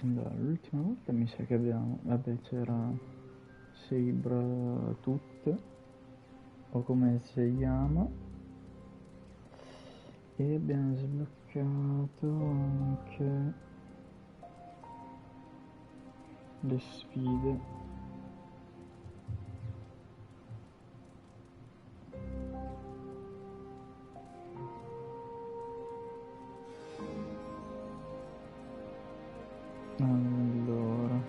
Allora, l'ultima volta mi sa che abbiamo... Vabbè, c'era Sabre tutte, o come si chiama, e abbiamo sbloccato anche le sfide. Allora,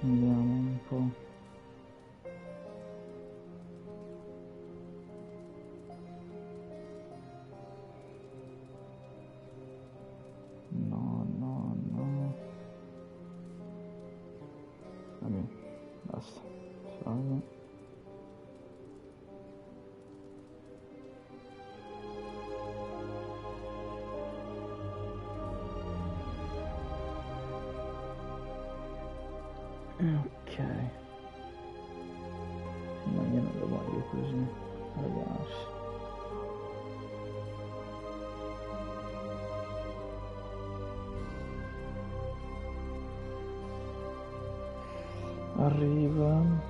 andiamo un po'. No, no, no. Vabbè, basta. Salve. Ok. Ma io non lo voglio così, ragazzi. Arriva.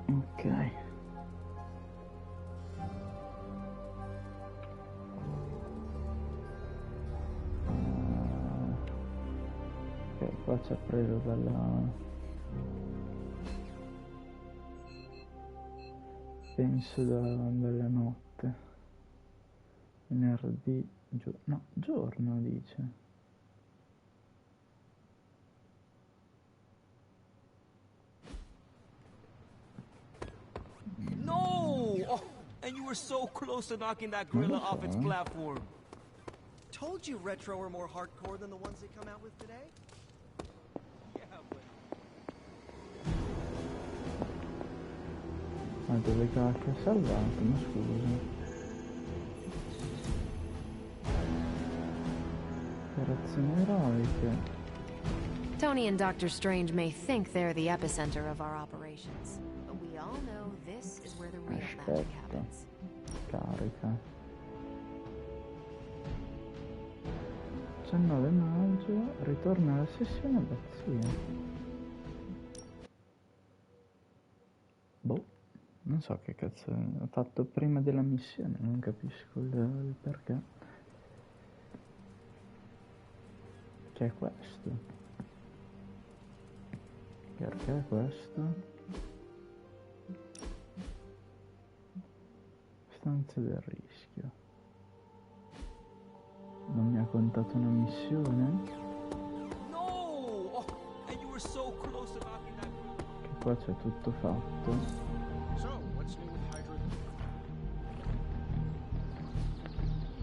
Ok. Ok, qua ci ha preso dalla... Penso dalla notte. Venerdì... no, giorno dice. No! Oh, and you were so close to knocking that gorilla off its platform. Told you retro are more hardcore than the ones they come out with today. Yeah, but... Ma dove cacchio ha salvato? Ma scusa. Operazioni eroiche. Tony and Dr. Strange may think they're the epicenter of our operations, but we all know this is where the real magic happens. Carica. 19 maggio, ritorna alla sessione pazzia. Boh, non so che cazzo ho fatto prima della missione, non capisco il perché. Che è questo? Perché è questo? Stanze del rischio. Non mi ha contato una missione? No! Oh, and you were so close to knocking that... Che qua c'è tutto fatto. So, what's new with Hydra?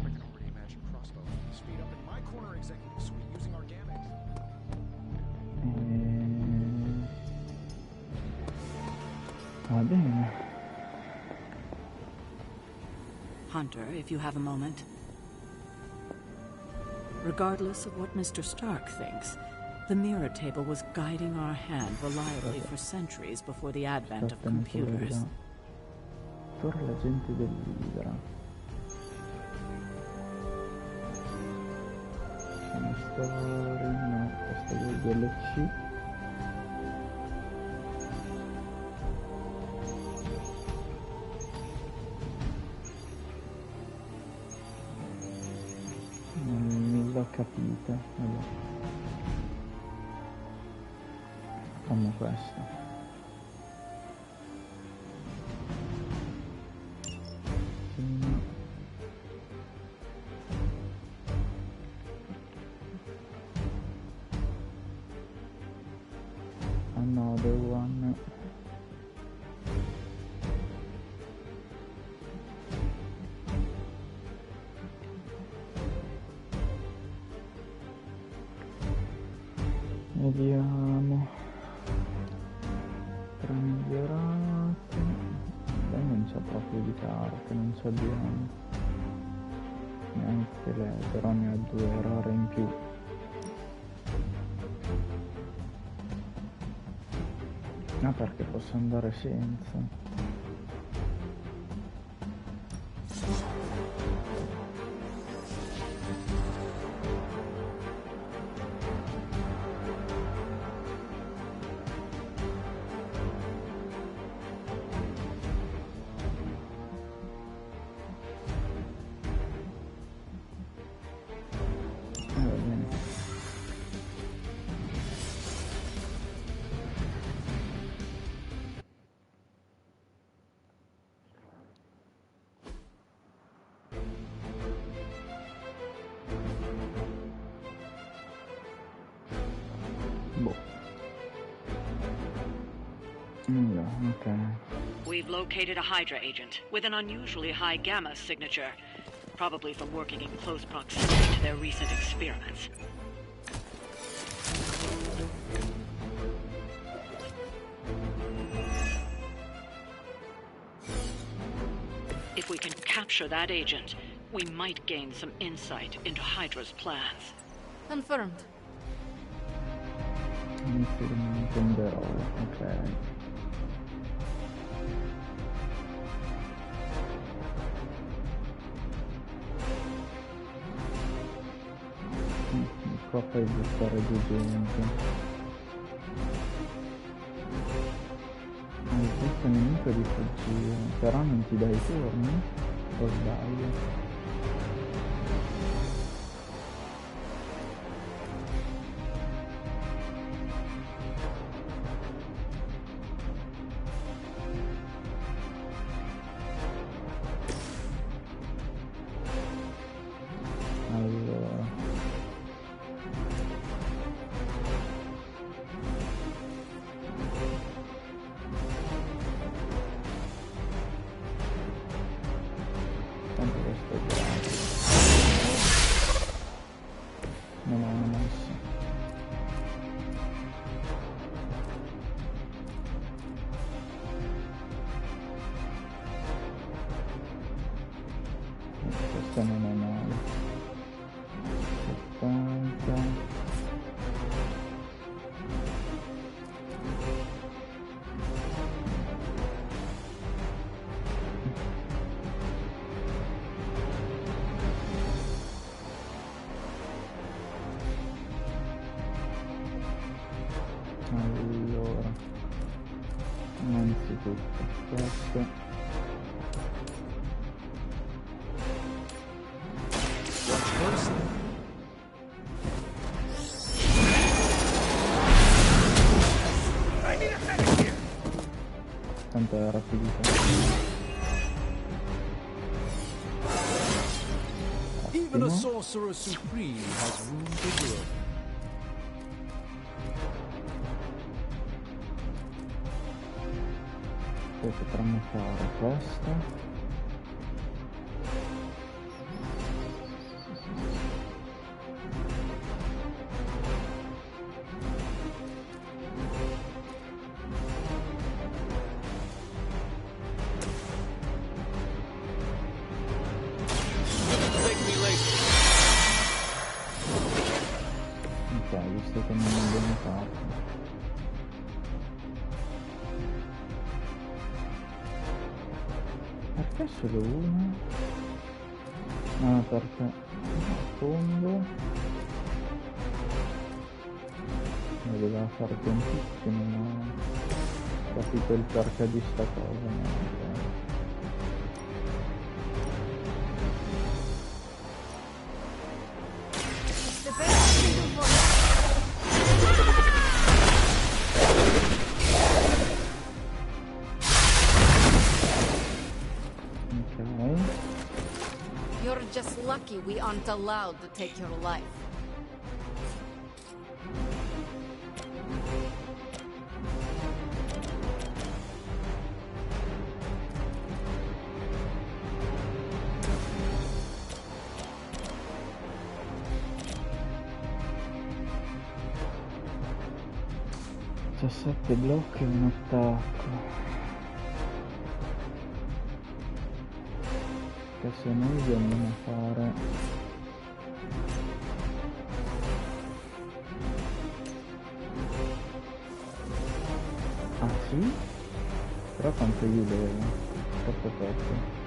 I can already imagine Crossbow speed up in my corner executive suite using organics. Va bene. Hunter, if you have a moment. Regardless of what Mr. Stark thinks, the mirror table was guiding our hand reliably for centuries before the advent of computers. Torre l'agente dell'Idra. Sono storie, no, questa è il DLC. Non l'ho capita, vabbè. Facciamo questo. Another one. Vediamo. 3 migliorate. Beh, non c'è proprio di carte, non ci abbiamo. Neanche lei, però ne ha 2 rare in più. Ah, perché posso andare senza. Okay. We've located a Hydra agent with an unusually high gamma signature, probably from working in close proximity to their recent experiments. If we can capture that agent, we might gain some insight into Hydra's plans. Confirmed. Okay. Qua fai buttare di gente. Hai questo nemico di fuggire, però non ti dai turni? O sbaglio? Questo non è male. 70. Allora, innanzitutto questo. Tanto è rapidità. Even a sorcerer supreme has room to grow. Poi potremmo fare questo. Visto che non abbiamo fatto. Perché solo uno? Ah, perché a fondo lo doveva fare con tutti, non ho capito il perché di sta cosa, no? You're just lucky we aren't allowed to take your life. 17 blocchi e un attacco. Che se noi dobbiamo fare sì? Però quanto gli devo? Troppo poco.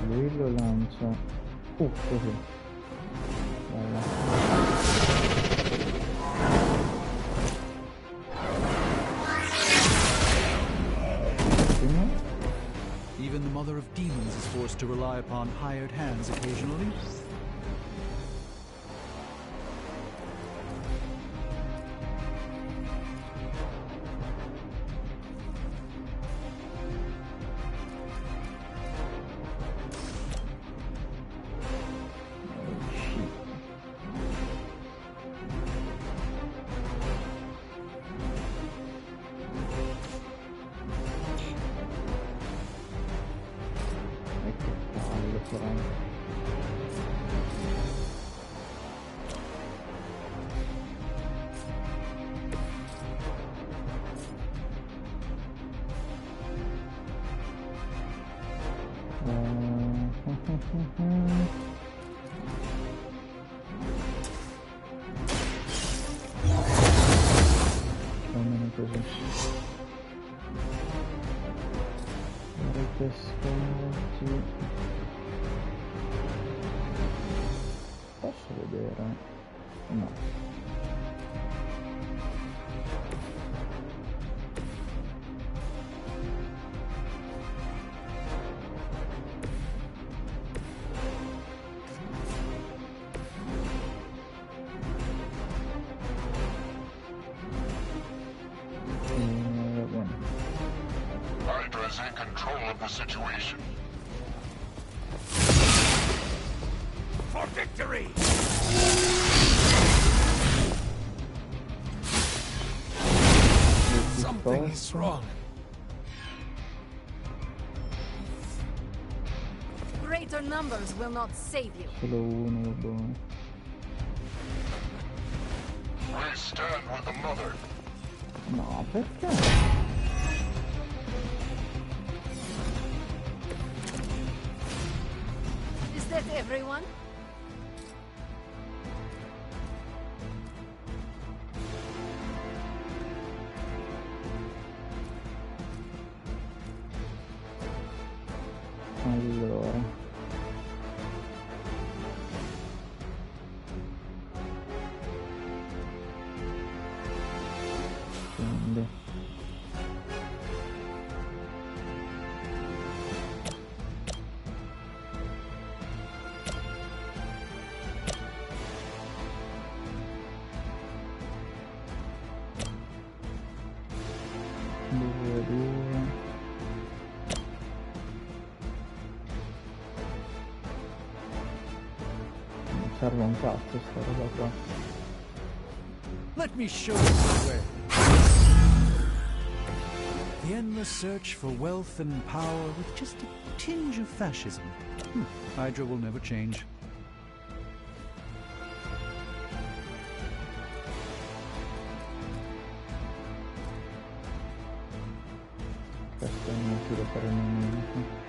Lui lo lancia così. Even the mother of demons is forced to rely upon hired hands occasionally. Posso vedere? No. Hydra is in control of the situation. For victory! Something is wrong. Greater numbers will not save you. Solo uno, buono. We stand with the mother. No, perché? Is that everyone? Allora. Quindi. Serve un cazzo sta roba qua. Let me show you the way. The endless search for wealth and power with just a tinge of fascism. Hydra will never change. Questo è inutile per il momento.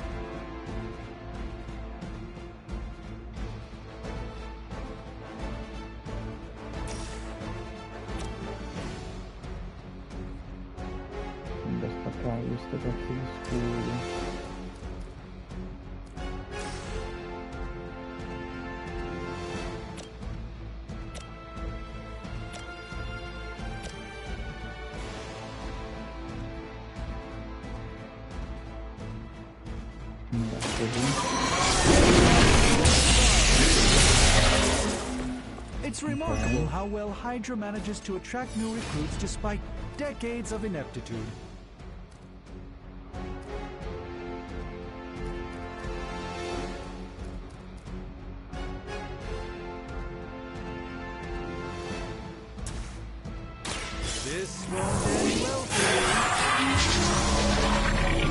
Sto cazzo di scudo. It's remarkable how well Hydra manages to attract new recruits despite decades of ineptitude. This won't end well for you.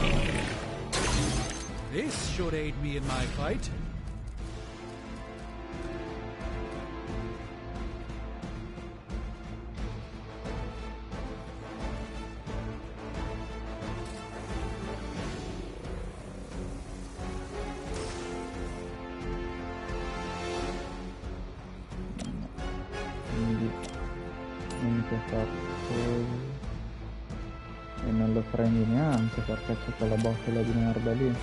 This should aid me in my fight. Quindi niente fatto e non lo prendi neanche perché c'è quella botola di merda lì.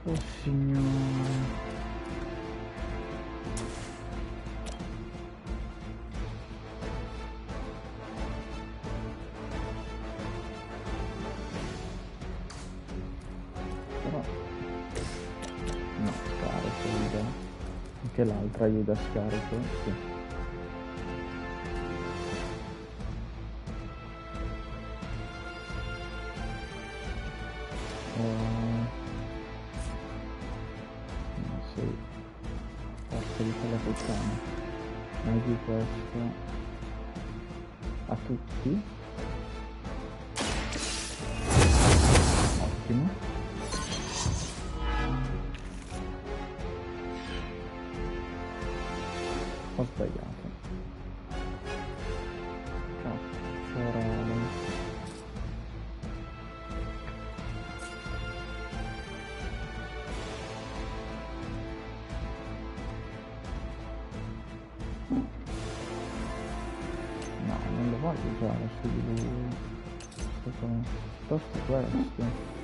Oh signore. Però no, scarico aiuta. Anche l'altra aiuta scarico, sì. No, sì. Porca di quella puttana. Ma di questo a tutti. Ottimo. Ho sbagliato. Cazzarola. No, non lo voglio usare su di lui. Piuttosto questo.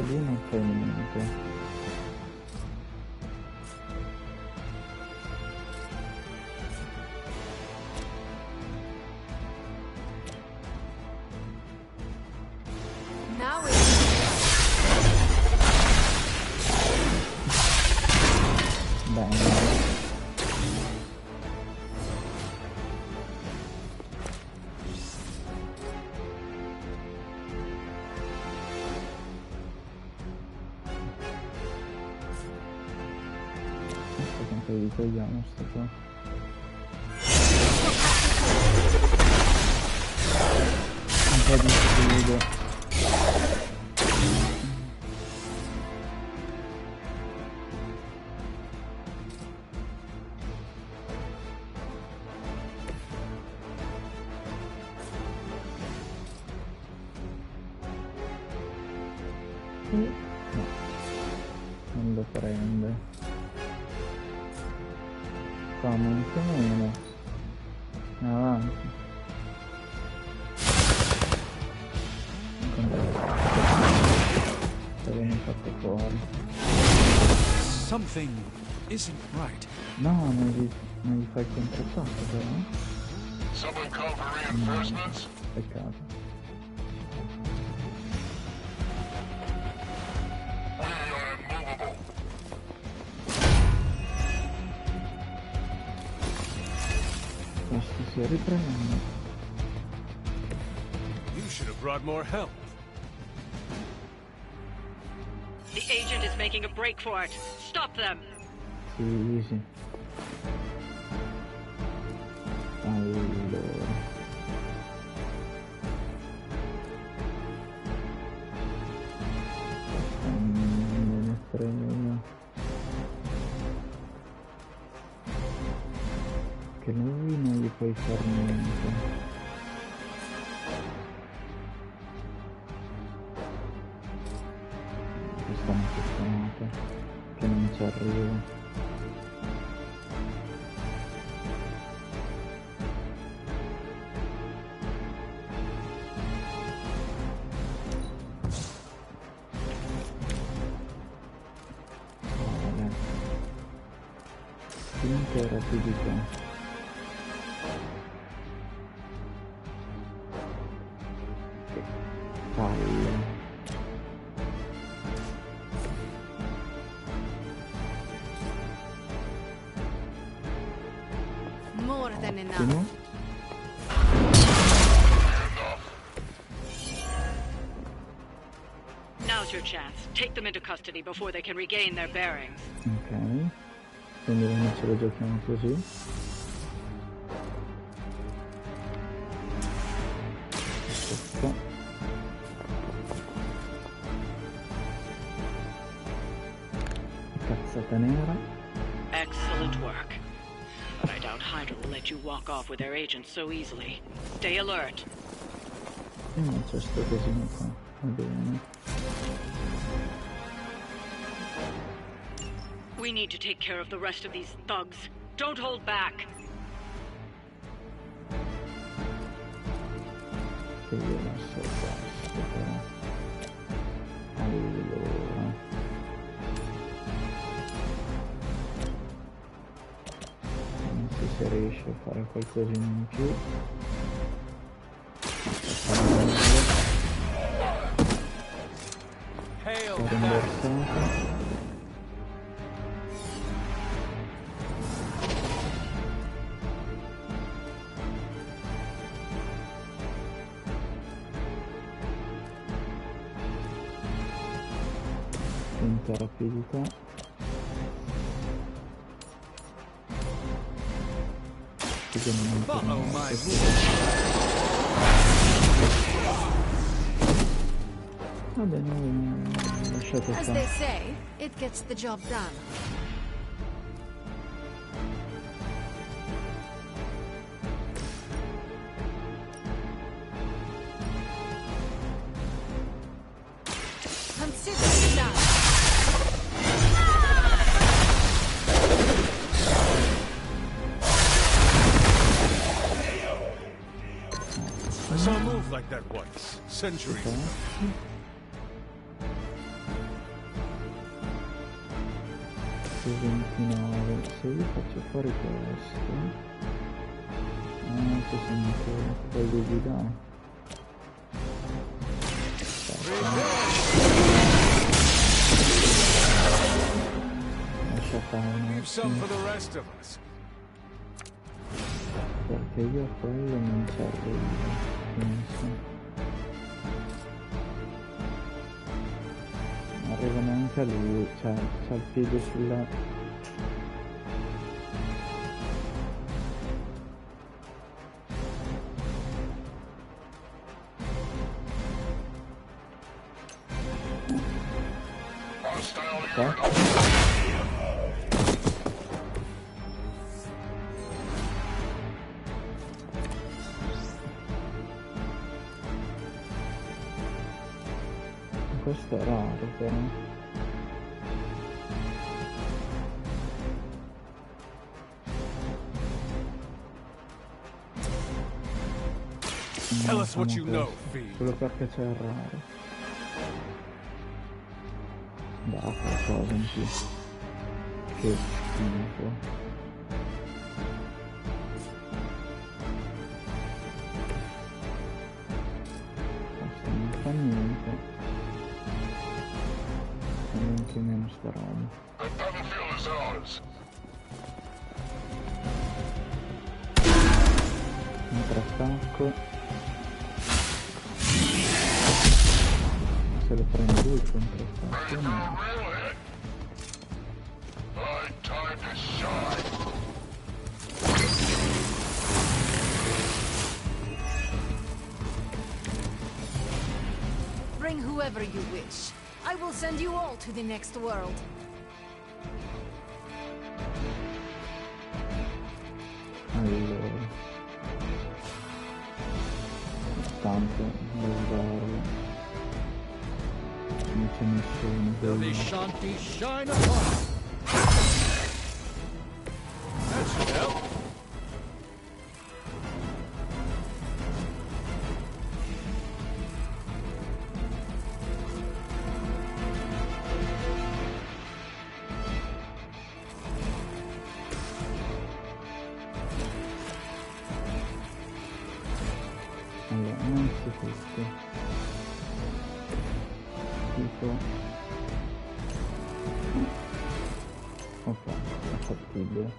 Lì non fai niente. Now Bene. Li togliamo sto qua. Un po' di scudo. No, non lo prende. Qua molto meno. Avanti. Se viene fatto fuori. Something isn't right. No, non gli fai il contrattacco però. Someone call for reinforcements? Peccato. We are immovable. Questo si riprende. You should have brought more help. The agent is making a break for it. Stop them. Sì, easy. Allora. Non me ne frega. Che lui non gli puoi far niente. Questa è una puttanata che non ci arriva. Vale. Finché rapidità. Palle. more than enough. Ottimo. Now's Now's your chance. Take them into custody before they can regain their bearings. Ok, quindi ce lo giochiamo così. Perfetto. Cazzata nera. Excellent work. But I doubt Hydra will let you walk off with their agents so easily. Stay alert. E non c'è sto casino qua, va bene. We need to take care of the rest of these thugs. Don't hold back. Che io non so questo però. Allora. Non so se riesce a fare qualcosina in più. Rimborsata. Finta rapidità. Follow my Va bene, lasciate As stare. they say, it gets the job done. Consider it done. I saw a move like that once, centuries ago. Su 29, se io faccio fuori questo, ci sono quelli di là. Lascia fare Leave some for the rest of us. perché io a quello non ci arrivo, penso. Non arriva neanche a lui, cioè c'ha il piede sulla... Questo è raro però. Tell us what you know, Fiend. Solo perché c'è il raro. Dà qualcosa in più. Che schifo. Questo non fa niente. E neanche meno sta roba. The battlefield is ours. Contrattacco. Se lo prende lui il contrattacco, no. My time to shine. Bring whoever you wish. I will send you all to the next world. Allora. Tanto devo darlo. Non c'è nessuno. Though they shan't shine upon. That should help. Allora, innanzitutto tipo ok, è fattibile.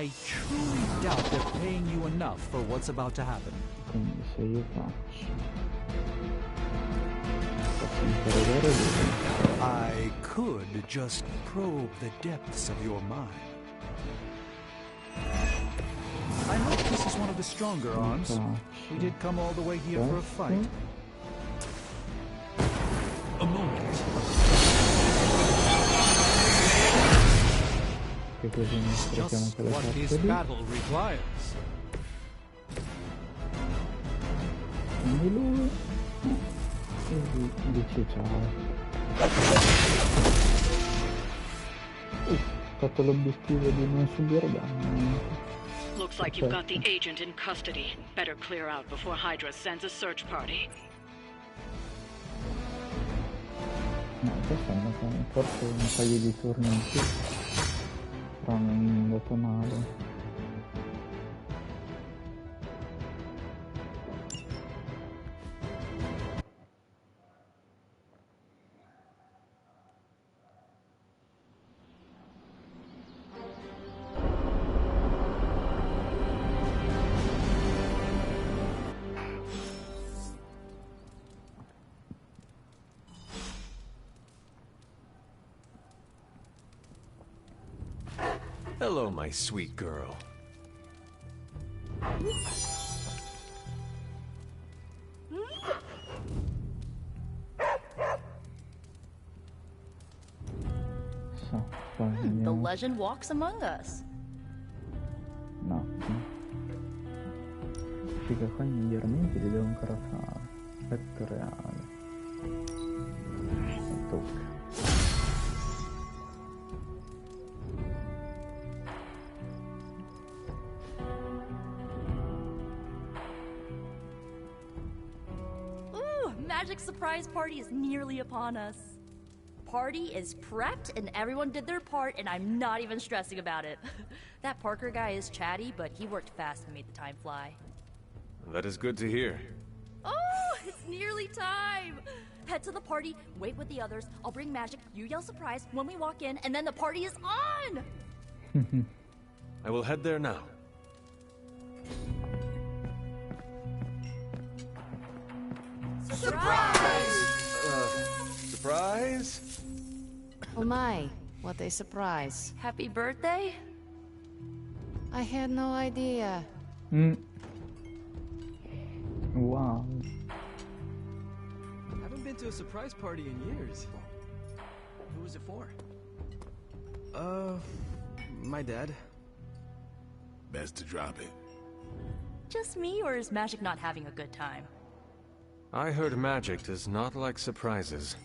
I truly doubt they're paying you enough for what's about to happen. Quindi se io posso interrogare lui. I could just probe the depths of your mind. I hope this is one of the stronger arms. We did come all the way here for a fight. A moment. Che così mi sprechiamo Just quelle what this carte lì. battle requires. Quindi lui e lui dice ciao. Ho fatto l'obiettivo di non subire danni. Looks like you've got the agent in custody. Better clear out before Hydra sends a search party. No, questo è andato forse un paio di turni in più. Però non è andato male. Hello, my sweet girl. The legend walks among us. No. Figa, qua i miglioramenti li devo ancora fare. Effetto reale. E tocca. Magic surprise party is nearly upon us. Party is prepped and everyone did their part and I'm not even stressing about it. That Parker guy is chatty, but he worked fast and made the time fly. That is good to hear. Oh, it's nearly time! Head to the party, wait with the others, I'll bring magic, you yell surprise when we walk in, and then the party is on! I will head there now. Surprise! Surprise? Oh my, what a surprise. Happy birthday? I had no idea. Wow. Haven't been to a surprise party in years. Who was it for? My dad. Best to drop it. Just me, or is Magic not having a good time? I heard magic does not like surprises.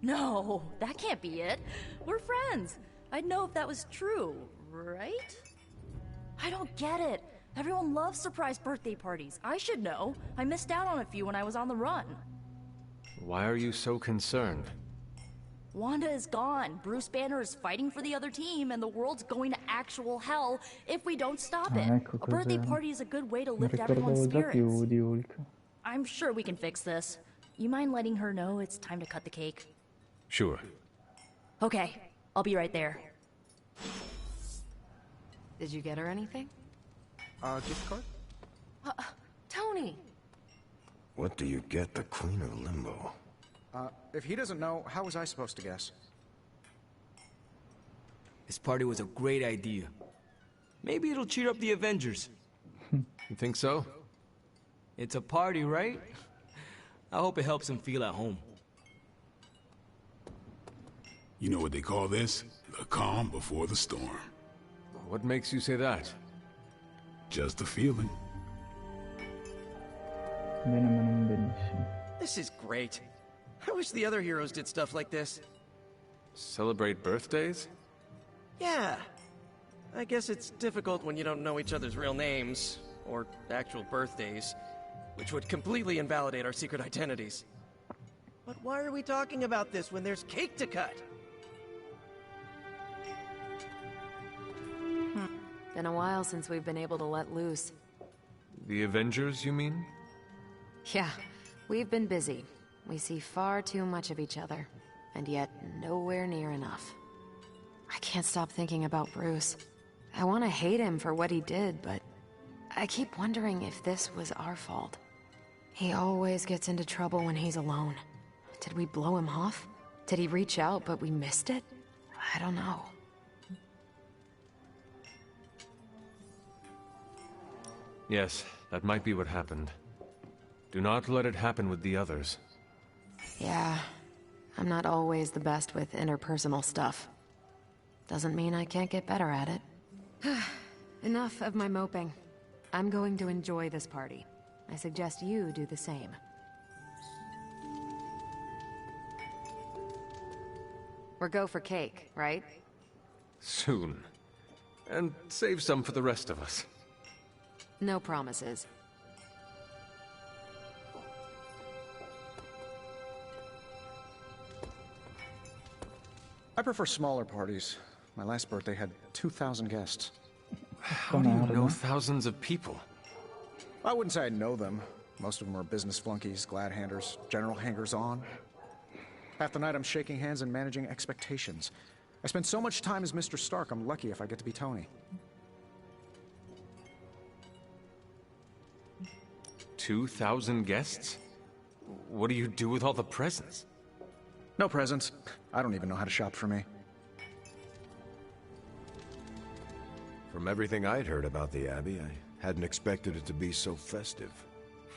No, that can't be it. We're friends. I'd know if that was true, right? I don't get it. Everyone loves surprise birthday parties. I should know. I missed out on a few when I was on the run. Why are you so concerned? Wanda is gone. Bruce Banner is fighting for the other team, and the world's going to actual hell if we don't stop it. Ecco A birthday cos'è. party is a good way to Mi lift everyone's ricordavo già più spirits. di Hulk. I'm sure we can fix this. You mind letting her know it's time to cut the cake? Sure. Okay, I'll be right there. Did you get her anything? Gift card? Tony! What do you get the Queen of Limbo? If he doesn't know, how was I supposed to guess? This party was a great idea. Maybe it'll cheer up the Avengers. You think so? It's a party, right? I hope it helps them feel at home. You know what they call this? The calm before the storm. What makes you say that? Just a feeling. Bene, ma non benissimo. This is great. I wish the other heroes did stuff like this. Celebrate birthdays? Yeah. I guess it's difficult when you don't know each other's real names, or actual birthdays, which would completely invalidate our secret identities. But why are we talking about this when there's cake to cut? Been a while since we've been able to let loose. The Avengers, you mean? Yeah, we've been busy. We see far too much of each other, and yet nowhere near enough. I can't stop thinking about Bruce. I want to hate him for what he did, but I keep wondering if this was our fault. He always gets into trouble when he's alone. Did we blow him off? Did he reach out, but we missed it? I don't know. Yes, that might be what happened. Do not let it happen with the others. Yeah, I'm not always the best with interpersonal stuff. Doesn't mean I can't get better at it. Enough of my moping. I'm going to enjoy this party. I suggest you do the same. We're go for cake, right? Soon. And save some for the rest of us. No promises. I prefer smaller parties. My last birthday had 2,000 guests. How do you know thousands of people? I wouldn't say I know them. Most of them are business flunkies, glad-handers, general hangers-on. Half the night I'm shaking hands and managing expectations. I spend so much time as Mr. Stark, I'm lucky if I get to be Tony. 2,000 guests? What do you do with all the presents? No presents. I don't even know how to shop for me. From everything I'd heard about the Abbey, I hadn't expected it to be so festive.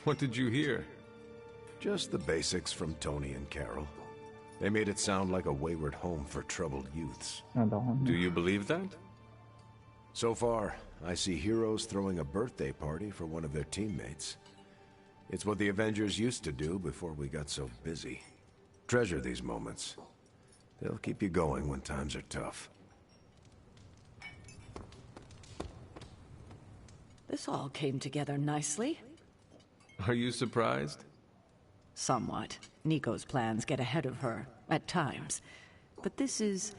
What did you hear? Just the basics from Tony and Carol. They made it sound like a wayward home for troubled youths. Do you believe that? So far, I see heroes throwing a birthday party for one of their teammates. It's what the Avengers used to do before we got so busy. Treasure these moments. They'll keep you going when times are tough. This all came together nicely. Are you surprised? Somewhat. Nico's plans get ahead of her, at times. But this is...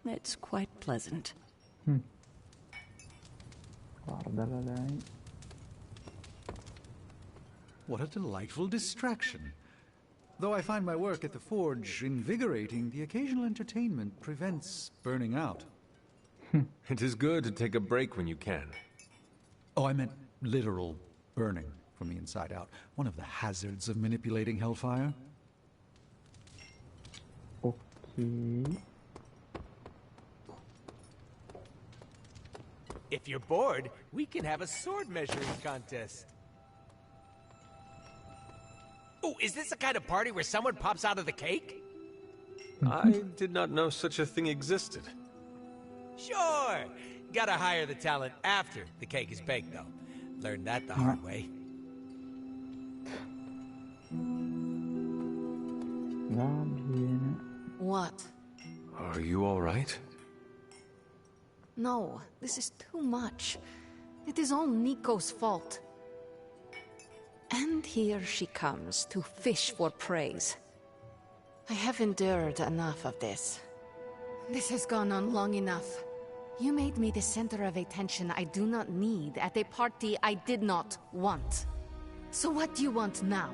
it's quite pleasant. Guardala lei. What a delightful distraction. Though I find my work at the forge invigorating, the occasional entertainment prevents burning out. It is good to take a break when you can. Oh, I meant literal burning from the inside out. One of the hazards of manipulating hellfire. Okay. If you're bored, we can have a sword measuring contest. Oh, is this the kind of party where someone pops out of the cake? I did not know such a thing existed. Sure. Gotta hire the talent after the cake is baked, though. Learned that the hard way. What? Are you all right? No, this is too much. It is all Nico's fault. And here she comes to fish for praise. I have endured enough of this. This has gone on long enough. You made me the center of attention I do not need at a party I did not want. So what do you want now?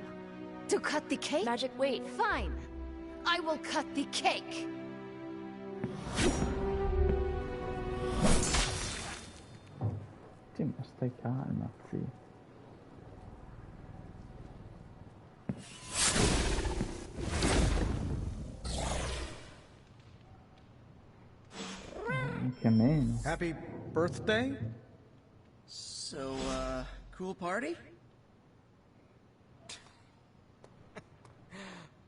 To cut the cake? Magic, wait. Fine. I will cut the cake. Sì, ma stai calma, sì. Anche meno. Happy birthday? So, cool party?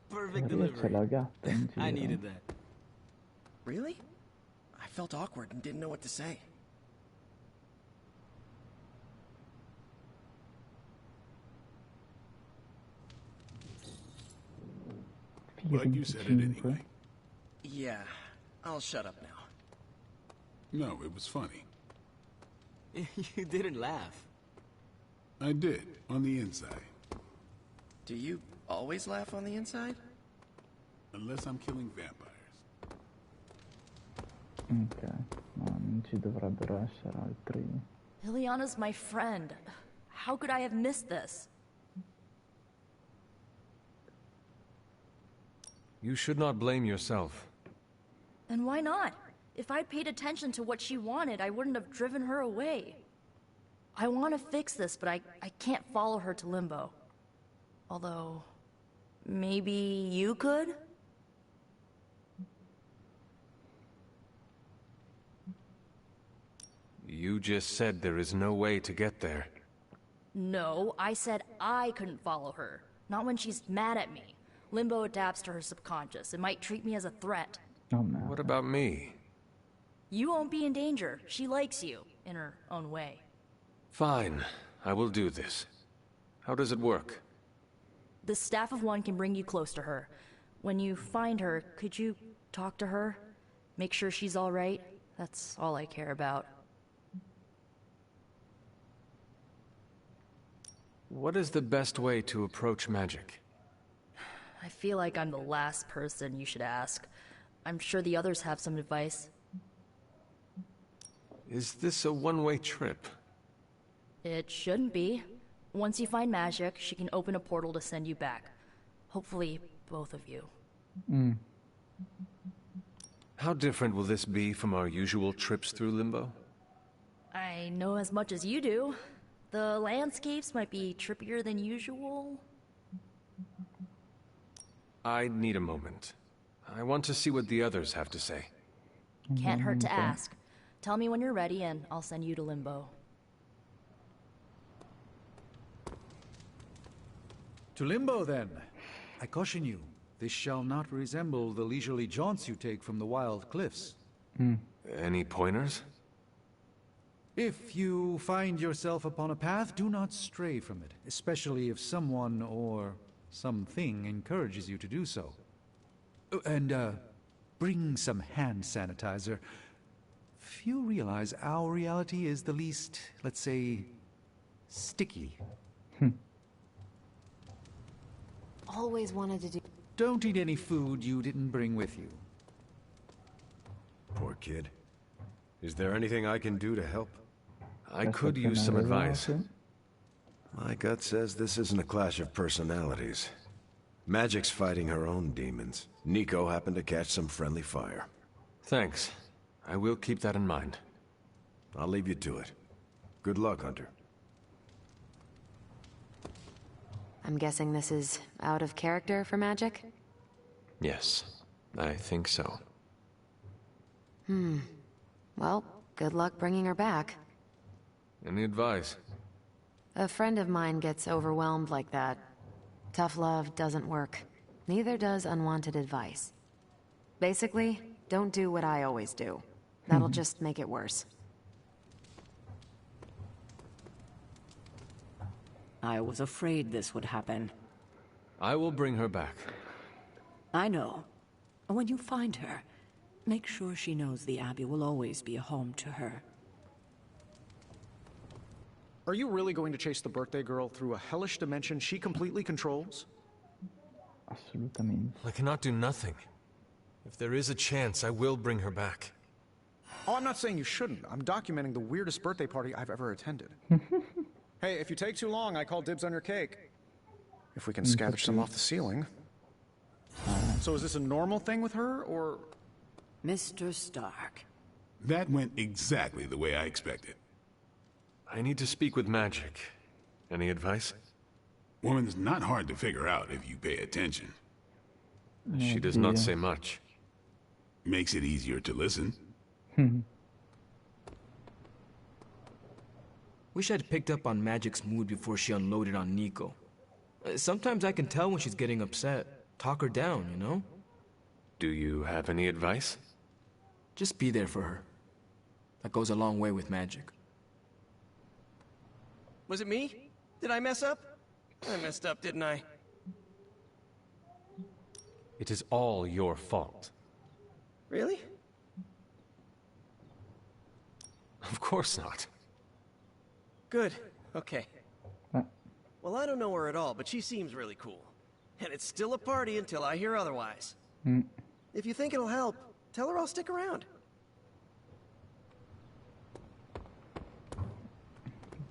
Perfect C'è delivery. la gatta in giro. I needed that. Really? I felt awkward and didn't know what to say. But you said it anyway. Yeah, I'll shut up now. No, it was funny. You didn't laugh. I did, on the inside. Do you always laugh on the inside? Unless I'm killing vampires. Ok, ma non ci dovrebbero essere altri. Liliana's my friend. How could I have missed this? You should not blame yourself. And why not? If I'd paid attention to what she wanted, I wouldn't have driven her away. I want to fix this, but I can't follow her to Limbo. Although, maybe you could? You just said there is no way to get there. No, I said I couldn't follow her. Not when she's mad at me. Limbo adapts to her subconscious. It might treat me as a threat. Oh, no. What about me? You won't be in danger. She likes you, in her own way. Fine, I will do this. How does it work? The staff of one can bring you close to her. When you find her, could you talk to her? Make sure she's all right? That's all I care about. What is the best way to approach magic? I feel like I'm the last person you should ask. I'm sure the others have some advice. Is this a one-way trip? It shouldn't be. Once you find magic, she can open a portal to send you back. Hopefully, both of you. How different will this be from our usual trips through Limbo? I know as much as you do. The landscapes might be trippier than usual. I need a moment. I want to see what the others have to say. Can't hurt to ask. Tell me when you're ready and I'll send you to Limbo. To Limbo, then. I caution you, this shall not resemble the leisurely jaunts you take from the wild cliffs. Any pointers? If you find yourself upon a path, do not stray from it, especially if someone or something encourages you to do so. And, bring some hand sanitizer. Few realize our reality is the least, let's say, sticky. Always wanted to do... Don't eat any food you didn't bring with you. Poor kid. Is there anything I can do to help? I could use some advice. My gut says this isn't a clash of personalities. Magic's fighting her own demons. Nico happened to catch some friendly fire. Thanks. I will keep that in mind. I'll leave you to it. Good luck, Hunter. I'm guessing this is out of character for magic? Yes, I think so. Well, good luck bringing her back. Any advice? A friend of mine gets overwhelmed like that. Tough love doesn't work. Neither does unwanted advice. Basically, don't do what I always do. That'll just make it worse. I was afraid this would happen. I will bring her back. I know. When you find her, make sure she knows the Abbey will always be a home to her. Are you really going to chase the birthday girl through a hellish dimension she completely controls? Assolutamente. I cannot do nothing. If there is a chance, I will bring her back. Oh, I'm not saying you shouldn't. I'm documenting the weirdest birthday party I've ever attended. Hey, if you take too long, I call dibs on your cake. If we can scavenge some off the ceiling. So is this a normal thing with her, or...? Mr. Stark. That went exactly the way I expected. I need to speak with Magic. Any advice? Woman's not hard to figure out if you pay attention. She does not say much. Makes it easier to listen. Wish I'd picked up on Magic's mood before she unloaded on Nico. Sometimes I can tell when she's getting upset. Talk her down, you know? Do you have any advice? Just be there for her. That goes a long way with Magic. Was it me? Did I mess up? I messed up, didn't I? It is all your fault. Really? Of course not. Good. Okay. Well, I don't know her at all, but she seems really cool. And it's still a party until I hear otherwise. If you think it'll help, tell her I'll stick around.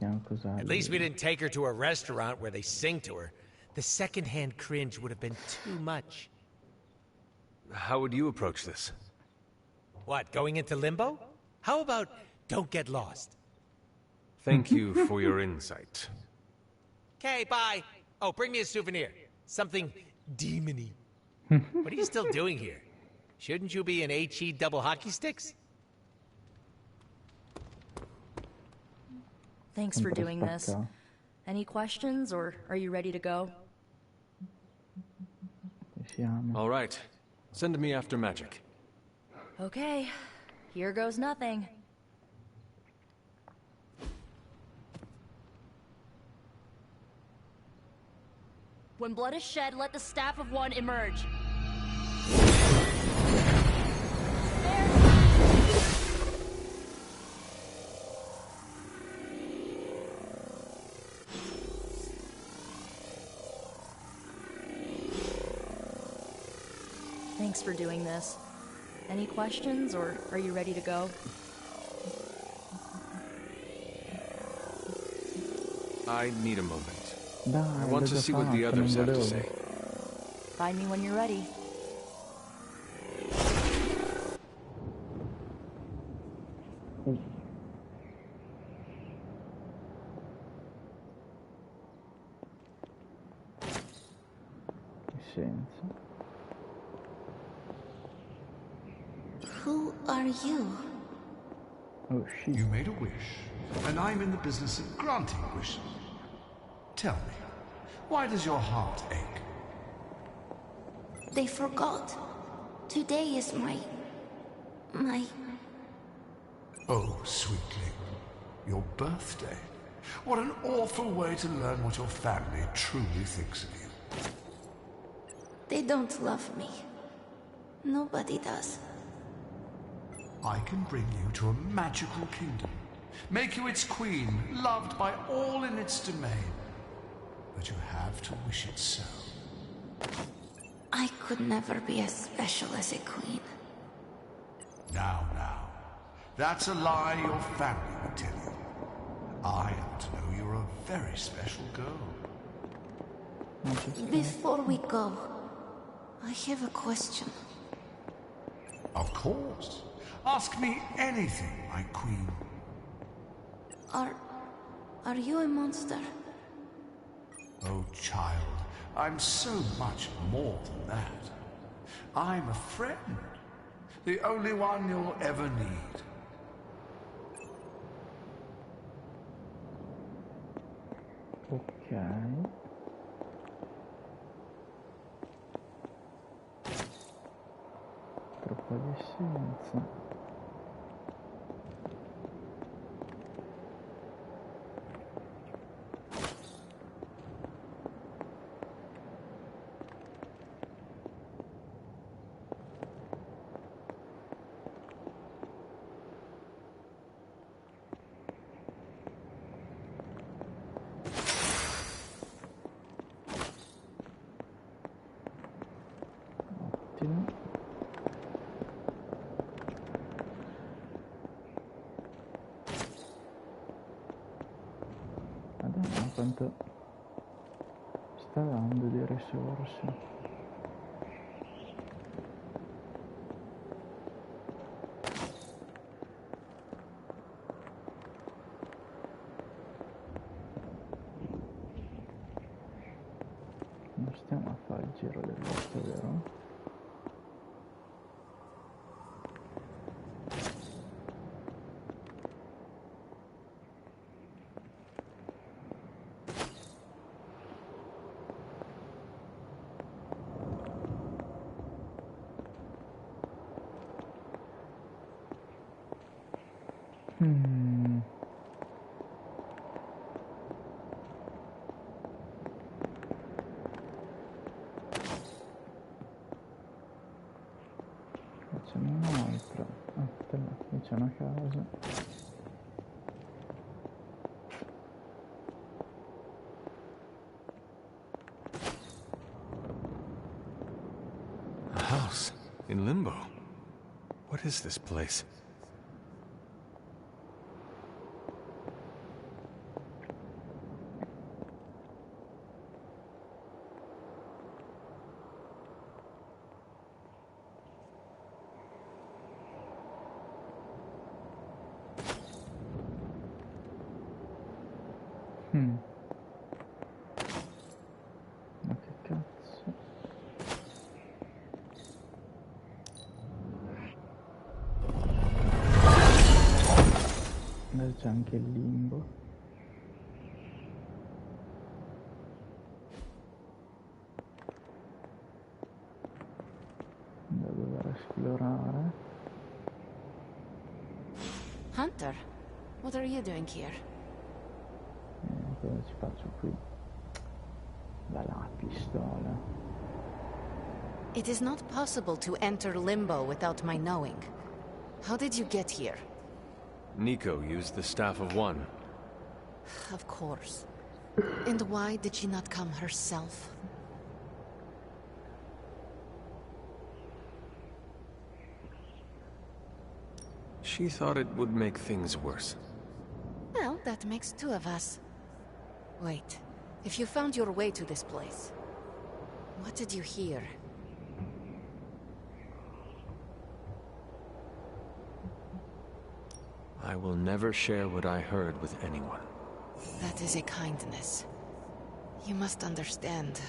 At least we didn't take her to a restaurant where they sing to her. The secondhand cringe would have been too much. How would you approach this? What, going into limbo? How about don't get lost? Thank you for your insight. Okay, bye. Oh, bring me a souvenir. Something demony. What are you still doing here? Shouldn't you be in HE double hockey sticks? Thanks for doing this. Any questions, or are you ready to go? All right. Send me after magic. Okay, here goes nothing. When blood is shed, let the staff of one emerge. Thanks for doing this. Any questions, or are you ready to go? I need a moment. Dai, I want l'ho to già see what the fatto, non others have to volevo. say. Find me when you're ready. Che senso? Who are you? Oh, shit. You made a wish, and I'm in the business of granting wishes. Tell me, why does your heart ache? They forgot. Today is my... Oh, sweetling, your birthday. What an awful way to learn what your family truly thinks of you. They don't love me. Nobody does. I can bring you to a magical kingdom, make you its queen, loved by all in its domain. But you have to wish it so. I could never be as special as a queen. Now. That's a lie your family would tell you. I happen to know you're a very special girl. Before we go, I have a question. Of course. Ask me anything, my queen. Are you a monster? Oh, child, I'm so much more than that. I'm a friend. The only one you'll ever need. Ok. Troppa di scienza. Ottimo. Madonna, quanto sta dando di risorse. Non stiamo a fare il giro del bosco, vero? Facciamo un'altra. Aspetta, qui c'è una casa. A house in limbo. What is this place? Ma che cazzo? C'è anche il limbo. Da dover esplorare. Hunter, what are you doing here? Cosa ci faccio qui? La pistola. It is not possible to enter Limbo without my knowing. How did you get here? Nico used the Staff of One. Of course. And why did she not come herself? She thought it would make things worse. Well, that makes two of us. Wait, if you found your way to this place, what did you hear? I will never share what I heard with anyone. That is a kindness. You must understand,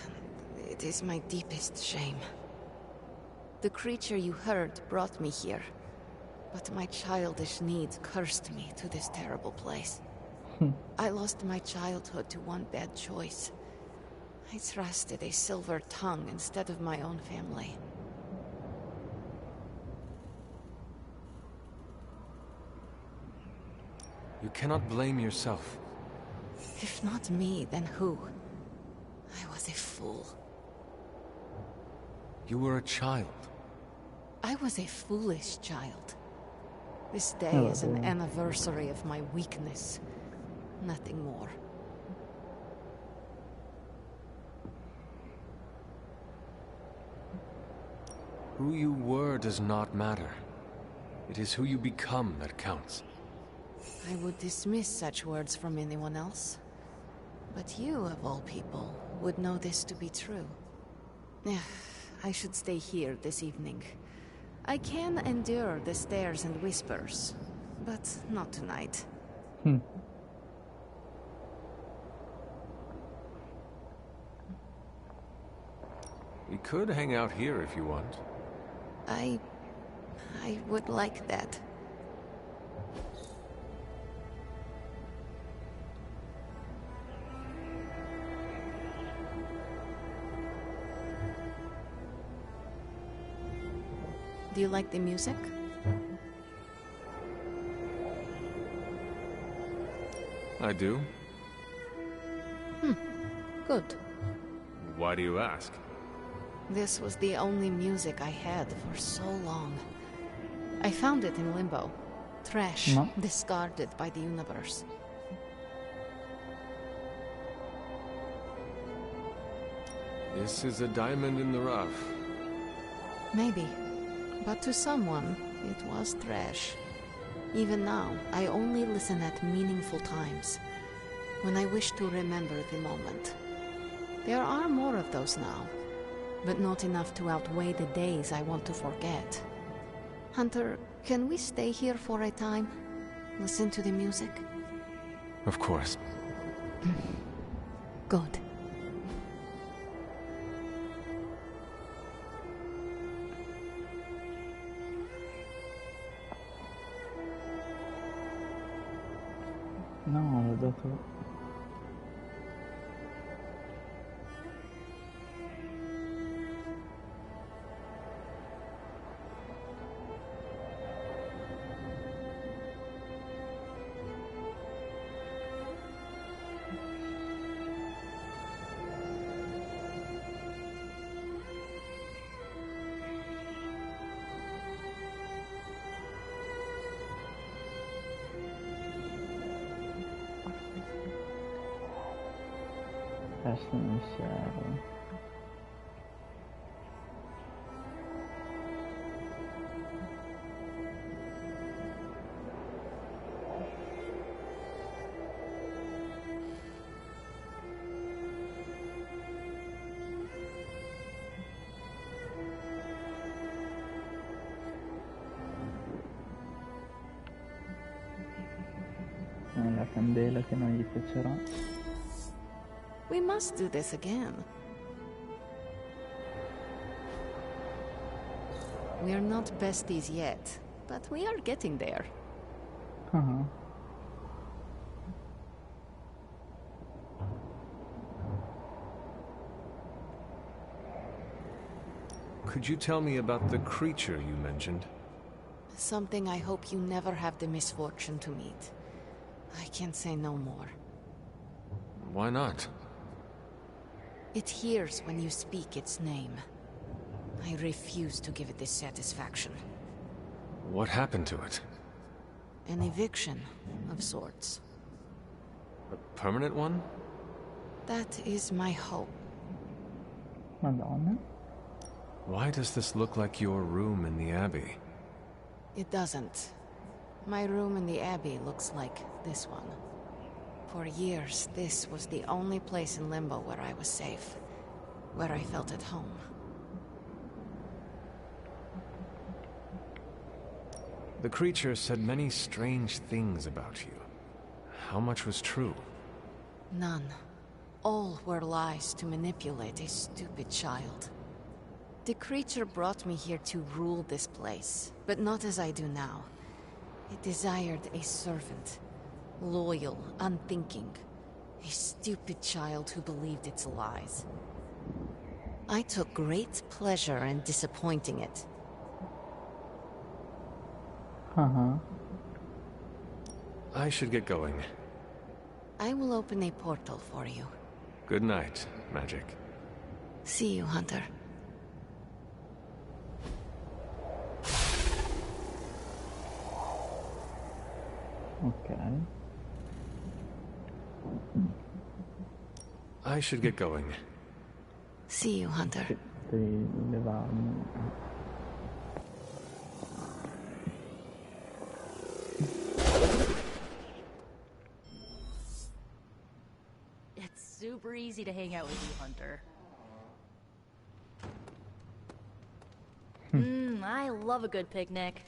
it is my deepest shame. The creature you heard brought me here, but my childish needs cursed me to this terrible place. I lost my childhood to one bad choice. I trusted a silver tongue instead of my own family. You cannot blame yourself. If not me, then who? I was a fool. You were a child. I was a foolish child. This day is an anniversary of my weakness. Nothing more. Who you were does not matter. It is who you become that counts. I would dismiss such words from anyone else. But you, of all people, would know this to be true. I should stay here this evening. I can endure the stares and whispers, but not tonight. We could hang out here if you want. I would like that. Do you like the music? I do. Good. Why do you ask? This was the only music I had for so long. I found it in Limbo. Trash, discarded by the universe. This is a diamond in the rough. Maybe. But to someone, it was trash. Even now, I only listen at meaningful times, when I wish to remember the moment. There are more of those now, but not enough to outweigh the days I want to forget. Hunter, can we stay here for a time? Listen to the music? Of course. Good. No, l'ho dato. Questo non serve. La candela che non gli piacerà. We must do this again. We're not besties yet, but we are getting there. Uh-huh. Could you tell me about the creature you mentioned? Something I hope you never have the misfortune to meet. I can't say no more. Why not? It hears when you speak its name. I refuse to give it this satisfaction. What happened to it? An eviction of sorts. A permanent one? That is my hope. Madonna. Why does this look like your room in the Abbey? It doesn't. My room in the Abbey looks like this one. For years, this was the only place in Limbo where I was safe. Where I felt at home. The creature said many strange things about you. How much was true? None. All were lies to manipulate a stupid child. The creature brought me here to rule this place, but not as I do now. It desired a servant. Loyal, unthinking. A stupid child who believed its lies. I took great pleasure in disappointing it. Uh-huh. I should get going. I will open a portal for you. Good night, Magic. See you, Hunter. Ok. I should get going. See you, Hunter. Devi levarmi. It's super easy to hang out with you, Hunter. I love a good picnic.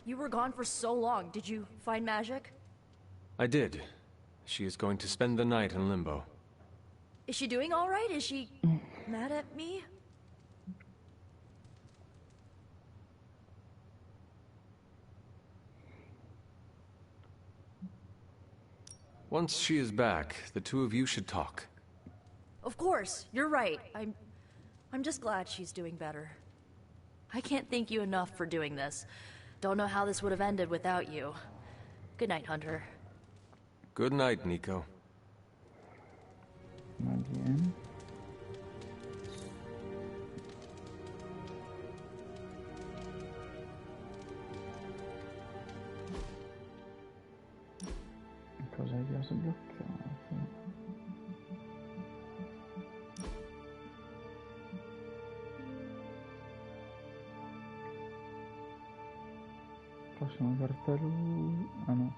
You were gone for so long. Did you find Magic? I did. She is going to spend the night in Limbo. Is she doing all right? Is she mad at me? Once she is back, the two of you should talk. Of course, you're right. I'm just glad she's doing better. I can't thank you enough for doing this. Don't know how this would have ended without you. Good night, Hunter. Good night, Nico. Va bene. Cosa hai già sbloccato? Prossimo cartello... Ah no.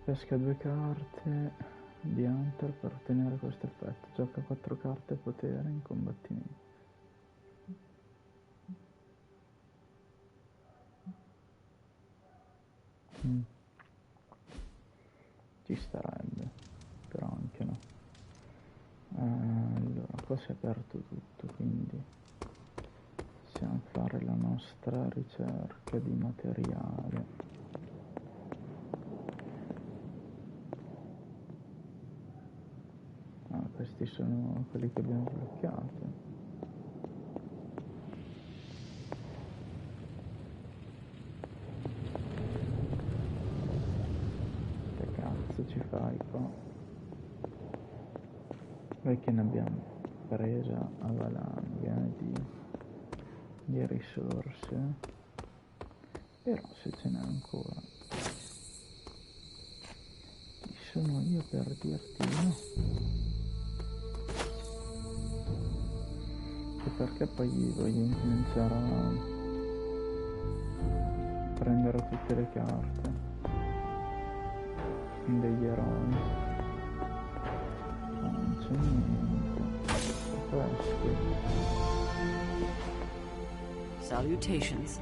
Pesca 2 carte di Hunter per ottenere questo effetto. Gioca 4 carte potere in combattimento. Ci starebbe, però anche no. Allora, qua si è aperto tutto, quindi possiamo fare la nostra ricerca di materiale. Ah, questi sono quelli che abbiamo sbloccato. Che cazzo ci fai qua? Noi che ne abbiamo presa a valanga di risorse, però se ce n'è ancora chi sono io per dirti no? E perché poi voglio incominciare a prendere tutte le carte degli eroi? Non c'è niente. Questo. Salutations.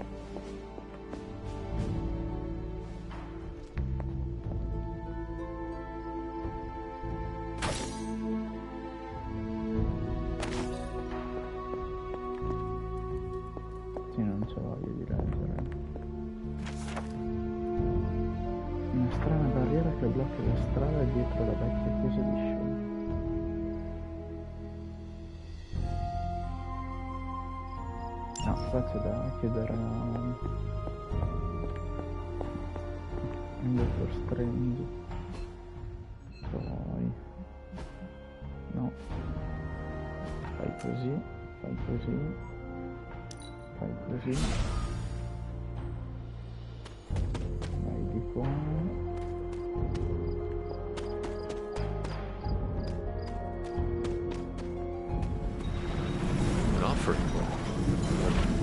che la strada è dietro la vecchia chiesa di Shaw. No, qua c'è da chiedere a Dottor Strange. Poi no, fai così, fai così, fai così, vai di qua. An offering?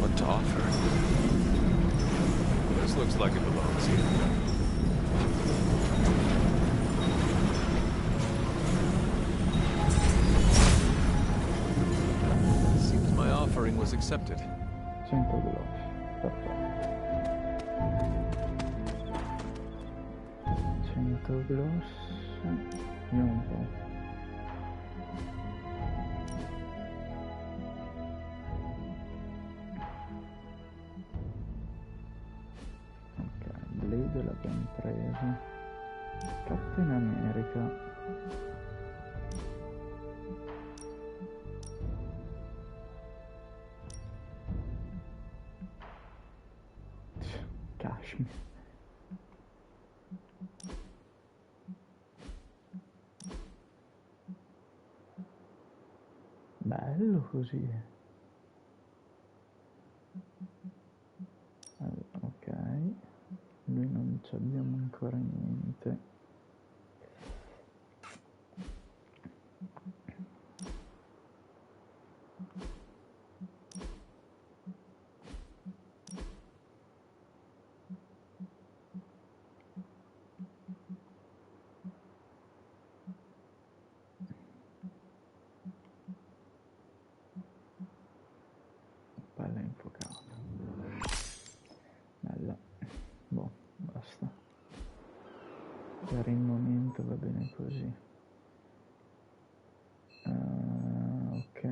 What to offer? This looks like it belongs here. Seems my offering was accepted. 100 veloci, perfetto. 100 gloss, vediamo un po'. Lode l'abbiamo preso. Captain America. Kashmir. Bello così. Allora, ok. Noi non ci abbiamo ancora niente. Palla infuocata. Bella. Boh, basta. Per il momento va bene così. Ok,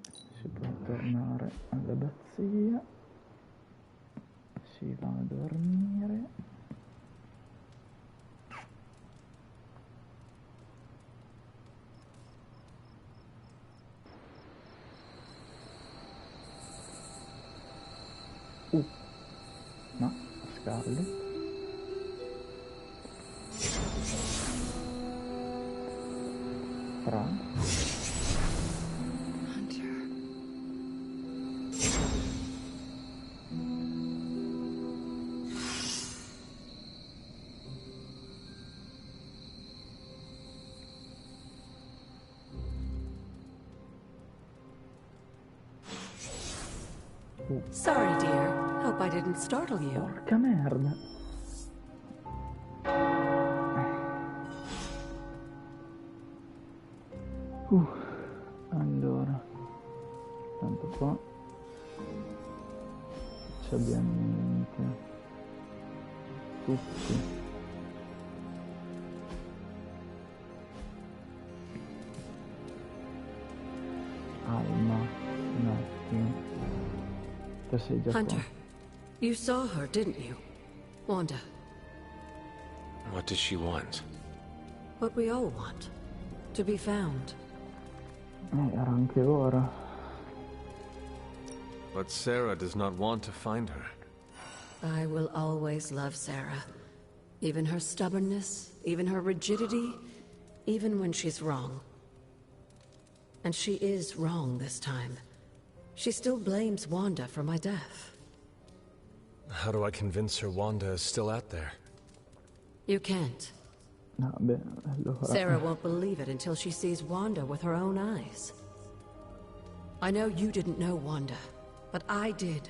si può tornare all'abbazia. Si va a dormire. No, Scarlet. Fra. Sorry, dear. Hope I didn't startle you. Porca merda. Allora, tanto qua ci abbiamo niente. Tutti. Alma, un attimo. Tu sei già Hunter, qua. you saw her, didn't you? Wanda. What does she want? What we all want. To be found. Era anche ora. But Sarah does not want to find her. I will always love Sarah. Even her stubbornness, even her rigidity, even when she's wrong. And she is wrong this time. She still blames Wanda for my death. How do I convince her Wanda is still out there? You can't. No, beh, allora... Sarah won't believe it until she sees Wanda with her own eyes. I know you didn't know Wanda, but I did.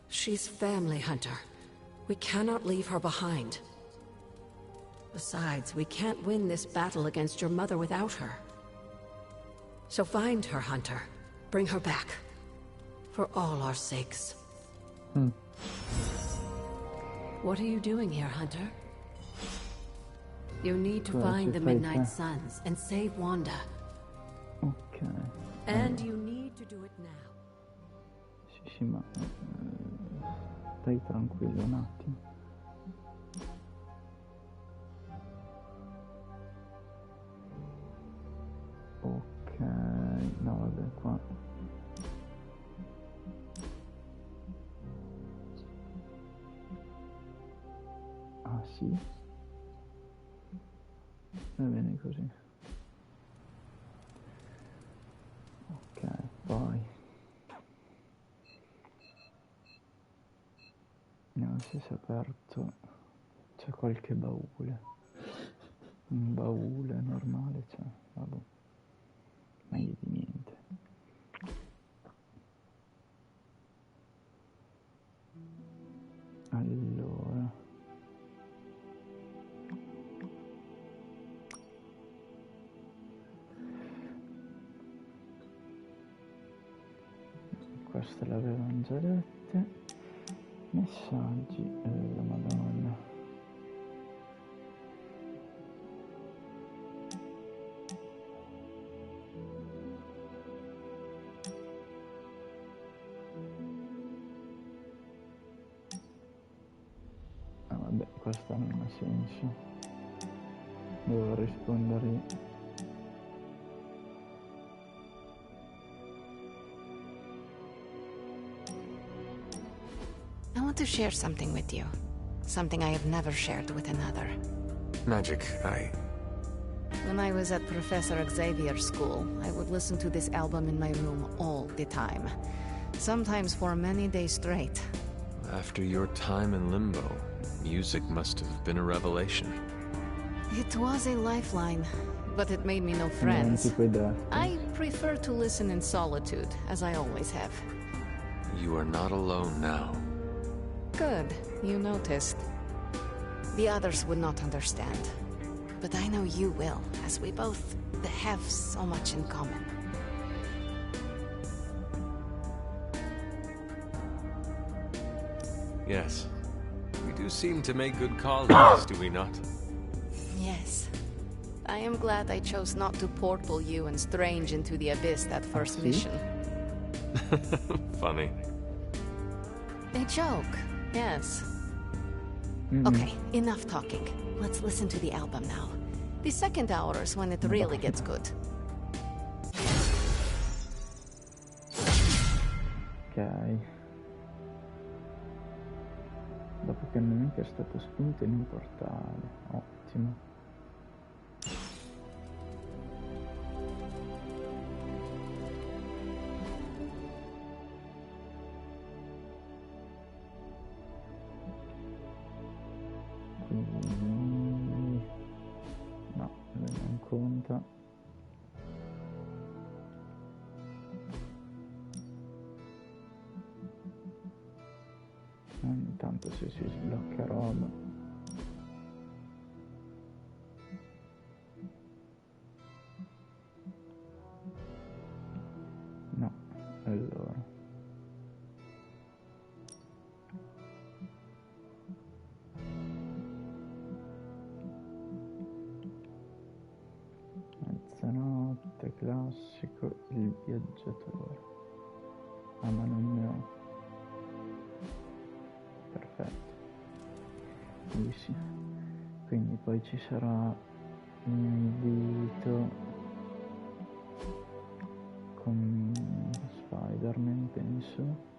She's family, Hunter. We cannot leave her behind. Besides, we can't win this battle against your mother without her. So find her, Hunter. Bring her back. For all our sakes. What are you doing here, Hunter? You need to find the Midnight Suns and save Wanda. Ok. And you need to do it now. Sì, ma... stai tranquillo un attimo. No, vabbè, qua. Ah, sì? Va bene così. Ok, poi. Non si è aperto. C'è qualche baule. Un baule normale, cioè, vabbè. Meglio di niente. Allora. Queste le avevamo già dette. Messaggi, la Madonna. Ah, vabbè, questa non ha senso. Devo rispondere io. I want to share something with you. Something I have never shared with another. Magic, When I was at Professor Xavier's school, I would listen to this album in my room all the time. Sometimes for many days straight. After your time in limbo, music must have been a revelation. It was a lifeline, but it made me no friends. I prefer to listen in solitude, as I always have. You are not alone now. Good, you noticed. The others would not understand. But I know you will, as we both have so much in common. Yes. We do seem to make good colleagues, do we not? Yes. I am glad I chose not to portal you and Strange into the abyss that first mission. Funny. A joke, yes. Okay, enough talking. Let's listen to the album now. The second hour is when it really gets good. Ok. Dopo che il nemico è stato spinto in un portale. Ottimo. No, non conta. Intanto se si sblocca roba. No, allora. Mezzanotte, classico, il viaggiatore. Ah, ma non ne ho. Perfetto. Sì. Quindi poi ci sarà un invito con Spider-Man, penso.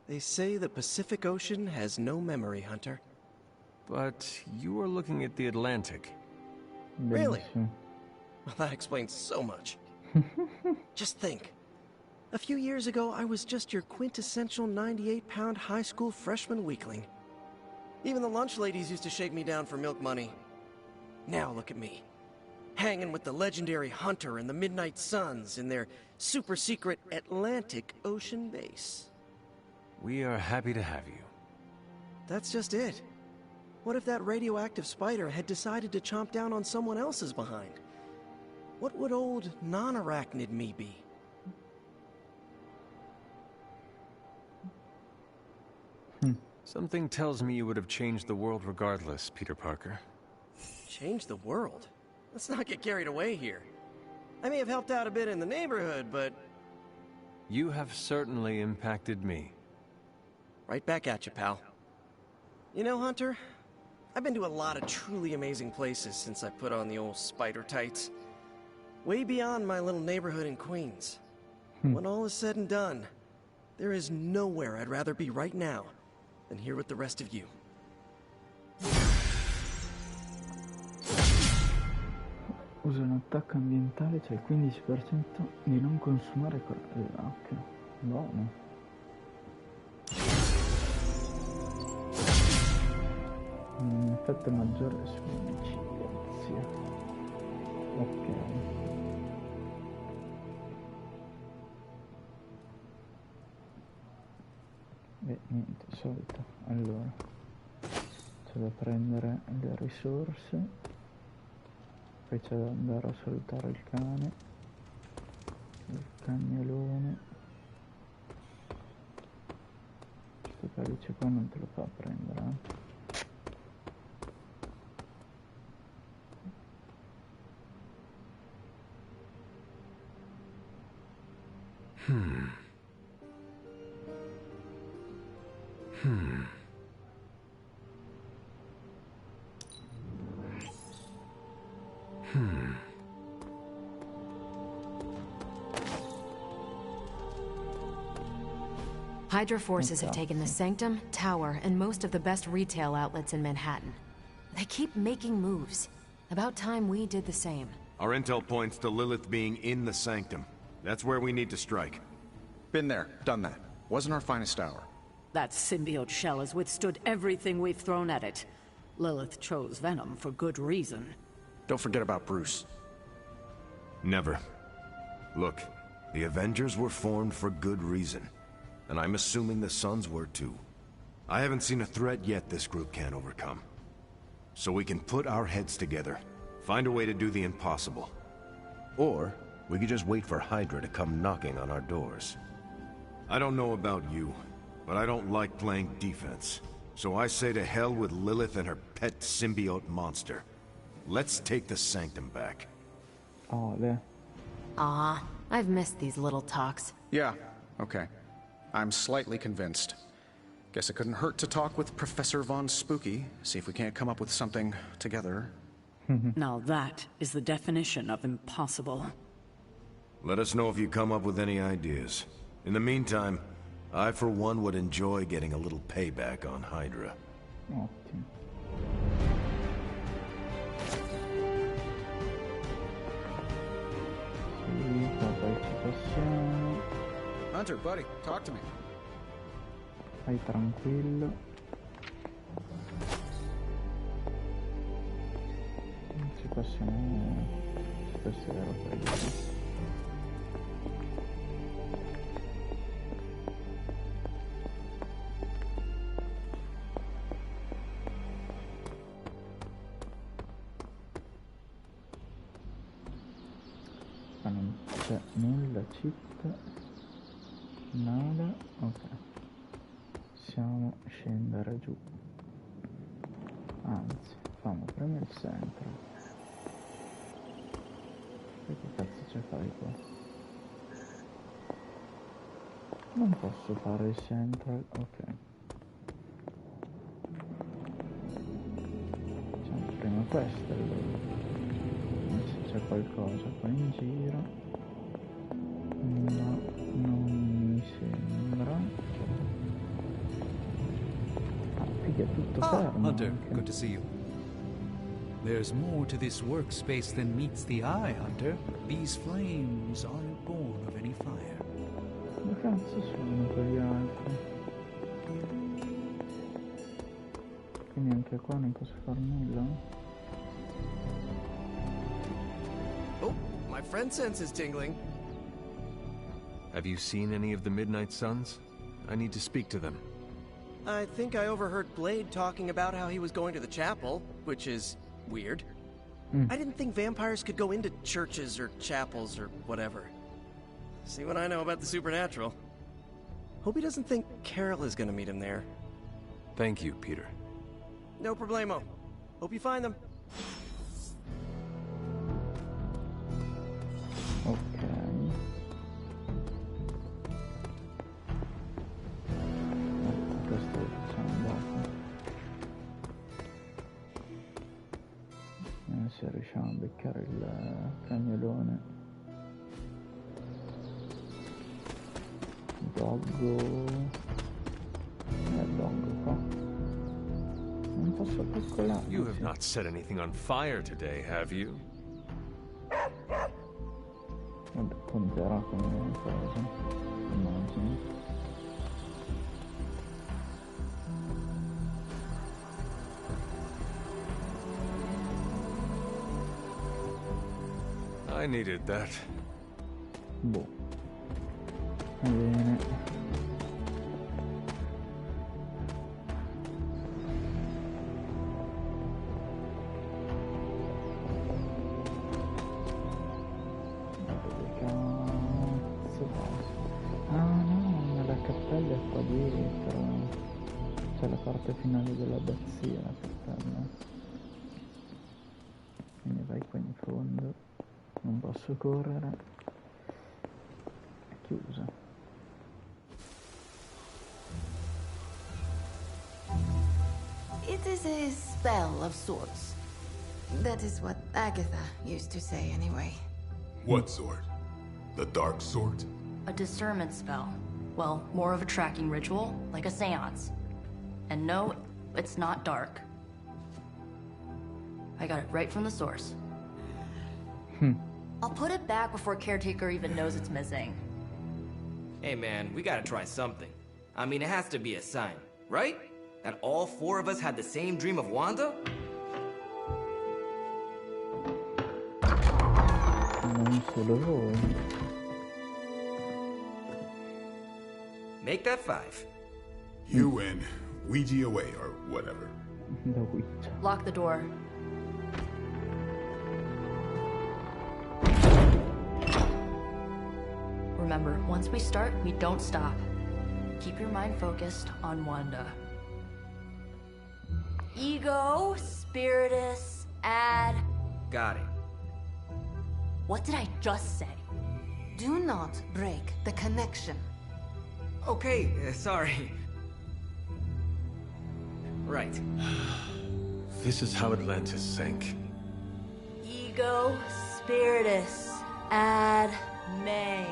They say the Pacific Ocean has no memory, Hunter. But you are looking at the Atlantic. Really? Well, that explains so much. Just think. A few years ago, I was just your quintessential 98-pound high school freshman weakling. Even the lunch ladies used to shake me down for milk money. Now look at me. Hanging with the legendary Hunter and the Midnight Suns in their super-secret Atlantic Ocean base. We are happy to have you. That's just it. What if that radioactive spider had decided to chomp down on someone else's behind? What would old non-arachnid me be? Something tells me you would have changed the world regardless, Peter Parker. Changed the world? Let's not get carried away here. I may have helped out a bit in the neighborhood, but... You have certainly impacted me. Right back at you, pal. You know, Hunter, I've been to a lot of truly amazing places since I put on the old spider tights. Way beyond my little neighborhood in Queens. When all is said and done, there is nowhere I'd rather be right now than here with the rest of you. Usa un attacco ambientale, c'è il 15% di non consumare ok, buono. Un effetto maggiore sull'omicidio. Ok. Beh, niente, solito. Allora, c'è da prendere le risorse, poi c'è da andare a salutare il cane, il cagnolone. Questo calice qua non te lo fa prendere, eh? Hydra forces have taken the Sanctum, Tower, and most of the best retail outlets in Manhattan. They keep making moves. About time we did the same. Our intel points to Lilith being in the Sanctum. That's where we need to strike. Been there, done that. Wasn't our finest hour. That symbiote shell has withstood everything we've thrown at it. Lilith chose Venom for good reason. Don't forget about Bruce. Never. Look, the Avengers were formed for good reason. And I'm assuming the Sons were too. I haven't seen a threat yet this group can't overcome. So we can put our heads together, find a way to do the impossible. Or we could just wait for Hydra to come knocking on our doors. I don't know about you, but I don't like playing defense. So I say to hell with Lilith and her pet symbiote monster. Let's take the Sanctum back. Oh, there. Ah, I've missed these little talks. Yeah, okay. I'm slightly convinced. Guess it couldn't hurt to talk with Professor Von Spooky, see if we can't come up with something together. Now that is the definition of impossible. Let us know if you come up with any ideas. In the meantime, I for one would enjoy getting a little payback on Hydra. Ottimo. Sì, poi ci passiamo. Hunter, buddy, talk to me. Stai tranquillo. Ci passiamo stasera prima. Ma non c'è nulla, chip. Nada, ok. Possiamo scendere giù. Anzi, fammi premere il centro. E che cazzo c'è fai qua? Non posso fare il central, ok. Facciamo prima questo allora. Se c'è qualcosa qua in giro. No, non mi sembra. Figa, è tutto fermo. Hunter, Anche. good to see you. There's more to this workspace than meets the eye, Hunter. These flames aren't born of any fire. Dove cazzo sono quegli altri? Quindi anche qua non posso fare nulla? Oh, my friend sense is tingling. Have you seen any of the Midnight Suns? I need to speak to them. I think I overheard Blade talking about how he was going to the chapel, which is weird. I didn't think vampires could go into churches or chapels or whatever. See what I know about the supernatural. Hope he doesn't think Carol is gonna meet him there. Thank you, Peter. No problemo. Hope you find them. Ok. Questo lo facciamo dopo. riusciamo a beccare il cagnolone. Doggo qua. Non posso calcolare. You have not set anything on fire today, have you? Vabbè, conterà come cosa, immagino. I needed that. Boh. Va bene. La cappella è qua dietro, c'è la parte finale dell'abbazia, la cappella. Quindi vai qua in fondo, non posso correre, è chiusa. It is a spell of sorts. That is what Agatha used to say anyway. What sort? The dark sort? A discernment spell. Well, more of a tracking ritual, like a seance. And no, it's not dark. I got it right from the source. I'll put it back before Caretaker even knows it's missing. Hey man, we gotta try something. I mean, it has to be a sign, right? That all four of us had the same dream of Wanda? Non solo voi. Make that 5. You win. Ouija away, or whatever. The Ouija. Lock the door. Remember, once we start, we don't stop. Keep your mind focused on Wanda. Ego, Spiritus, add... Got it. What did I just say? Do not break the connection. Okay, sorry. Right. This is how Atlantis sank. Ego, Spiritus, ad me.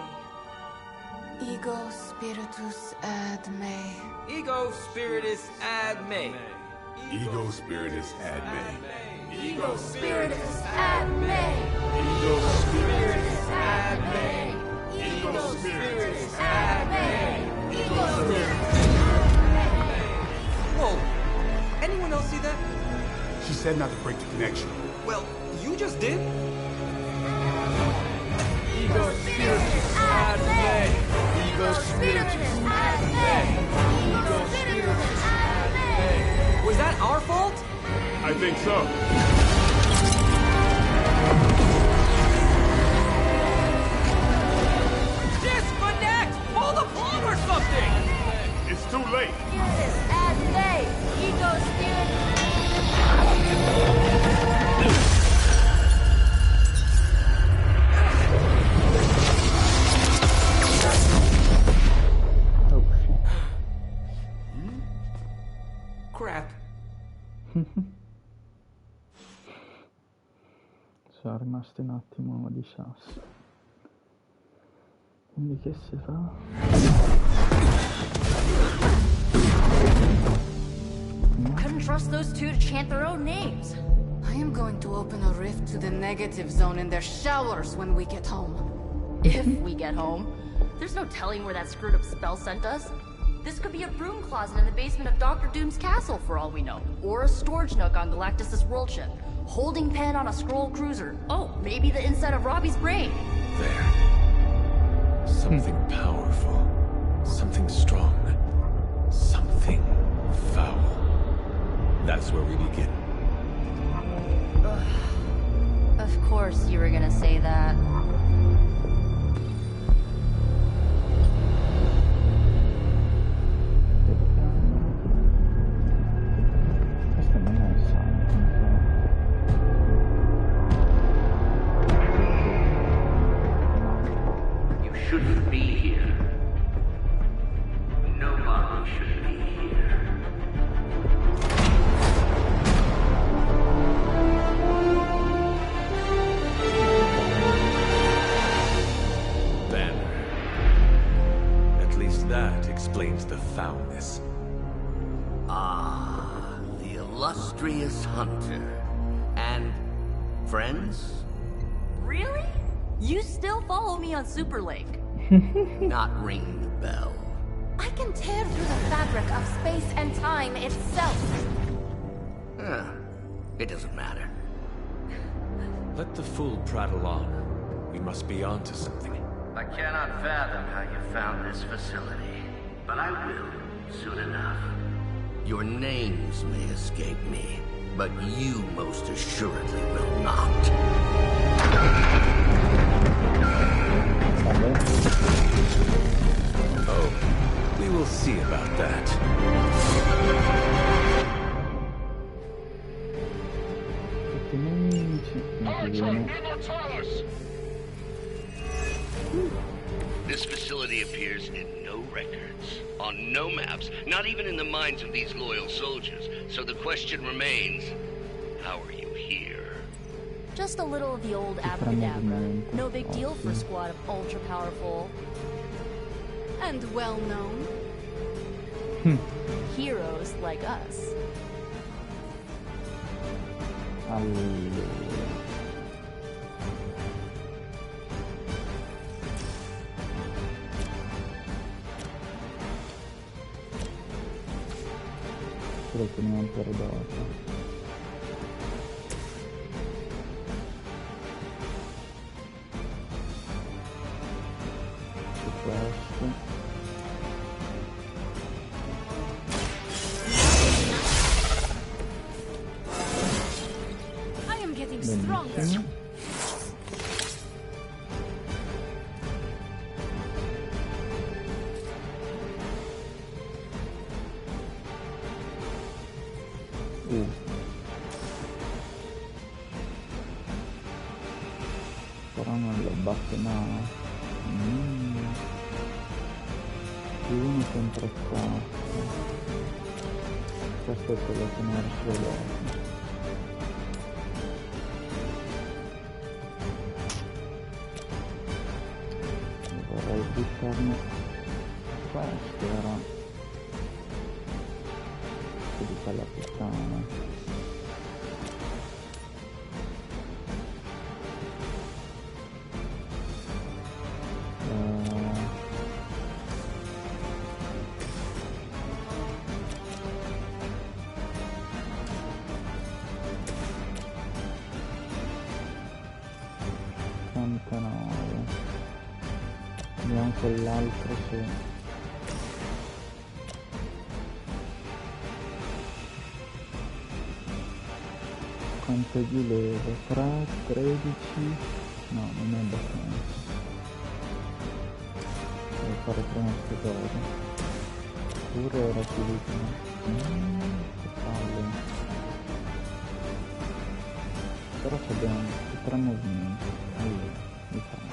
Ego spiritus ad me. Ego spiritus ad me. Ego spiritus ad me. Ego spiritus ad me. Ego spiritus ad me. Ego spiritus ad me. Ego spiritus. Whoa! Anyone else see that? She said not to break the connection. Well, you just did. Ego spiritus ad me. Ego spiritus ad me. Ego spiritus ad me. Was that our fault? I think so. Disconnect! Pull the plug or something! It's too late. Spiritus ad me. Ego spiritus. Crap. Sono rimasto un attimo di sasso. Quindi che si fa? Couldn't trust those two to chant their own names. I am going to open a rift to the negative zone in their showers when we get home. If we get home. There's no telling where that screwed up spell sent us. This could be a broom closet in the basement of Dr. Doom's castle, for all we know. Or a storage nook on Galactus' world ship. Holding pen on a scroll cruiser. Oh, maybe the inside of Robbie's brain. There. Something powerful. Something strong. Something foul. That's where we begin. Of course you were gonna say that. You shouldn't be here. Nobody should be here. Ah, the illustrious hunter. And friends? Really? You still follow me on Super Lake? Not ringing the bell. I can tear through the fabric of space and time itself. It doesn't matter. Let the fool prattle on. We must be on to something. I cannot fathom how you found this facility, but I will soon enough. Your names may escape me, but you most assuredly will not. Oh, we will see about that. This facility appears in no records, on no maps, not even in the minds of these loyal soldiers. So the question remains, how are you here? Just a little of the old abracadabra. No big deal for a squad of ultra-powerful... and well-known. heroes like us. Lo teniamo per dopo. Su questo. I am getting stronger. Però non lo batte mai. Uno contro 4. Questo è quello che non riesce dopo. Vorrei buttarmi questo, però che di quella puttana. Andiamo con l'altro su. Quanto gli levo? 3, 13? No, non è abbastanza. Devo fare prima queste cose. Pure ora più vicino. Che palle. Però abbiamo 3 movimenti. Allora, mi fa.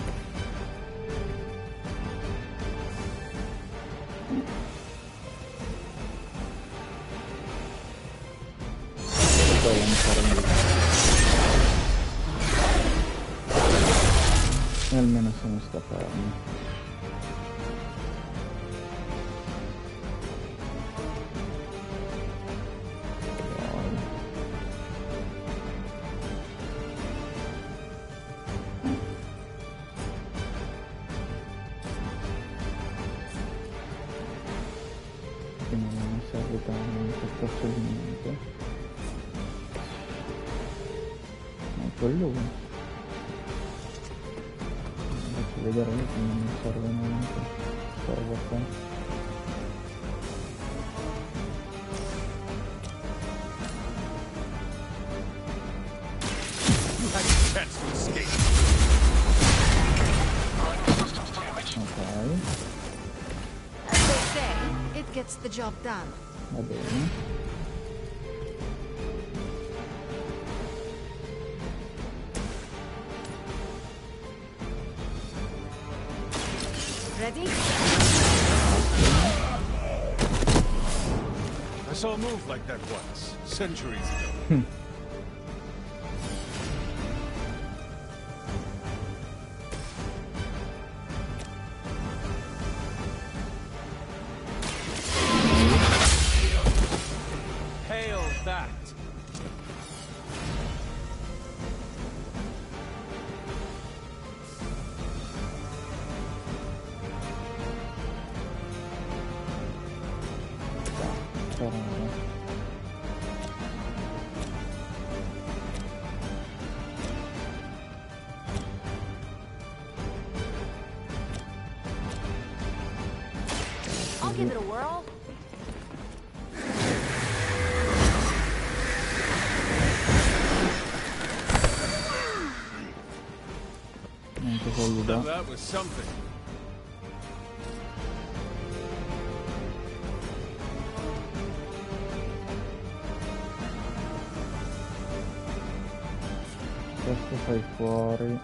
E almeno sono scappati. Quindi non serve tanto questo di niente. Ma è quello. Faccio vedere che non serve niente. Serve qua. You had a chance to escape. Ok. As they say, it gets the job done. Va bene. Ready? I saw a move like that once, centuries ago. sparare. I'll give it a whirl. Now that was something. Questo fai fuori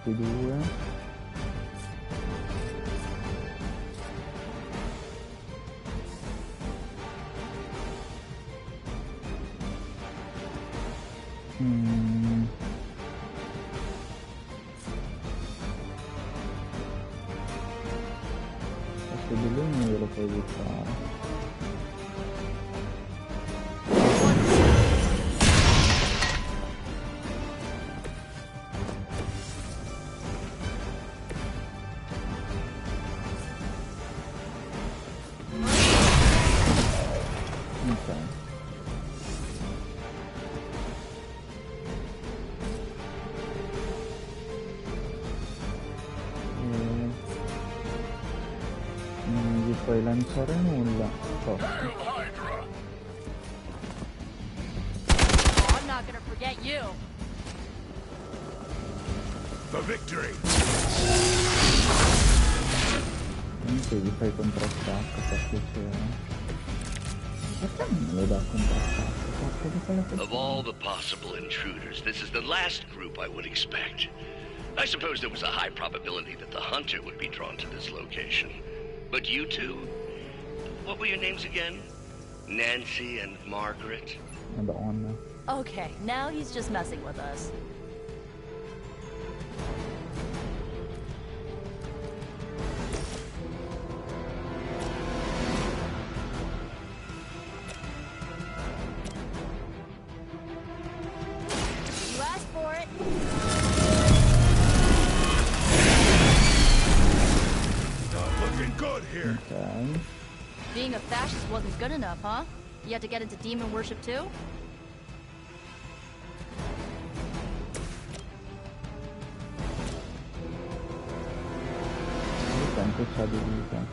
questi due. Questo di lui non glielo puoi buttare. Non gli puoi lanciare nulla. Oh, I'm not gonna forget you. For victory. Comunque gli fai contrattacco per piacere. Perché non me lo dà contrattacco? Of all the possible intruders, this is the last group I would expect. I suppose there was a high probability that the hunter would be drawn to this location. But you two, what were your names again? Nancy and Margaret? Madonna. Okay, now he's just messing with us. You asked for it. Looking good here. Okay. Being a fascist wasn't good enough, huh? You had to get into demon worship too? Quanto c'ha di vita?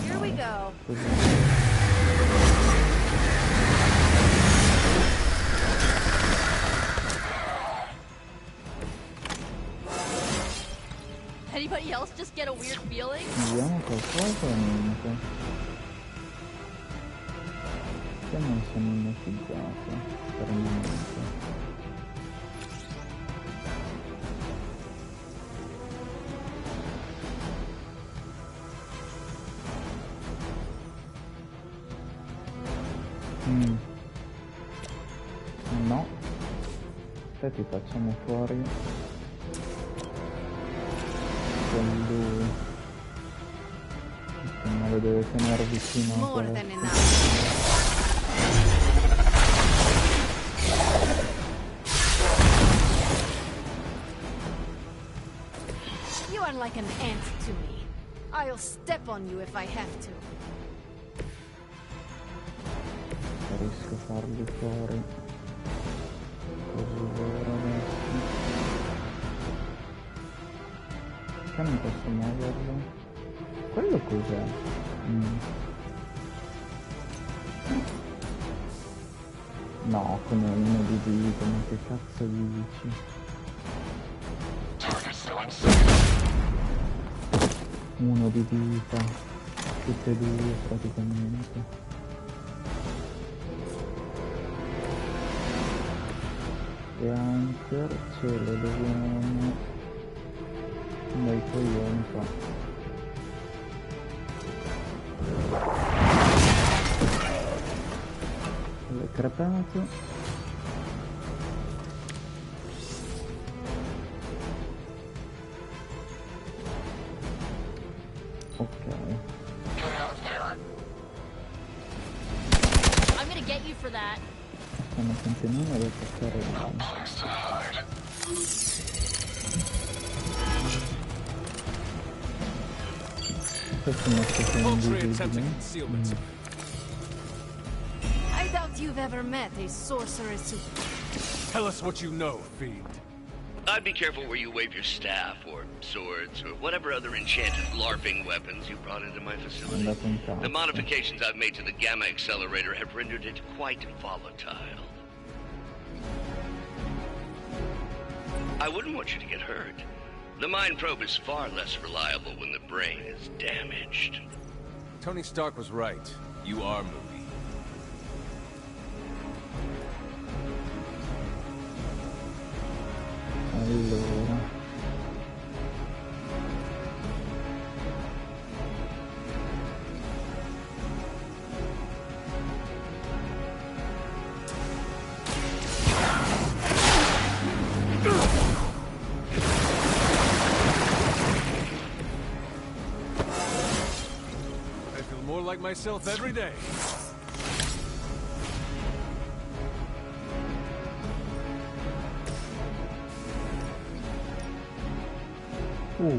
Here we go. Anybody else just get a weird feeling? Vediamo qualcosa o niente? Che non sono innetizzato per niente. No. Aspetta, facciamo fuori con lui. Non lo deve tenere vicino a questo. You are like an ant to me. I'll step on you if I have to. Riesco a farli fuori. Così loro adesso. Perché non posso muoverlo? Quello cos'è? No, come uno di vita, ma che cazzo dici? Uno di vita, tutte e due praticamente. E anche cielo dobbiamo dai coglioni qua. È crepato. I'm gonna get you for that. Possiamo continuare ad attaccare questo è invisibile. I doubt you've ever met a sorceress who... Tell us what you know, fiend. I'd be careful where you wave your staff, or swords, or whatever other enchanted LARPing weapons you brought into my facility. The modifications I've made to the gamma accelerator have rendered it quite volatile. I wouldn't want you to get hurt. The mind probe is far less reliable when the brain is damaged. Tony Stark was right. You are moody. Allora. I feel more like myself every day. Molto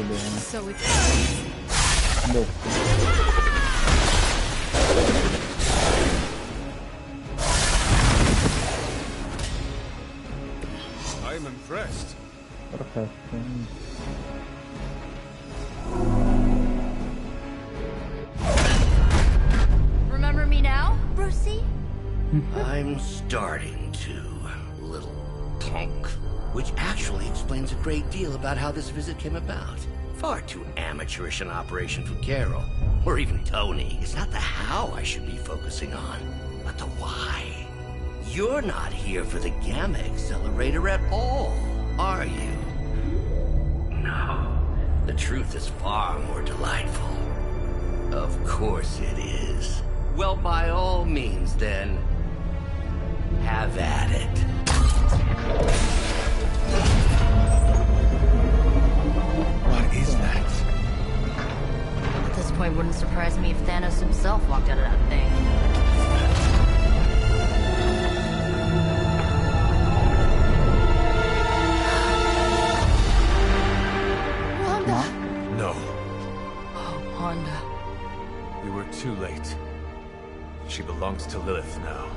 bene. So it's... I'm impressed. Perfetto. Remember me now, Brucey? I'm starting to, little punk. Which actually explains a great deal about how this visit came about. Far too amateurish an operation for Carol, or even Tony. It's not the how I should be focusing on, but the why. You're not here for the gamma accelerator at all, are you? No. The truth is far more delightful. Of course it is. Well, by all means, then, have at it. What is that? At this point, wouldn't surprise me if Thanos himself walked out of that thing. Wanda! No. Oh, Wanda. We were too late. She belongs to Lilith now.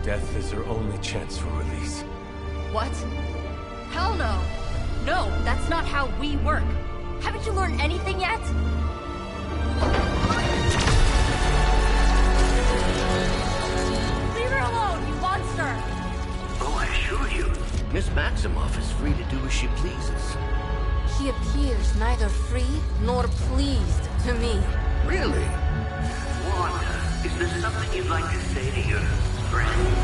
Death is her only chance for release. What? Hell no! No, that's not how we work. Haven't you learned anything yet? Leave her alone, you monster! Oh, I assure you, Miss Maximoff is free to do as she pleases. He appears neither free nor pleased to me. Really? Wanda, is there something you'd like to say to your friends?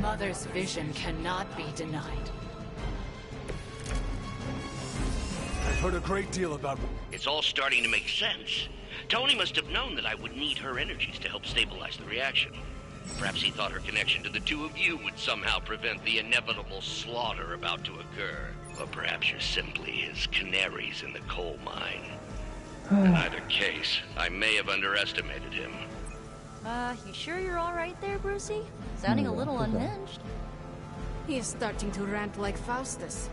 Mother's vision cannot be denied. I've heard a great deal about... It's all starting to make sense. Tony must have known that I would need her energies to help stabilize the reaction. Perhaps he thought her connection to the two of you would somehow prevent the inevitable slaughter about to occur. Or perhaps you're simply his canaries in the coal mine. In either case, I may have underestimated him. You sure you're alright there, Brucey? Sounding a little unhinged. He is starting to rant like Faustus.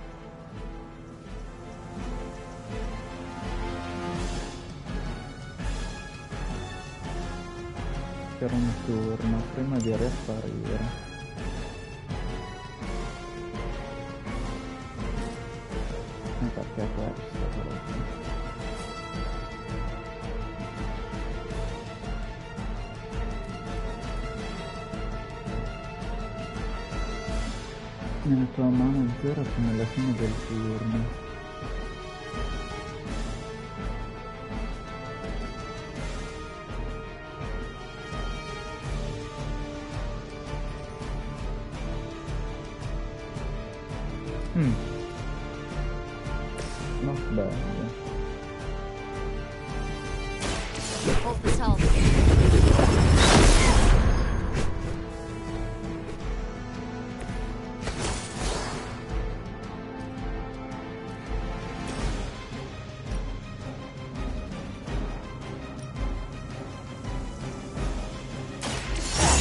Per un turno, prima di riapparire. Perché questo proprio. Nella tua mano zero fino alla fine del turno. Not bad. Hold this help.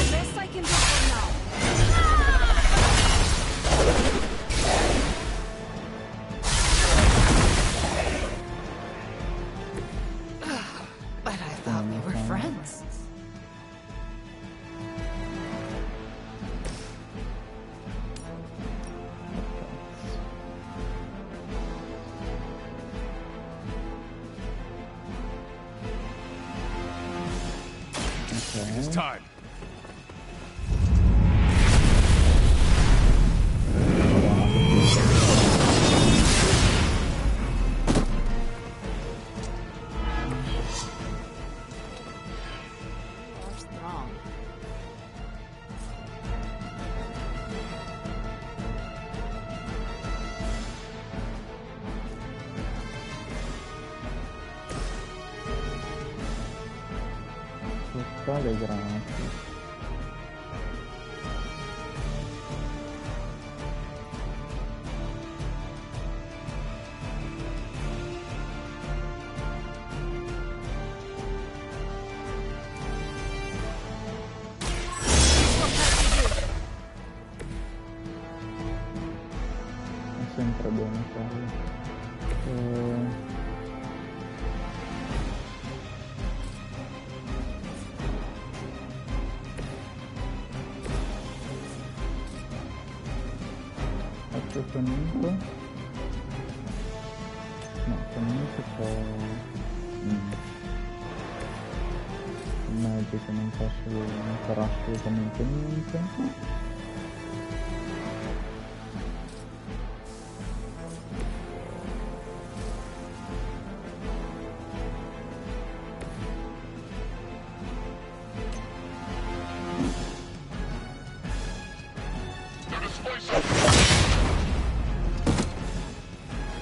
Best I can do for now. But I thought we were friends. It is time. Wrong. Totale gratis. È sempre bene farlo. Faccio comunque. No, comunque c'è Magic che non farà assolutamente niente.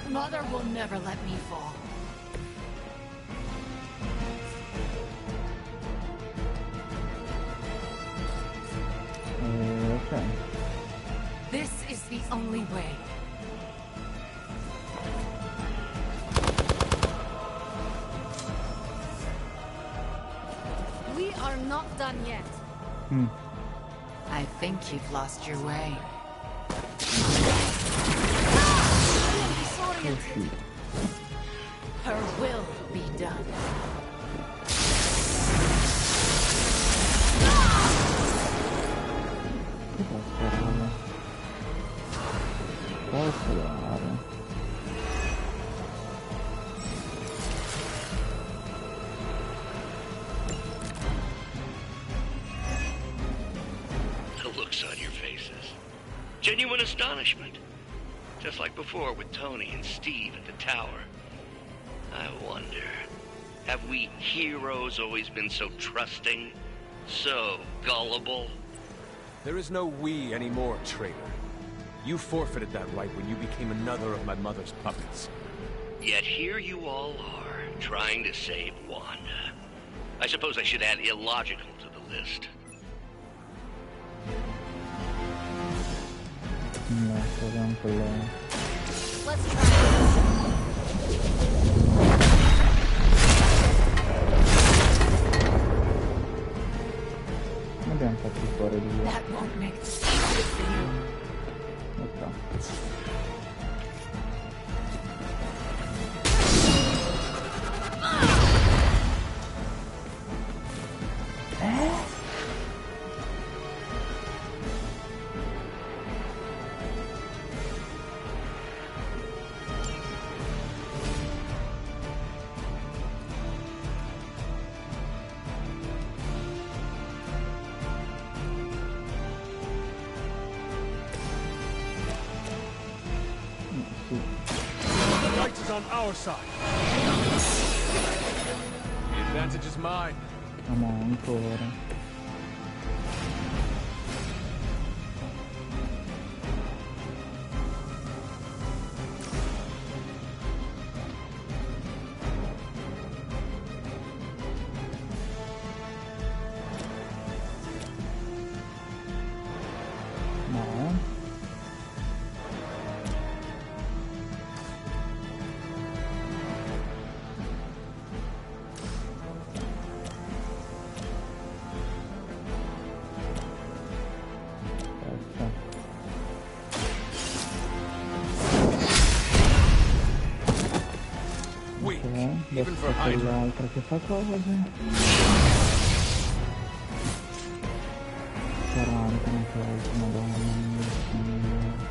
Mother will never let me fall. Ok. This is the only way. We are not done yet. I think you've lost your way. Her will be done. Posso dare? The looks on your faces. Genuine astonishment. Just like before with Tony and Steve at the tower. I wonder, have we heroes always been so trusting? So gullible? There is no we anymore, traitor. You forfeited that right when you became another of my mother's puppets. Yet here you all are, trying to save Wanda. I suppose I should add illogical to the list. Let's try. Abbiamo fatto fuori di That won't make it easier for you. The right is on our side. The advantage is mine. Siamo ancora. even for Adesso Hydra. quell'altra che fa cose. 40 non cose, madonna mia signora.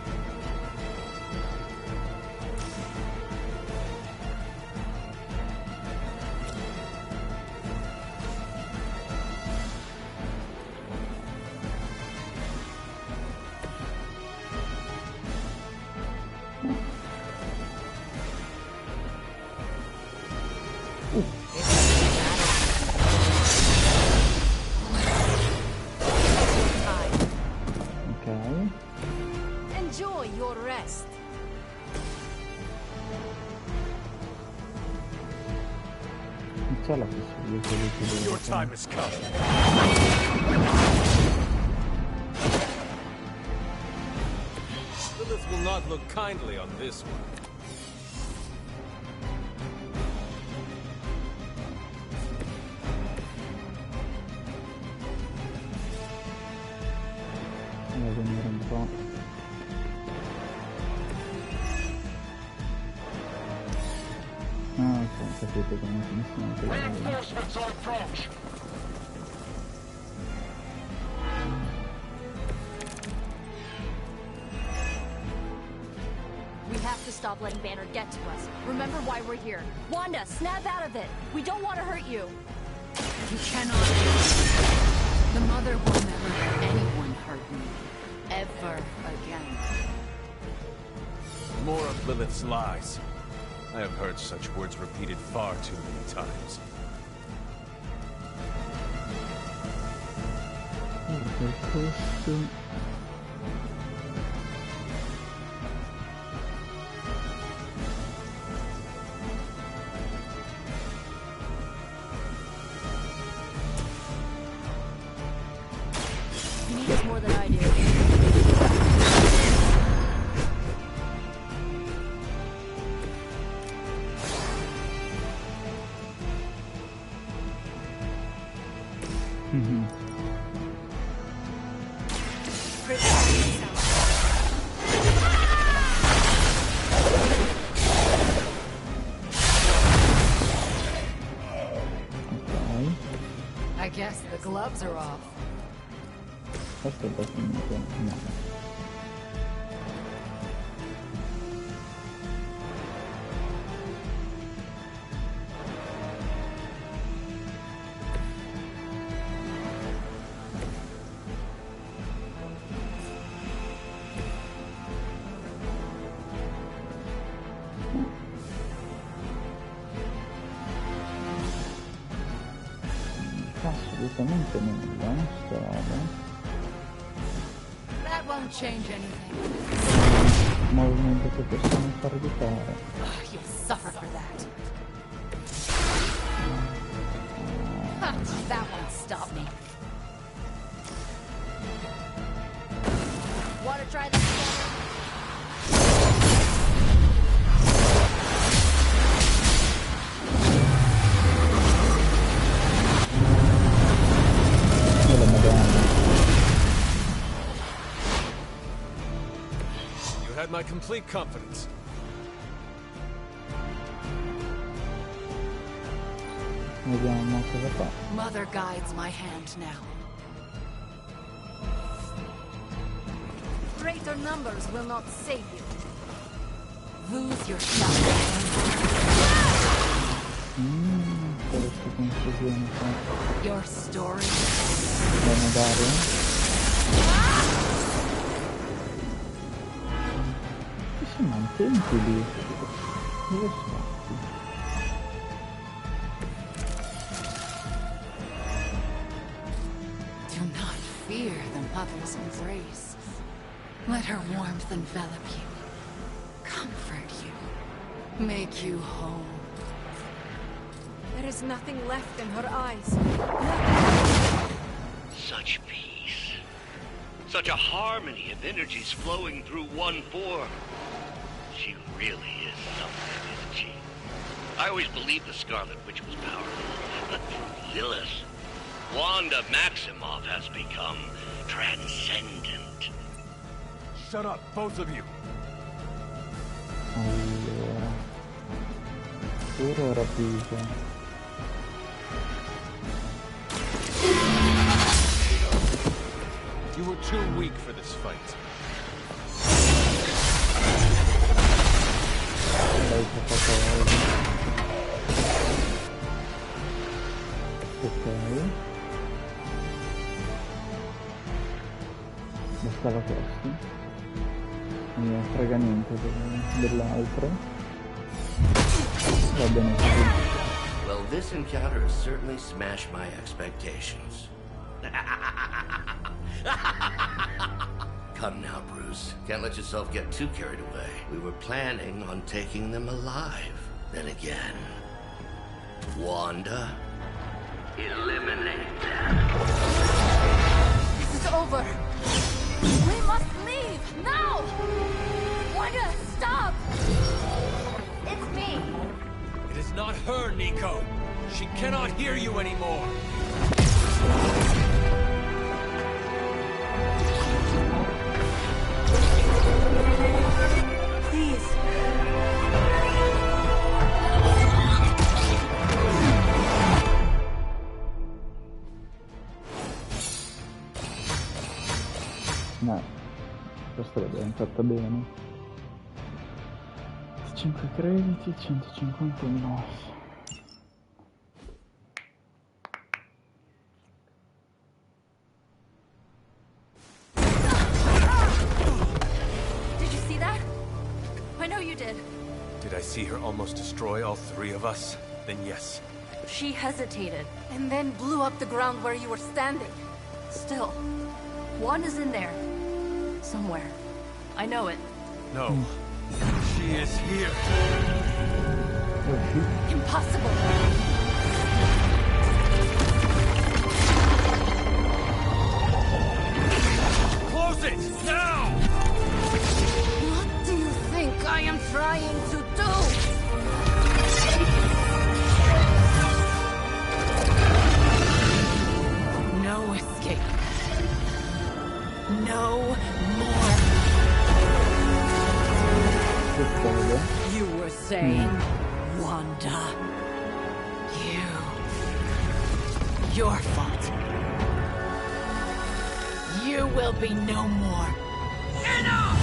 Enjoy your rest. Non c'è la possibilità di chiudere. Your time has come. Lilith will not look kindly on this one. Devo venire un po'. Ah, ok, capite come funziona. Reinforcements on approach. We have to stop letting Banner get to us. Remember why we're here. Wanda, snap out of it. We don't want to hurt you. You cannot. The Mother will never let anyone hurt me. Ever again. More of Lilith's lies. I have heard such words repeated far too many times. You need this more than I do. I guess the gloves are off. Questo è abbastanza no. Assolutamente nulla, sta roba. That won't change anything. Movimento che possiamo far evitare. You'll suffer for that. That won't stop me. Want to try this again? You had my complete confidence. Vediamo cosa fa. Mother guides my hand now. Greater numbers will not save you. Lose yourself. Questa confusione qua. Your story. Andiamo a dare. Ci sono i tempi lì. Dove sono? Do not fear the mother's embrace. Let her warmth envelop you, comfort you, make you whole. There is nothing left in her eyes. Such peace. Such a harmony of energies flowing through one form. She really is something, isn't she? I always believed the Scarlet Witch was powerful, but through Lilith, Wanda Maximoff has become transcendent. Shut up, both of you. Allora. sicuro era più... You were too weak for this fight. Dai, che fa cosa? Ok. Bastava questo. Non mi frega niente dell'altro. Va bene così. Well, this encounter has certainly smashed my expectations. Come now, Bruce. Can't let yourself get too carried away. We were planning on taking them alive. Then again, Wanda, eliminate them. This is over. We must leave now. Wanda, stop. It's me. It is not her, Nico. She cannot hear you anymore. Please. No, questa l'abbiamo fatta bene. 5 crediti, 151. Did you see that? I know you did. Did I see her almost destroy all three of us? Then yes. She hesitated. And then blew up the ground where you were standing. Still, Wanda's in there. Somewhere. I know it. No. She is here. Impossible. Close it! Now! What do you think I am trying to do? No escape. No more. You were saying, Wanda. Your fault. You will be no more. Enough!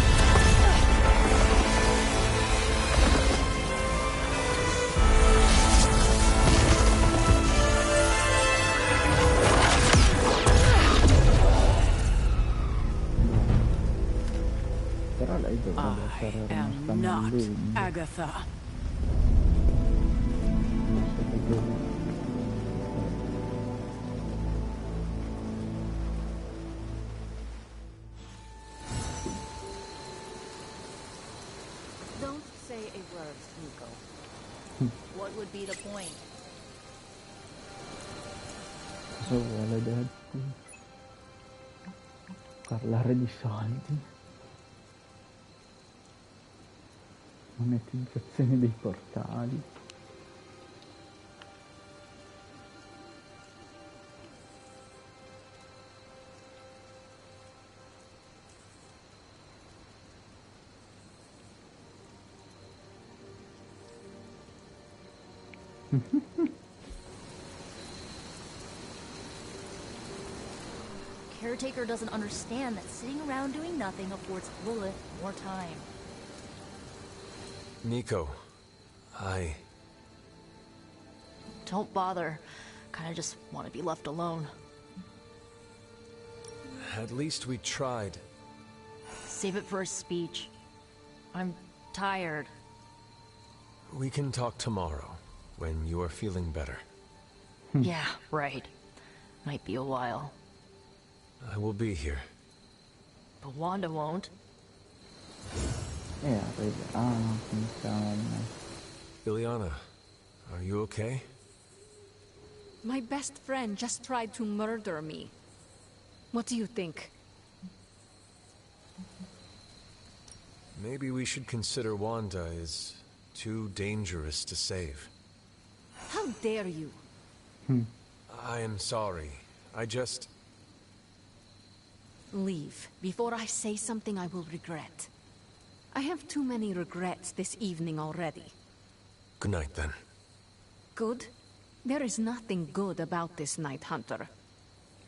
Però lei dovrebbe essere rimasta nell'uno. Agatha. Don't say a word, Nico. What would be the point? Cosa vuole Daddy? Parlare di soldi? Monetizzazione dei portali? Caretaker doesn't understand that sitting around doing nothing affords Lilith more time. Nico, Don't bother. Kinda just want to be left alone. At least we tried. Save it for a speech. I'm tired. We can talk tomorrow, when you are feeling better. Yeah, right. Might be a while. I will be here. But Wanda won't. Yeah, con calma. Ileana, are you okay? My best friend just tried to murder me. What do you think? Maybe we should consider Wanda is too dangerous to save. How dare you? I am sorry. I just... Leave, before I say something I will regret. I have too many regrets this evening already. Good night, then. good? There is nothing good about this Night Hunter.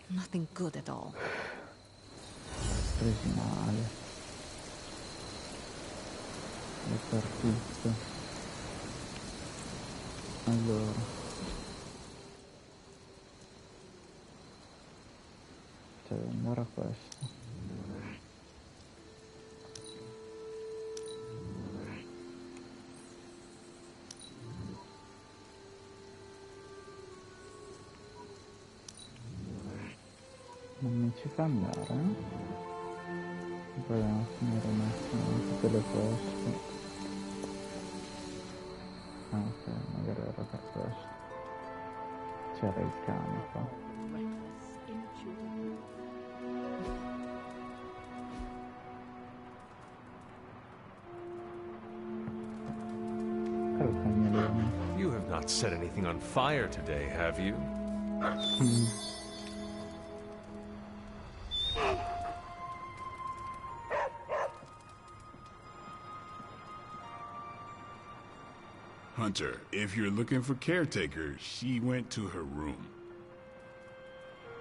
Nothing good at all. Presi male. Dappertutto. Allora. Cioè, devo andare a questo. Non mi ci fa andare, eh? Poi andiamo a finire un attimo tutte le poste. Ah, ok, magari era per questo. C'era il cane qua. You have not set anything on fire today, have you? Hunter, if you're looking for caretaker, she went to her room.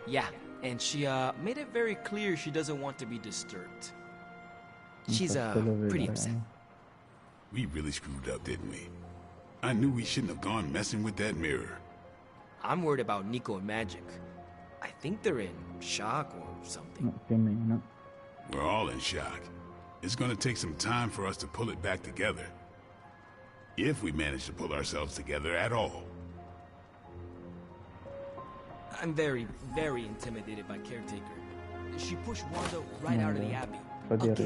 Yeah, and she made it very clear she doesn't want to be disturbed. She's pretty upset. We really screwed up, didn't we? I knew we shouldn't have gone messing with that mirror. I'm worried about Nico and Magic. I think they're in shock or something. We're all in shock. It's gonna take some time for us to pull it back together. If we manage to pull ourselves together at all. I'm very, very intimidated by Caretaker. She pushed Wanda right out of the Abbey. Again.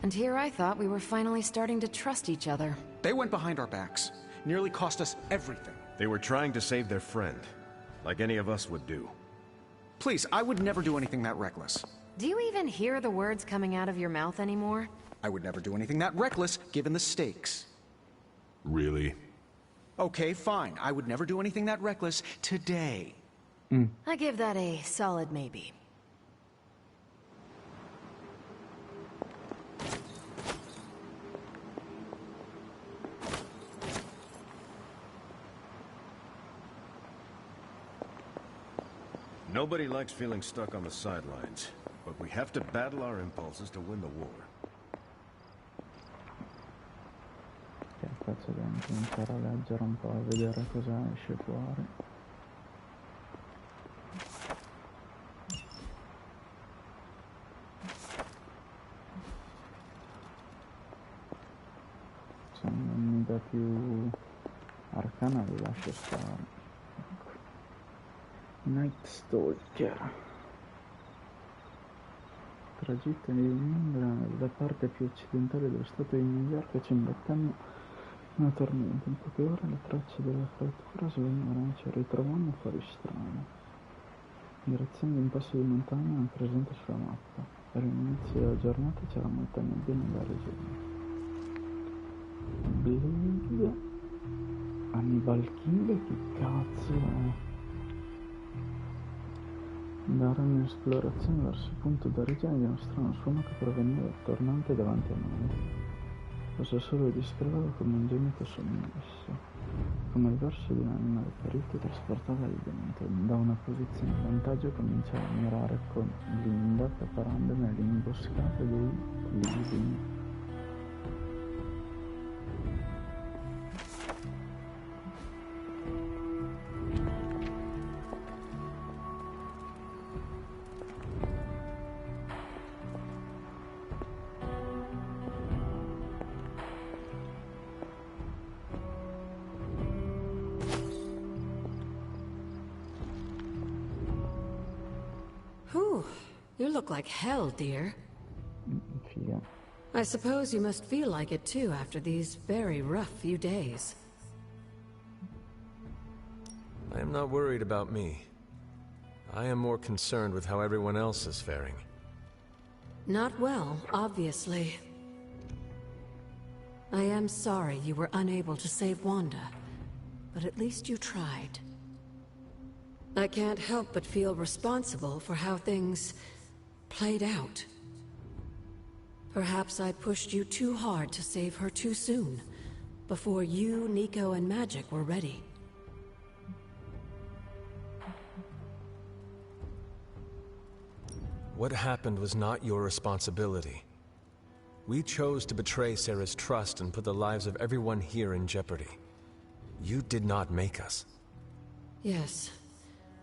And here I thought we were finally starting to trust each other. They went behind our backs. Nearly cost us everything. They were trying to save their friend, like any of us would do. Please, I would never do anything that reckless. Do you even hear the words coming out of your mouth anymore? I would never do anything that reckless, given the stakes. Really? Okay, fine. I would never do anything that reckless today. I give that a solid maybe. Nobody likes feeling stuck on the sidelines, but we have to battle our impulses to win the war. Ok, faccio da cominciare a leggere un po', a vedere cosa esce fuori. Se non mi dà più arcana lo lascio stare. Night Stalker. Tragitto di Londra, la parte più occidentale dello stato di New York, ci imbattiamo una tormenta. In poche ore le tracce della frattura svengono, ci ritroviamo fuori strada. Direzione di un passo di montagna non presente sulla mappa. Per l'inizio della giornata c'era molta nebbia nella regione. Blade Hannibal King, che cazzo è? Dare un'esplorazione verso il punto d'origine di uno strano suono che proveniva dal tornante davanti a noi. Posso solo descriverlo come un gemito sommesso, come il verso di un animale ferito trasportato dal vento. Da una posizione di vantaggio cominciai a mirare con Linda preparandomi all'imboscata dei lividi. You look like hell, dear. Figa. I suppose you must feel like it too after these very rough few days. I am not worried about me. I am more concerned with how everyone else is faring. Not well, obviously. I am sorry you were unable to save Wanda. but at least you tried. I can't help but feel responsible for how things played out. Perhaps I pushed you too hard to save her too soon, before you, Nico, and Magic were ready. What happened was not your responsibility. We chose to betray Sarah's trust and put the lives of everyone here in jeopardy. You did not make us. Yes,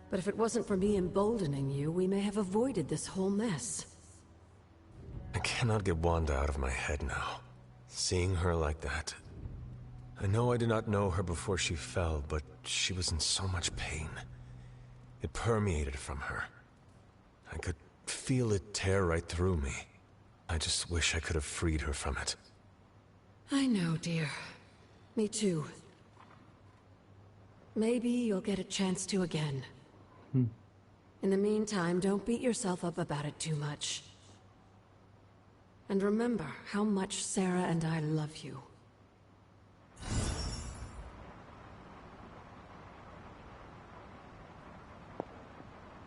but if it wasn't for me emboldening you, we may have avoided this whole mess. I cannot get Wanda out of my head now. Seeing her like that. I know I did not know her before she fell, but she was in so much pain. It permeated from her. I could feel it tear right through me. I just wish I could have freed her from it. I know, dear. Me too. Maybe you'll get a chance to again. In the meantime, don't beat yourself up about it too much. And remember how much Sarah and I love you.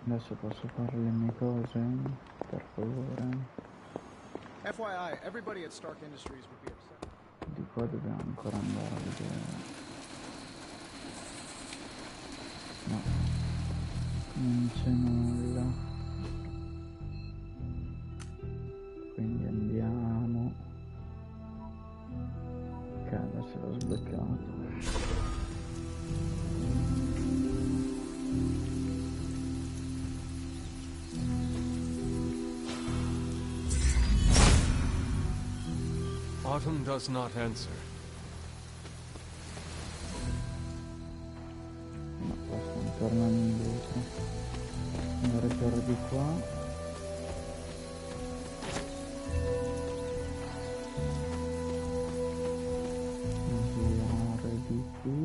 Adesso posso fare le mie cose, per favore. FYI, everybody at Stark Industries would be upset. Di qua dobbiamo ancora andare a vedere. No, non c'è nulla. Quindi andiamo. Ok, adesso l'ho sbloccato. Autumn does not answer. No, qua stiamo tornando indietro. Andare per di qua. Girare di qui.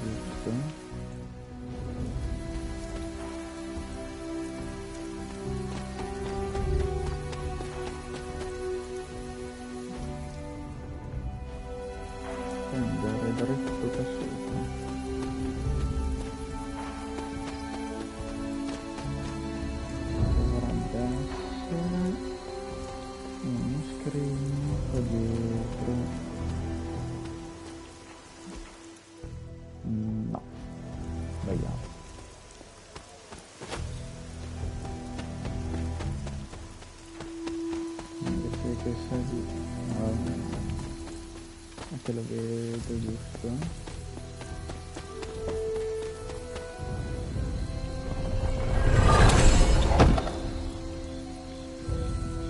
Giusto. Dritto da sopra. Dovrebbe essere uno scrigno qua dietro. No, sbagliato. Invece che sia di... Te lo vedo giusto.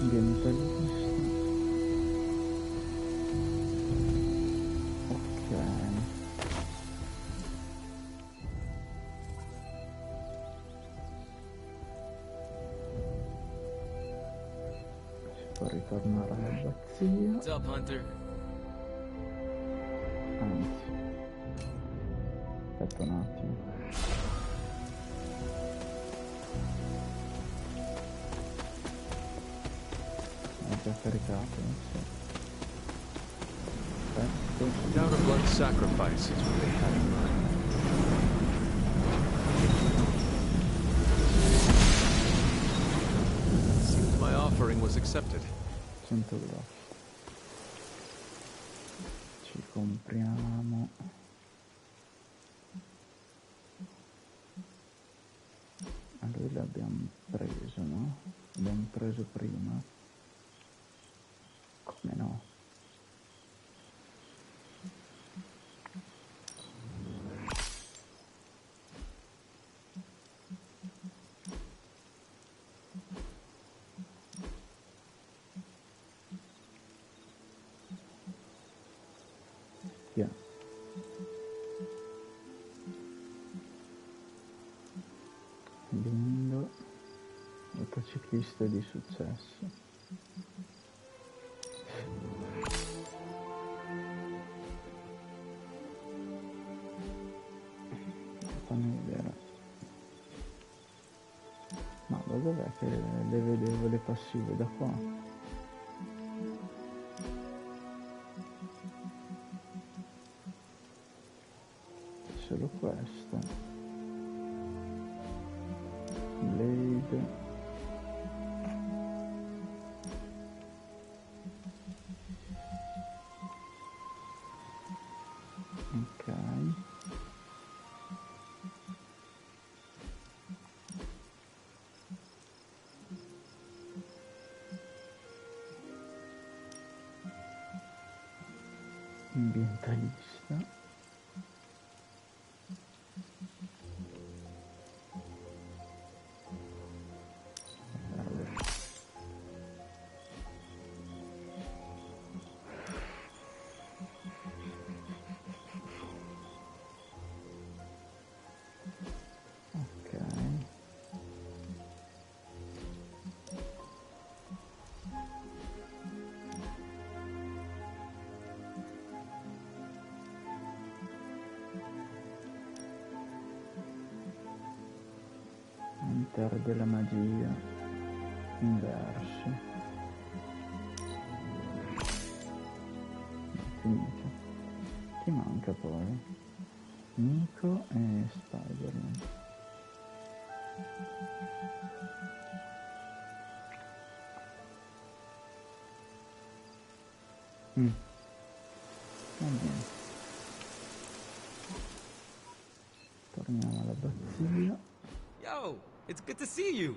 Ambientalista. Ok. Si può ritornare all'abbazia. What's up, Hunter? Anzi, aspetta un attimo. Ho già caricato, non so. Aspetta. Without a blood sacrifice is what they had in mind. It seems my offering was accepted. 100 $. Ci compriamo a lui l'abbiamo preso, no? L'abbiamo preso prima. Come no? Yeah. Lindo, motociclista di successo. Fammi vedere. Ma da dov'è che le vedevo le passive? Da qua? solo questa. Lode. Ok. Ambientalista. Terra della magia inversi. Finisce. Chi manca poi? Nico e Spider-Man. Va bene. Torniamo all'abbazia. Yo, it's good to see you.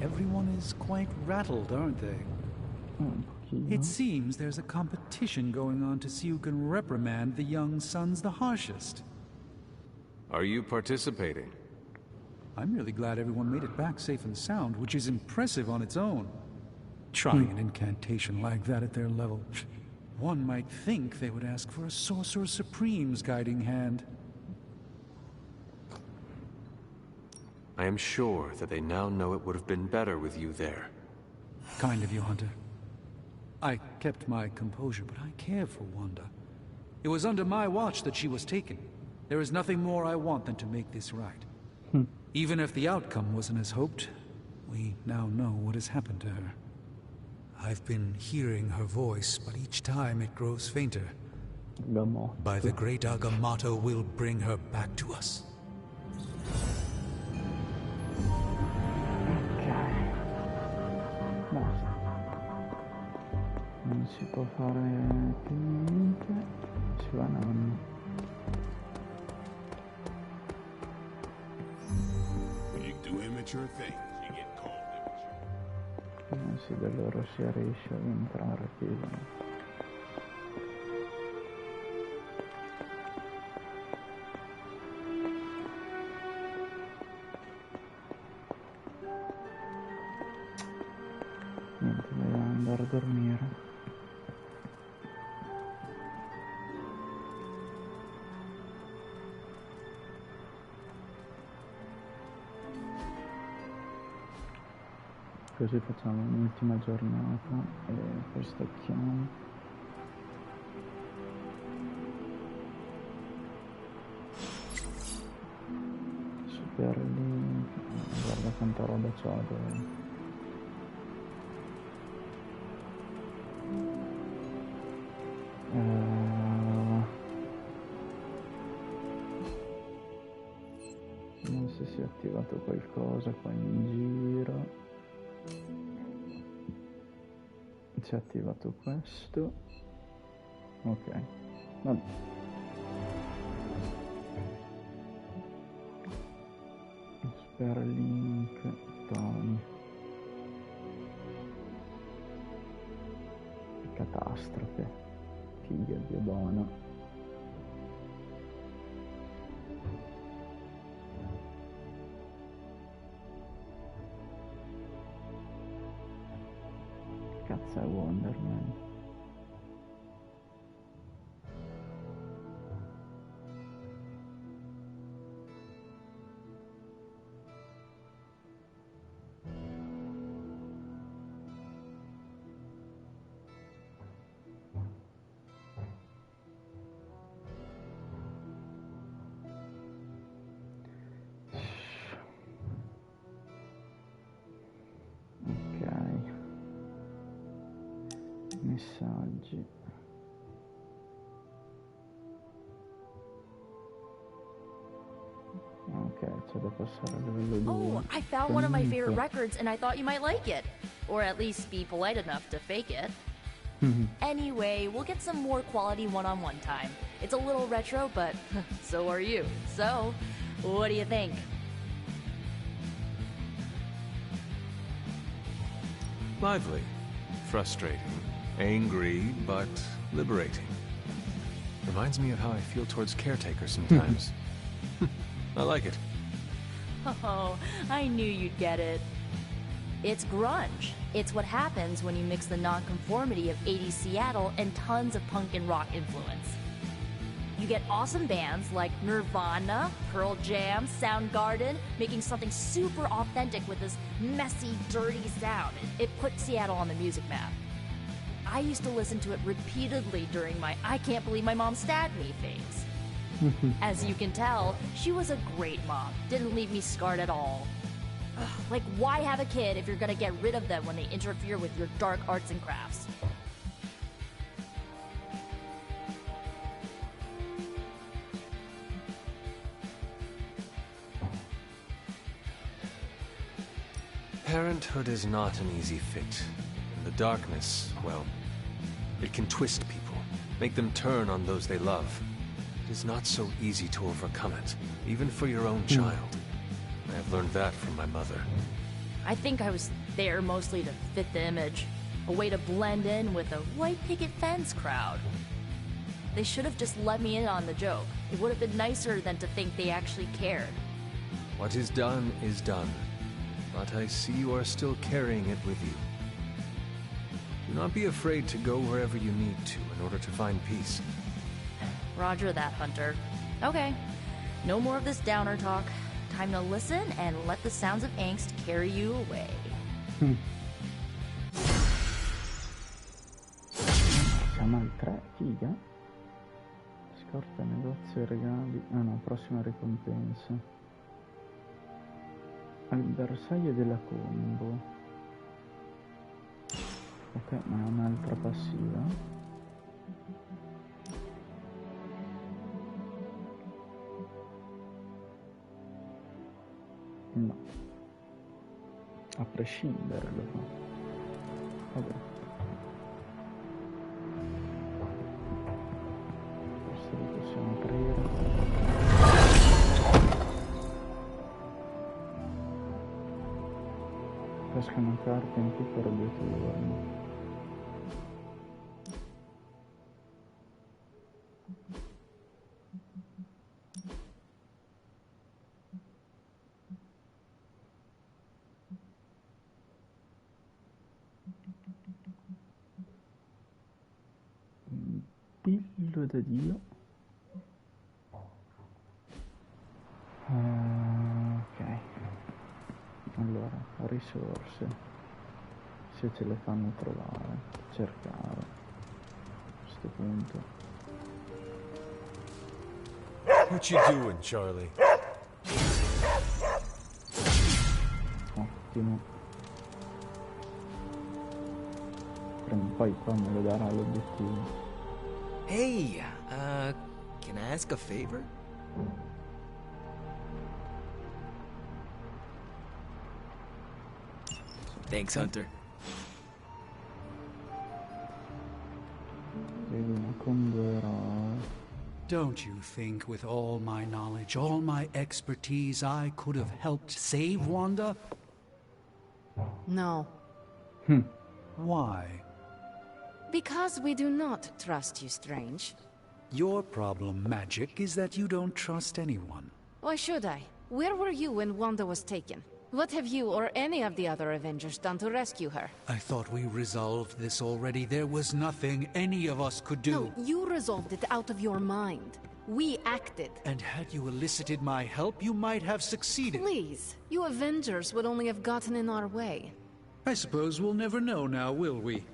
Everyone is quite rattled, aren't they? It seems there's a competition going on to see who can reprimand the young sons the harshest. Are you participating? I'm really glad everyone made it back safe and sound, which is impressive on its own. Trying an incantation like that at their level. One might think they would ask for a Sorcerer Supreme's guiding hand. I am sure that they now know it would have been better with you there. Kind of you, Hunter. I kept my composure, but I care for Wanda. It was under my watch that she was taken. There is nothing more I want than to make this right. Even if the outcome wasn't as hoped, we now know what has happened to her. I've been hearing her voice, but each time it grows fainter. By the great Agamotto will bring her back to us. Basta. Non si può fare più niente. Ci va nonno. When you do immature things, you get called immature. Non si da loro si riesce ad entrare qui. Niente, dobbiamo andare a dormire. Così facciamo un'ultima giornata e poi stacchiamo. Super lì. Guarda quanta roba c'ho dove. Non so se si è attivato qualcosa qua in giro. Si è attivato questo. Ok. Vabbè. Sperlink, Tony. Catastrofe. Figa di buona. Cazzo è Wonder Man. oggi. Ok, c'è da passare al livello 2. Oh, I found one of my favorite records and I thought you might like it. Or at least be polite enough to fake it. Anyway, we'll get some more quality one-on-one time. It's a little retro, but so are you. So, what do you think? Lively, frustrating, angry, but liberating. Reminds me of how I feel towards caretakers sometimes. I like it. Oh, I knew you'd get it. It's grunge. It's what happens when you mix the nonconformity of 80s Seattle and tons of punk and rock influence. You get awesome bands like Nirvana, Pearl Jam, Soundgarden, making something super authentic with this messy, dirty sound. It put Seattle on the music map. I used to listen to it repeatedly during my I can't believe my mom stabbed me phase. As you can tell, she was a great mom. Didn't leave me scarred at all. Ugh, like, why have a kid if you're gonna get rid of them when they interfere with your dark arts and crafts? Parenthood is not an easy fit. And the darkness, well, it can twist people, make them turn on those they love. It is not so easy to overcome it, even for your own child. I have learned that from my mother. I think I was there mostly to fit the image. A way to blend in with the white picket fence crowd. They should have just let me in on the joke. It would have been nicer than to think they actually cared. What is done is done. But I see you are still carrying it with you. Do not be afraid to go wherever you need to in order to find peace. Roger that, Hunter. Okay, no more of this downer talk. Time to listen and let the sounds of angst carry you away. Siamo al 3, figa. Scorta negozio e regali. Ah no, prossima ricompensa. Al bersaglio della combo. Ok, ma è un'altra passiva. No, a prescindere lo fa. Vabbè. Questo lo possiamo aprire. Pescano carte in più per 2 turni. Pillo da Dio. Ok. Allora, risorse. Se ce le fanno trovare. Cercare. A questo punto. What you doing, Charlie? Ottimo. Prima o poi qua me lo darà l'obiettivo. Hey, can I ask a favor? Thanks, Hunter. Don't you think with all my knowledge, all my expertise, I could have helped save Wanda? No. Why? Because we do not trust you, Strange. Your problem, Magic, is that you don't trust anyone. Why should I? Where were you when Wanda was taken? What have you or any of the other Avengers done to rescue her? I thought we resolved this already. There was nothing any of us could do. No, you resolved it out of your mind. We acted. And had you elicited my help, you might have succeeded. Please, you Avengers would only have gotten in our way. I suppose we'll never know now, will we?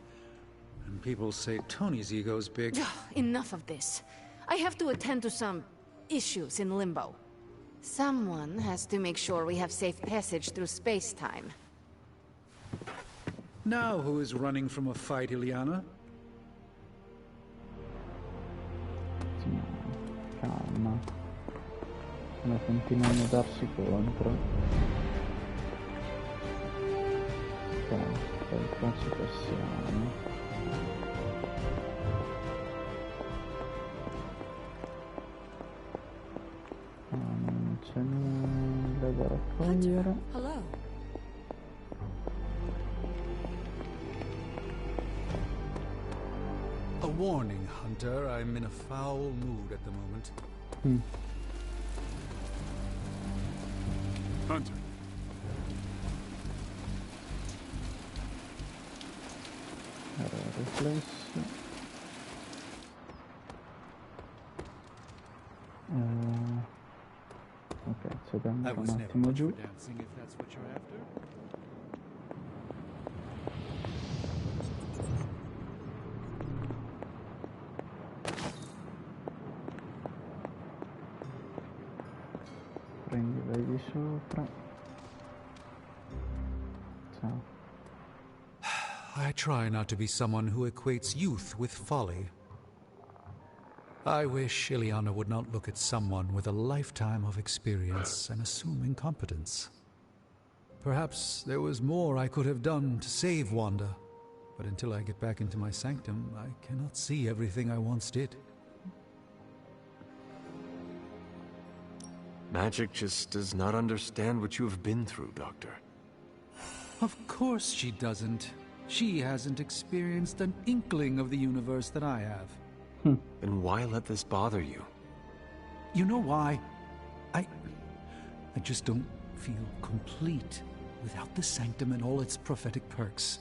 And people say Tony's ego's big. Enough of this. I have to attend to some issues in Limbo. Someone has to make sure we have safe passage through space-time. Now who is running from a fight, Ileana? attimo, calma. Ma continuano a darsi contro. Ok, poi qua ci passiamo. Non c'è nulla da raccogliere. Hello. A warning, Hunter. I'm in a foul mood at the moment. Hunter. Riflessi. Ok, c'è da andare un attimo giù. Prendi, vai di sopra. Ciao. I try not to be someone who equates youth with folly. I wish Ileana would not look at someone with a lifetime of experience and assume incompetence. Perhaps there was more I could have done to save Wanda, but until I get back into my sanctum, I cannot see everything I once did. Magic just does not understand what you have been through, Doctor. Of course she doesn't. She hasn't experienced an inkling of the universe that I have. Then why let this bother you? You know why? I just don't feel complete without the sanctum and all its prophetic perks.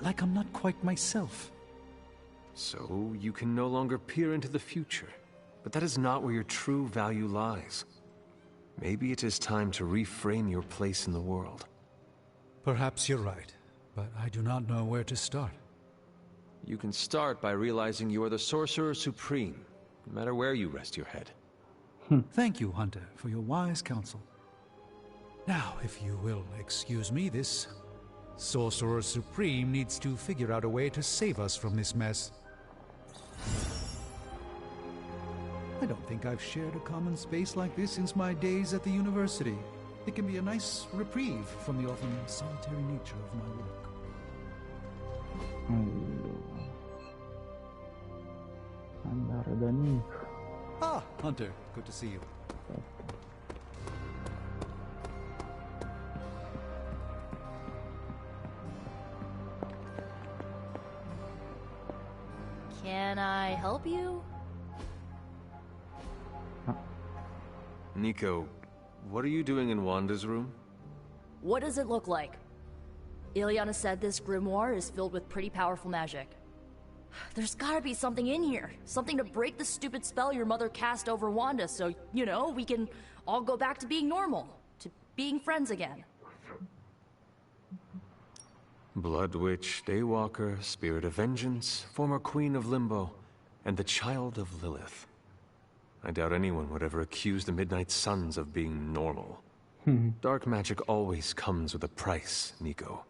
Like I'm not quite myself. So you can no longer peer into the future. But that is not where your true value lies. Maybe it is time to reframe your place in the world. Perhaps you're right, but I do not know where to start. You can start by realizing you are the Sorcerer Supreme, no matter where you rest your head. Thank you, Hunter, for your wise counsel. Now, if you will excuse me, this Sorcerer Supreme needs to figure out a way to save us from this mess. I don't think I've shared a common space like this since my days at the university. It can be a nice reprieve from the often solitary nature of my work. Andare da Nico. Ah, Hunter, good to see you. Can I help you? Nico, what are you doing in Wanda's room? What does it look like? Ileana said this grimoire is filled with pretty powerful magic. There's gotta be something in here. Something to break the stupid spell your mother cast over Wanda so, you know, we can all go back to being normal. To being friends again. Blood Witch, Daywalker, Spirit of Vengeance, former Queen of Limbo, and the Child of Lilith. I doubt anyone would ever accuse the Midnight Suns of being normal. Dark magic always comes with a price, Nico.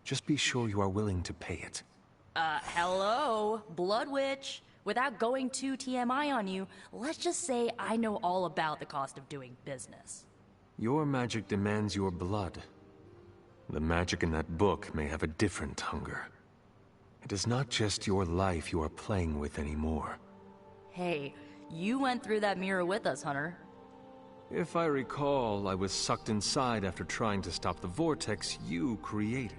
Just be sure you are willing to pay it. Hello, Blood Witch. Without going too TMI on you, let's just say I know all about the cost of doing business. Your magic demands your blood. The magic in that book may have a different hunger. It is not just your life you are playing with anymore. Hey, you went through that mirror with us, Hunter. If I recall, I was sucked inside after trying to stop the vortex you created.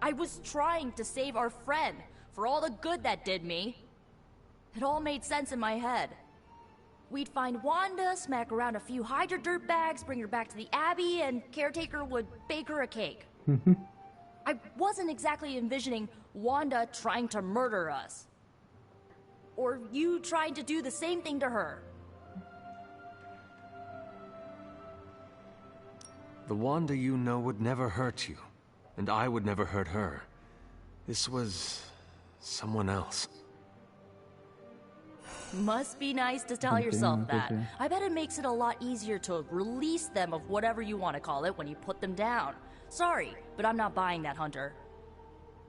I was trying to save our friend, for all the good that did me. It all made sense in my head. We'd find Wanda, smack around a few Hydra dirtbags, bring her back to the Abbey, and Caretaker would bake her a cake. I wasn't exactly envisioning Wanda trying to murder us. Or you trying to do the same thing to her. The Wanda you know would never hurt you, and I would never hurt her. This was someone else. Must be nice to tell yourself that. I bet it makes it a lot easier to release them of whatever you want to call it when you put them down. Sorry, but I'm not buying that, Hunter.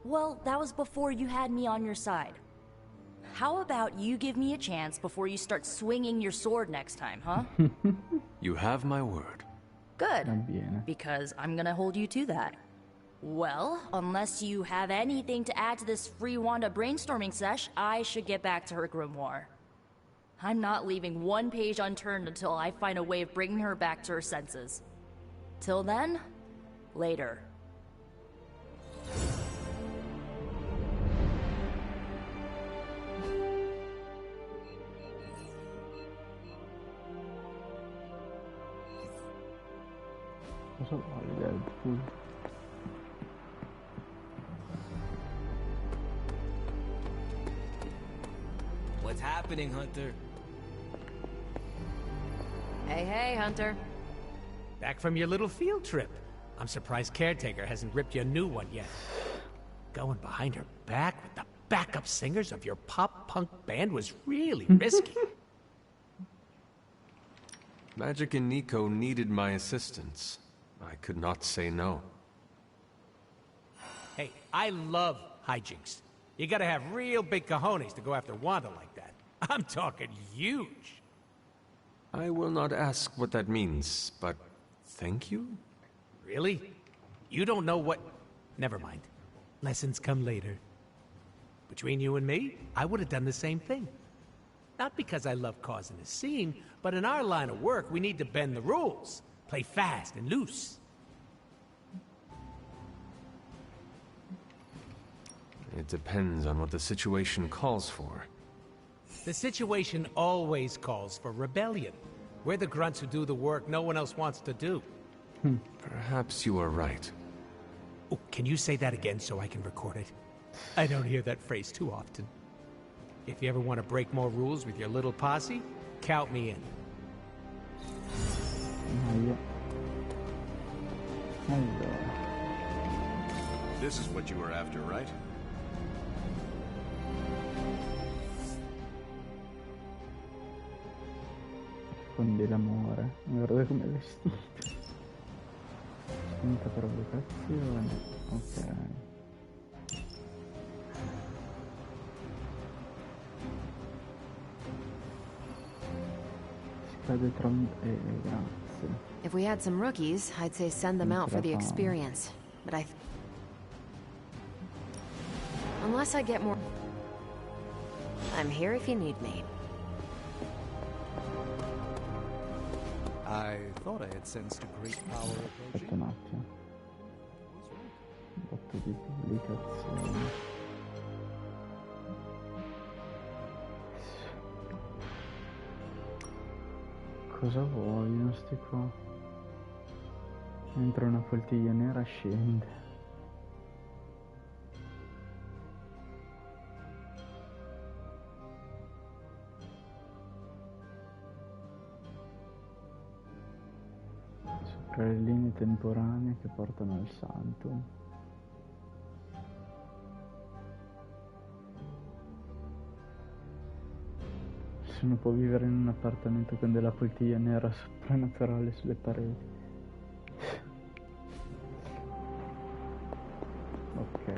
Well, that was before you had me on your side. how about you give me a chance before you start swinging your sword next time, huh? You have my word. Good, because I'm gonna hold you to that. Well, unless you have anything to add to this free Wanda brainstorming sesh, I should get back to her grimoire. I'm not leaving one page unturned until I find a way of bringing her back to her senses. Till then, later. Cosa vuole Deadpool? What's happening, Hunter? Hey, Hunter. Back from your little field trip. I'm surprised Caretaker hasn't ripped you a new one yet. Going behind her back with the backup singers of your pop-punk band was really risky. Magic and Nico needed my assistance. I could not say no. Hey, I love hijinks. You gotta have real big cojones to go after Wanda like that. I'm talking huge. I will not ask what that means, but thank you? Really? You don't know what... Never mind. Lessons come later. Between you and me, I would have done the same thing. Not because I love causing a scene, but in our line of work, we need to bend the rules. Play fast and loose. It depends on what the situation calls for. The situation always calls for rebellion. We're the grunts who do the work no one else wants to do. Perhaps you are right. Oh, can you say that again so I can record it? I don't hear that phrase too often. If you ever want to break more rules with your little posse, count me in. This is what you were after, right? Fondi l'amore. Guarda come è vestito. Finita provocazione. Ok. Scade tra... grazie. If we had some rookies, I'd say send them out for the experience. But unless I get more... I'm here if you need me. I thought I had sensed a great power approaching. Aspetta un attimo. Botto di pubblicazione. Cosa vogliono sti qua? Entra una poltiglia nera, scende. Sopra le linee temporanee che portano al Santum. Nessuno può vivere in un appartamento con della poltiglia nera soprannaturale sulle pareti. Ok,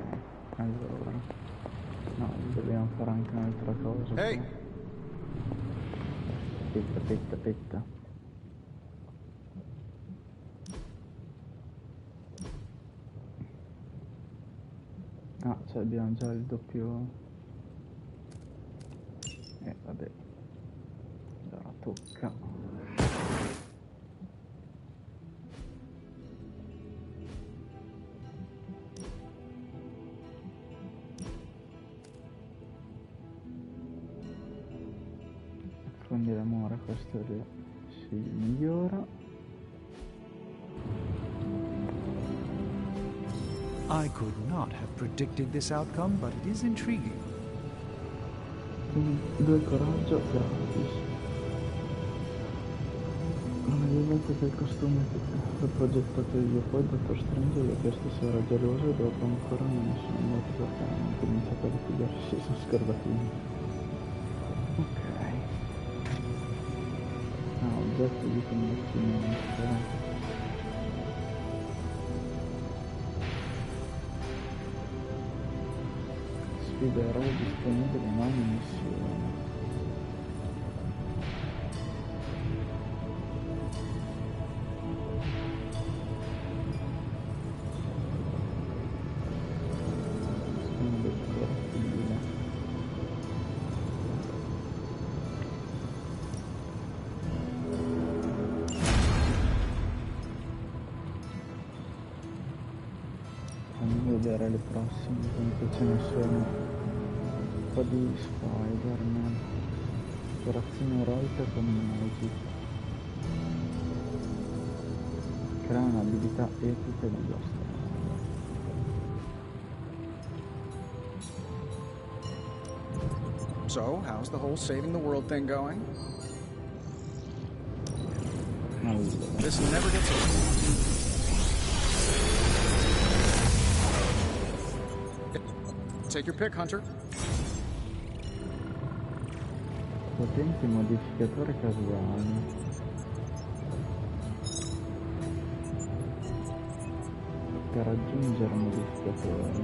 allora... No, dobbiamo fare anche un'altra cosa. Ehi! Aspetta. Ah, cioè abbiamo già il doppio... vabbè. Allora tocca. Fondi d'amore, questo si migliora. I could not have predicted this outcome, but it is intriguing. 2 coraggio gratis. Non avevo detto che il costume l'ho progettato io, poi il dottor Strange gli ha chiesto se era geloso e dopo ancora non ne sono andato perché hanno cominciato a litigarsi su scarlatini. Ok. Ah, oggetto di combattimento. Sfide eroi disponibili in ogni missione. Vedere le prossime, comunque ce ne sono un po' di Spider-Man, operazione eroica con Magic, crea un'abilità epica di astronauta. So, how's the whole saving the world thing going? Allora. This never gets old. Take your pick, Hunter. Potenti modificatori casuali. Per aggiungere modificatori.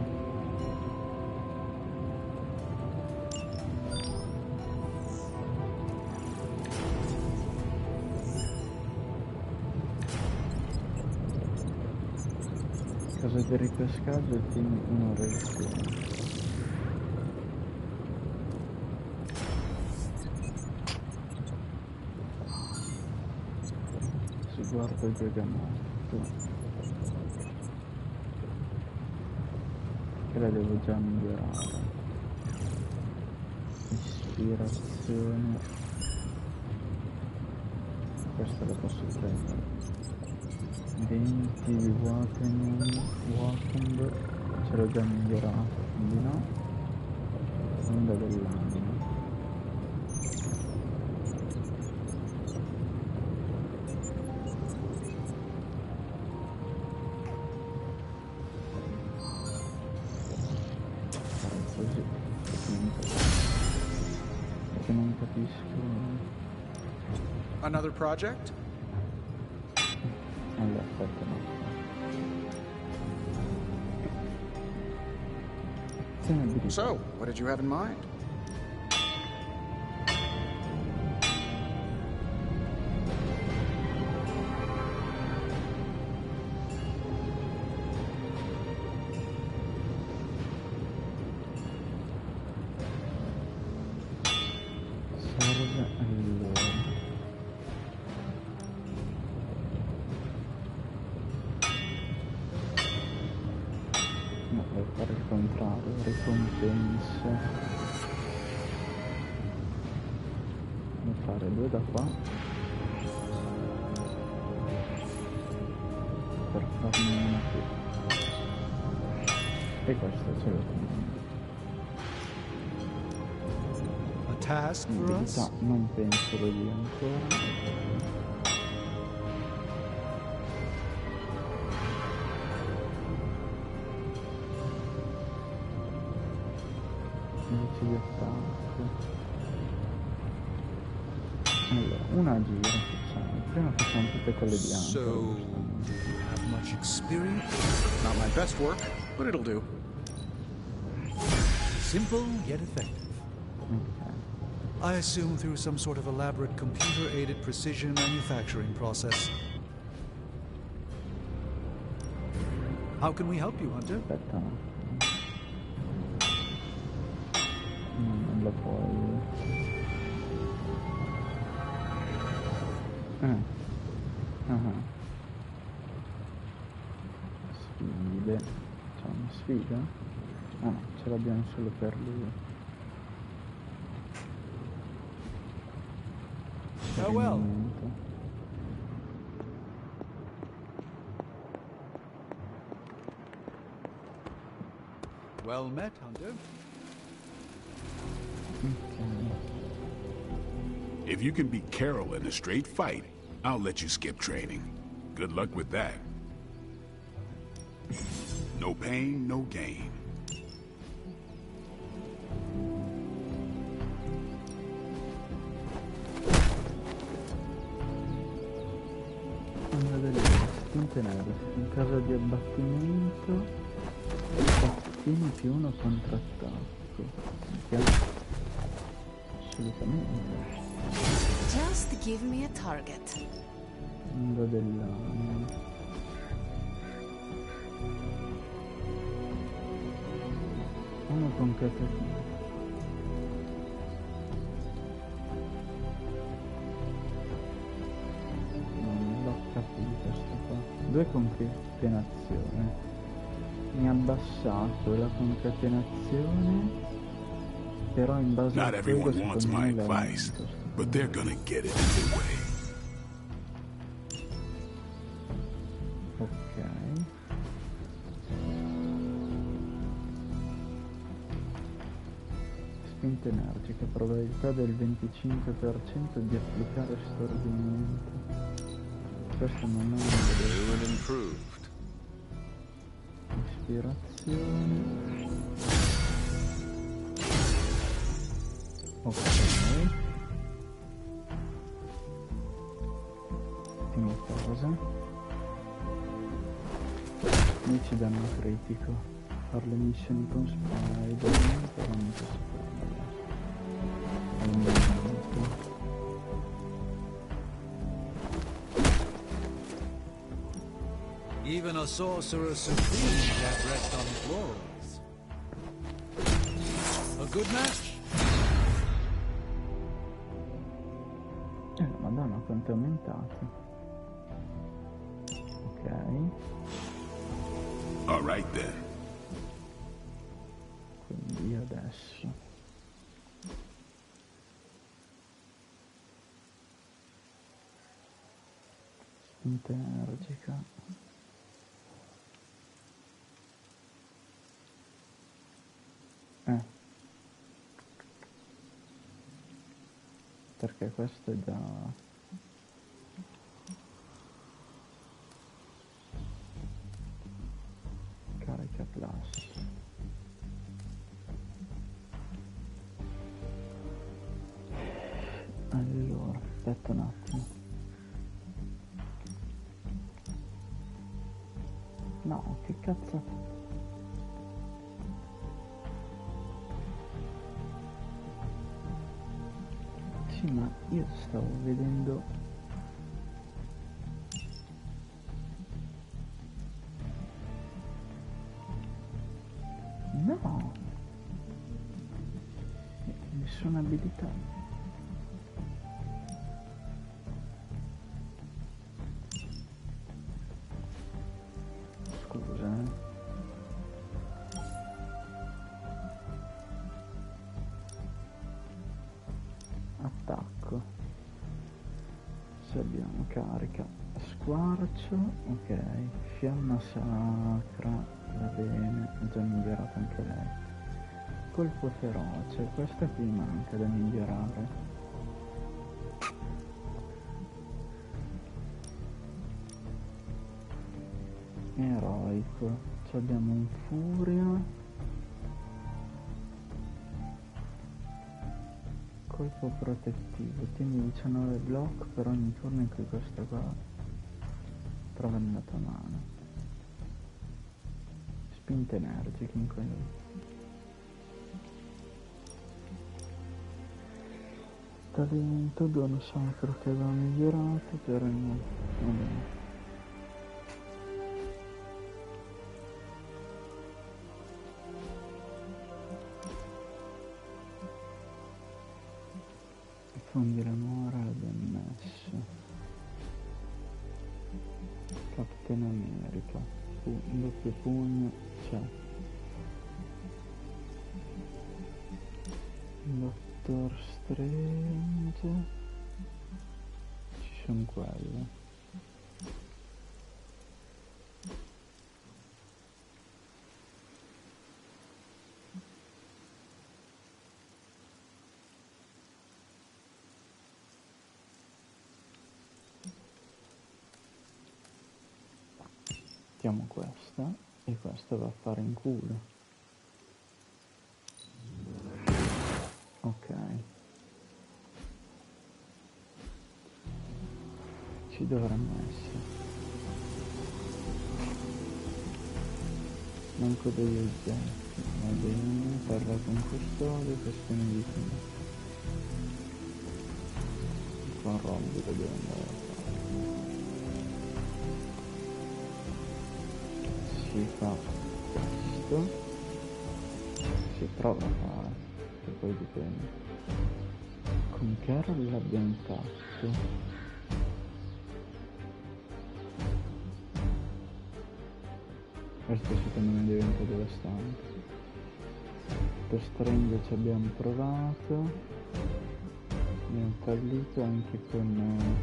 Casa di ripescaggio e team 1 reazione. Guarda il diagamento che la devo già migliorare. Ispirazione, questa la posso prendere. 20 di walking ce l'ho già migliorato, quindi no. Onda dell'anima. Another project? Allora, aspetta no. So, what did you have in mind? Fare il contrario, ricompense. Devo fare 2 da qua per farne una più. E questo ce l'ho con A task for us? Non penso lo dia ancora. Di attacco. Allora, una gira facciamo. Prima facciamo tutte quelle di Angelo. So, have much experience? Not my best work, but it'll do. Simple yet effective. Okay. I assume through some sort of elaborate computer-aided precision manufacturing process. How can we help you, Hunter? Aspetta. Non lo puoi. Sfide. C'è una sfida? Ah no, ce l'abbiamo solo per lui. Oh well. Well met, Hunter. If you can beat Carol in a straight fight, I'll let you skip training. Good luck with that. No pain, no gain. In caso di abbattimento, battini più uno contrattacco. scusa. Assolutamente. Just give me a target. Mondo dell'anima. Una concreta. Due concatenazioni. Mi ha abbassato la concatenazione, però in base Not a everyone quello wants secondo my me advice, l'aumento. but they're gonna get it anyway. Ok. Spinta energica, probabilità del 25% di applicare stordimento. Questo non è un ispirazione. Ok. Ultima cosa. 10 danno critico. Per le missioni con Spider-Man, però non posso farlo. È un bel momento. Even a sorcerer supreme can't rest on his laurels. A good match? Madonna, quanto è aumentato. Ok. All right then. Quindi adesso spinta energica. Perché questo è già carica plus. Allora, aspetta un attimo. No, che cazzo? Sì, ma io stavo vedendo... No! Nessuna abilità. Scusa, Attacco. Se abbiamo carica squarcio, ok. Fiamma sacra, va bene, è già migliorato anche lei. Colpo feroce, questa qui manca da migliorare. Eroico, ci abbiamo un furia. Colpo protettivo, tieni 19 block per ogni turno in cui questo qua trova andata a mano. Spinta energica in quello. Talento, dono sacro che aveva migliorato per il... Vabbè. Fondi l'amore l'abbiamo messo. Captain America. Doppio pugno c'è. Dottor Strange. Ci sono quelle. Mettiamo questa e questa va a fare in culo. Ok. Ci dovremmo essere. Manco degli oggetti, va bene, parla con custode, questione di tempo. Con Robby dobbiamo andare a fare. Si fa questo, si prova a fare, che poi dipende. Con Carol l'abbiamo fatto. Questo secondo me diventa devastante. Per Strange ci abbiamo provato, abbiamo fallito anche con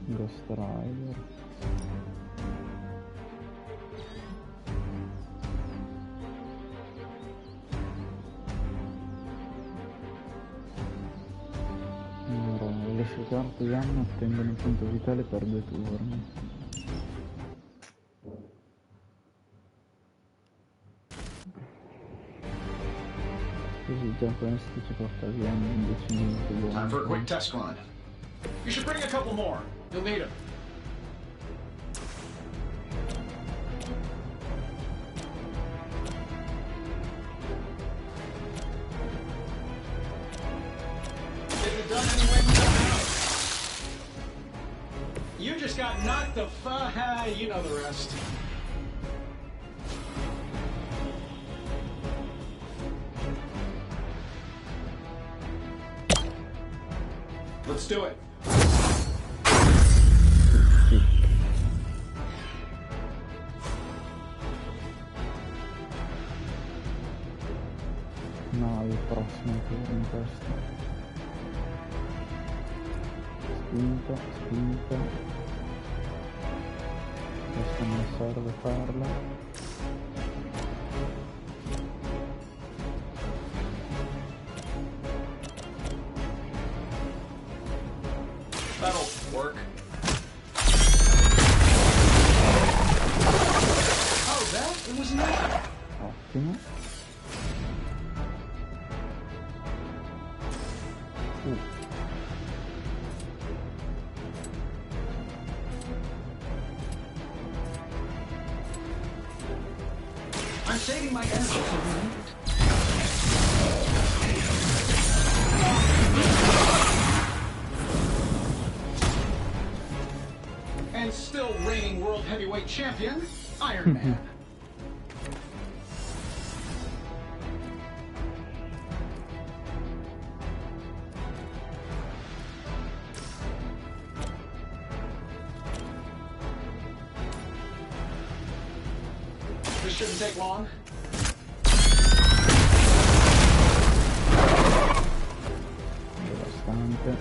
Ghost Rider. Allora, le sue carte danno ottengono punto vitale per 2 turni. Così già questo ci porta via in 10 minuti. Time for a quick test run. You should bring a couple more. You'll need them. Get it done anyway you know how. You just got knocked the you know the rest. Let's do it. No, il prossimo turno questo. Spinta, spinta. Questo non serve farlo. That'll work. Oh, that? It was nothing. Ottimo. I'm saving my energy for the end. And still reigning world heavyweight champion, Iron Man. This shouldn't take long. Devastante.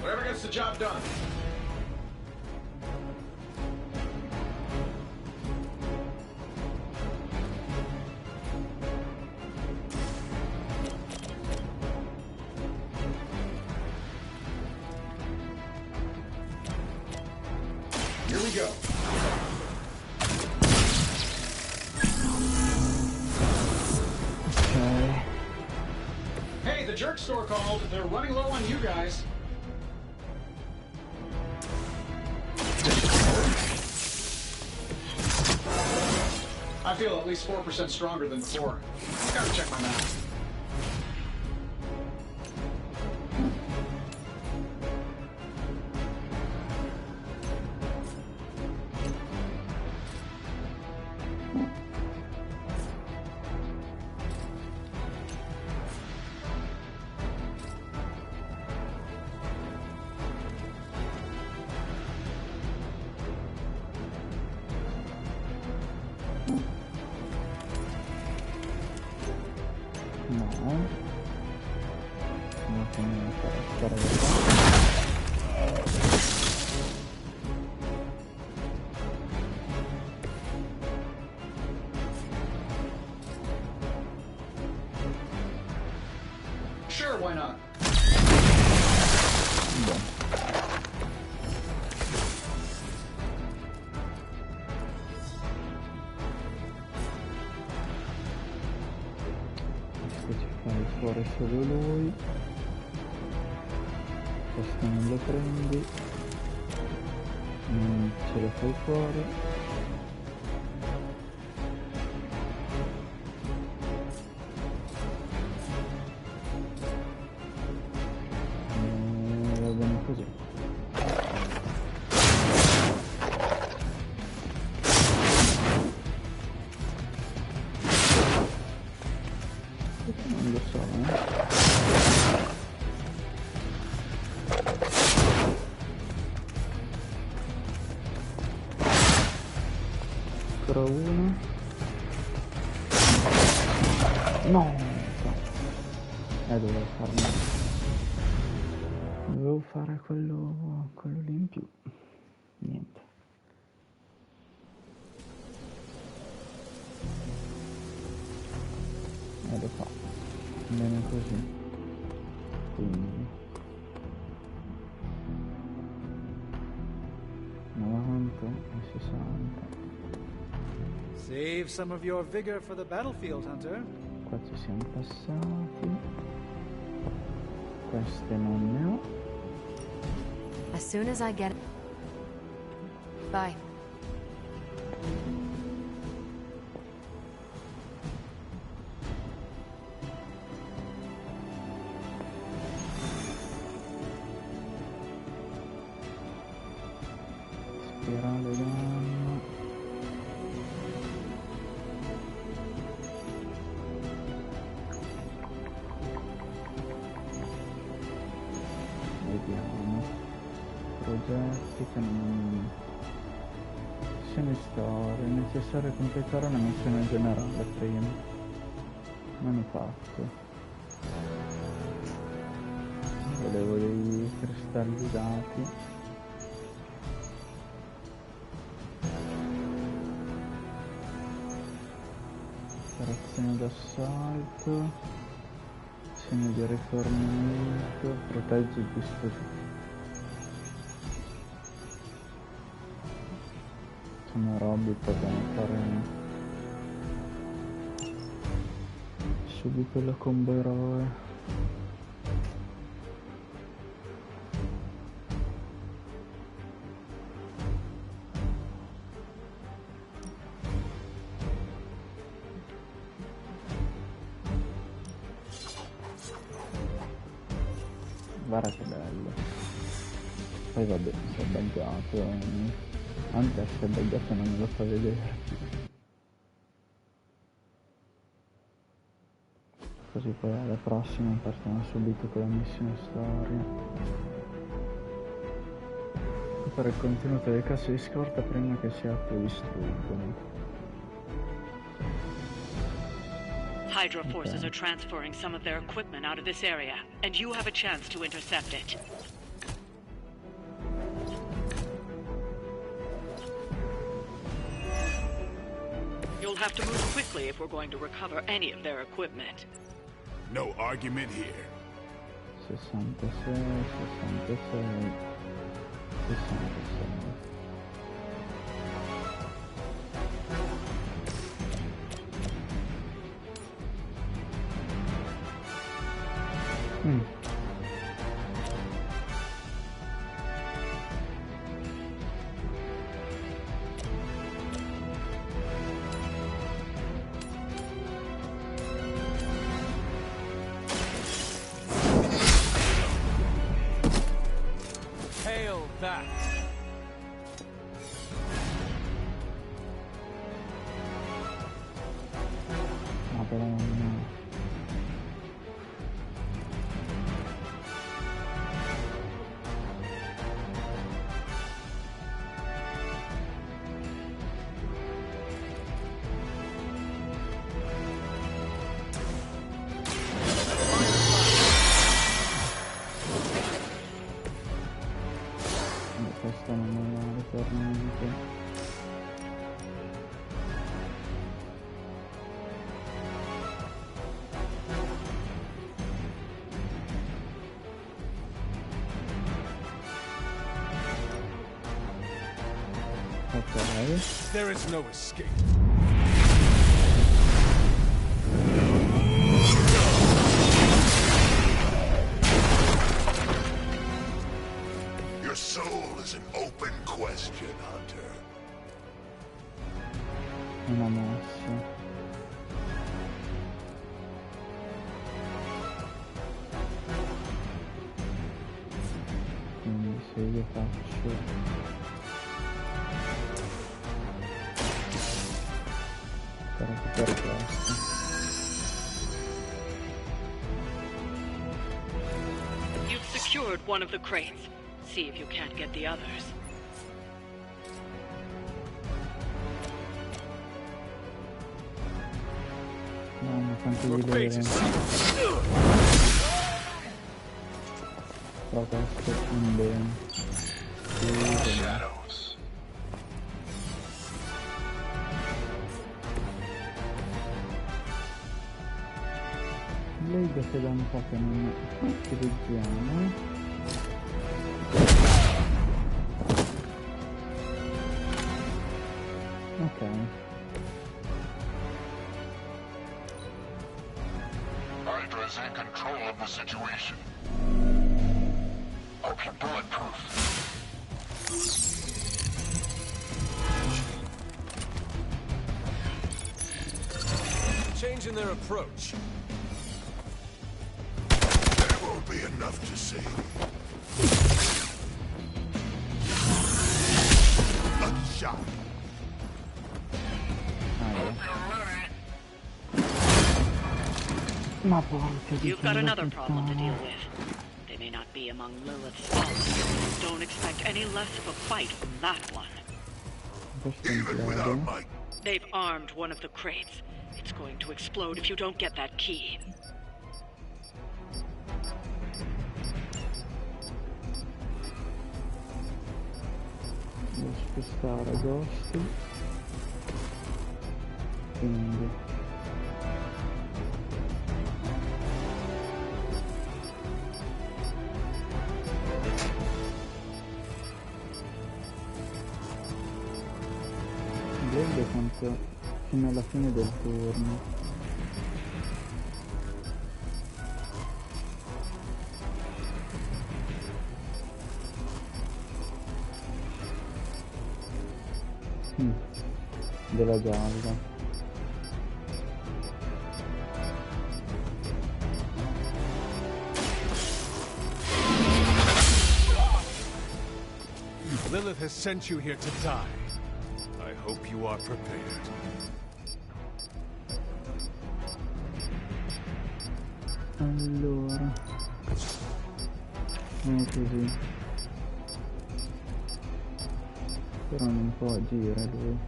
Whatever gets the job done. Here we go. Ok. Hey, the jerk store called. They're running low on you guys. I feel at least 4% stronger than before. Gotta check my math. No. Non possiamo fare stare Sure, why not? ci fai fuori solo lui. Questo non lo prendi. Non ce lo fai fuori. così. Non lo so, Ancora uno. No! Dovevo fare quello lì in più. Niente. Lo fa. Bene così. Quindi 90 e 60. Save some of your vigor for the battlefield, Hunter. Qua ci siamo passati. Queste non ne ho. As soon as I get it. Bye. Spirale danno. Vediamo. Progetti che non... Missioni storie. È necessario completare una missione generale prima. Non ho fatto. Volevo dei cristalli dati. Operazione d'assalto, segno di rifornimento, proteggi il dispositivo. Sono robe, possiamo fare subito la combo eroe. Guarda che bello. Poi vabbè, si è buggato. Anche se è buggato non me lo fa vedere. Così poi alla prossima partiamo subito con la missione storia. Per il contenuto delle casse di scorta prima che si autodistruggono. Hydra forces are transferring some of their equipment out of this area, and you have a chance to intercept it. You'll have to move quickly if we're going to recover any of their equipment. No argument here. 66, 66, 66. Hail that! Madonna. Questo non è male per niente. Ok. There is no escape. Your soul is an open question, Hunter. Una mossa. se io faccio per recuperare questo. You've secured one of the crates. See if you can't get the others. No, ma quanti di loro? So questo un bene. Lode che da un po' che non utilizziamo. Ok. Hydra is in control of the situation. Hope you're bulletproof. Changing their approach. There won't be enough to see. Lucky shot. Ma porca di You've got another problem to deal with. They may not be among Lilith's followers. Don't expect any less of a fight from that one. Even without my... They've armed one of the crates. It's going to explode if you don't get that key. Devo spostare agosto. Quindi vedete quanto fino alla fine del turno. Della gialla. Lilith has sent you here to die. I hope you are prepared. Allora, è così. Però non può agire lui.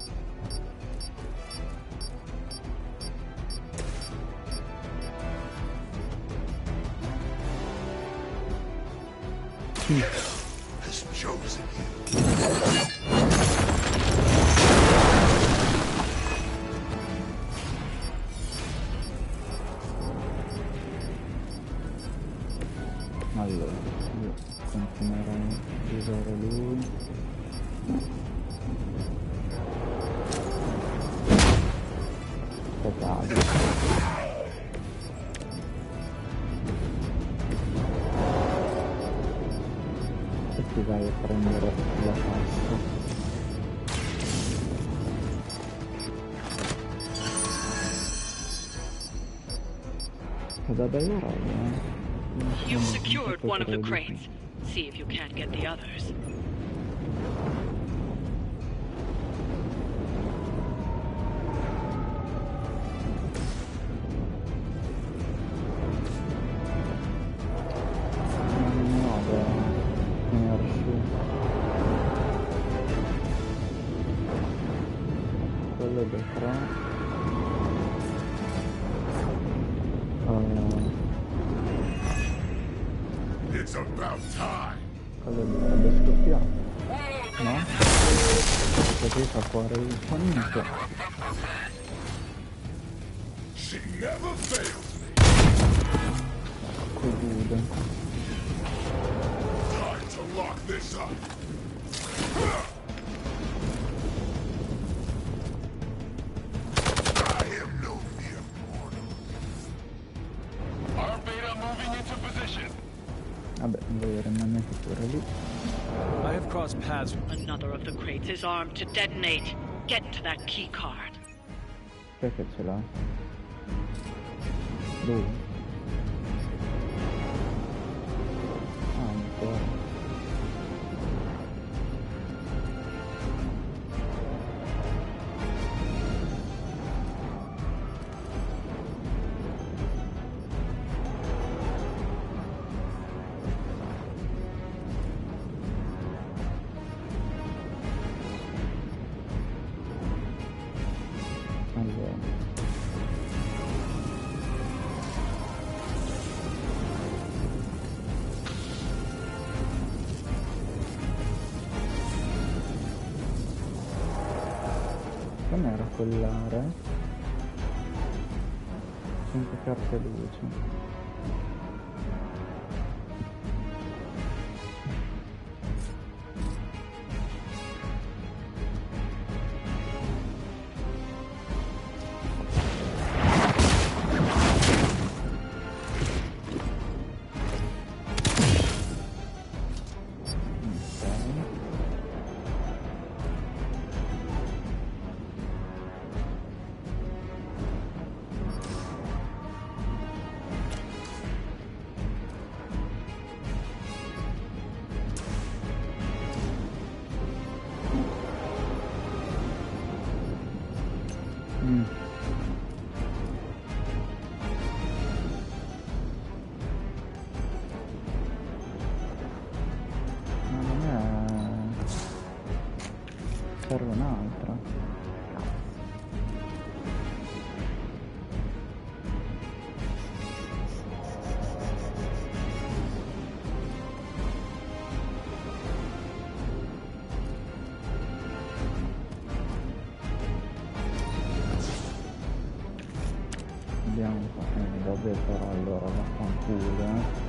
Has chosen you. Allora, io continuerò a usare lui. Totale. E ti vai a prendere la pasta. È da bella roba, You've secured one of the crates. See if you can't get the others. Quello del It's about time. quello dovrebbe scoppiare, no? Così fa fuori il panico. She never fails me. Codude. Time to lock this up. I am no mere mortal. Our beta moving into position. Vabbè, voi rimanete pure lì. I have crossed paths. Another of the crates is armed to detonate. Get to that key card. Perché ce l'ha? Lui. Ah, ancora. com'era quell'area? 5 carte luce. Serve un'altra. Abbiamo Lode però allora vaffanculo.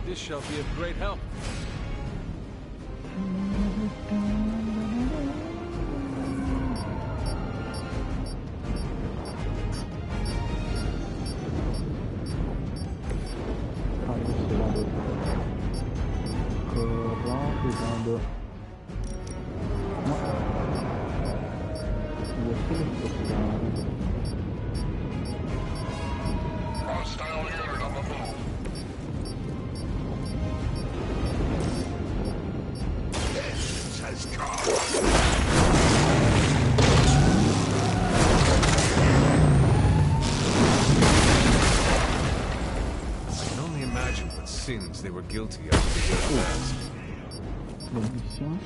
This shall be of great help. Adesso vado vado no devo solo spostare. Sins they were guilty of. Benissimo.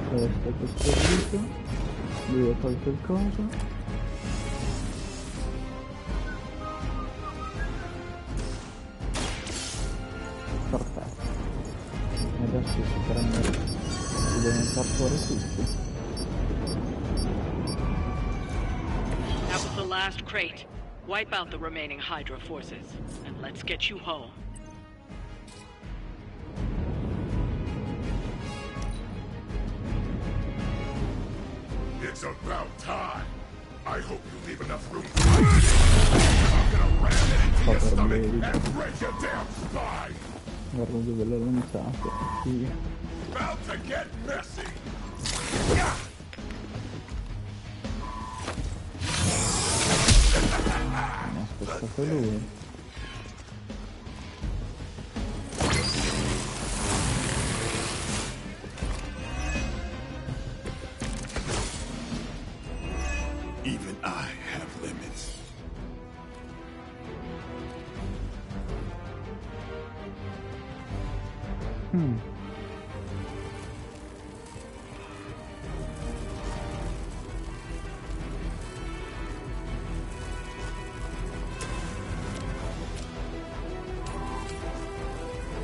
Questo è costruito. Lui ha tolto il coso. Perfetto. E adesso si devono far fuori tutti. That was the last crate. Wipe out the remaining Hydra forces, and let's get you home. It's about time. I hope you leave enough room for me. I'm gonna ram it into your stomach and break your damn spine. Guarda dove l'ho lanciato. Sì. About to get messy. Mi ha spostato lui. Even I have limits.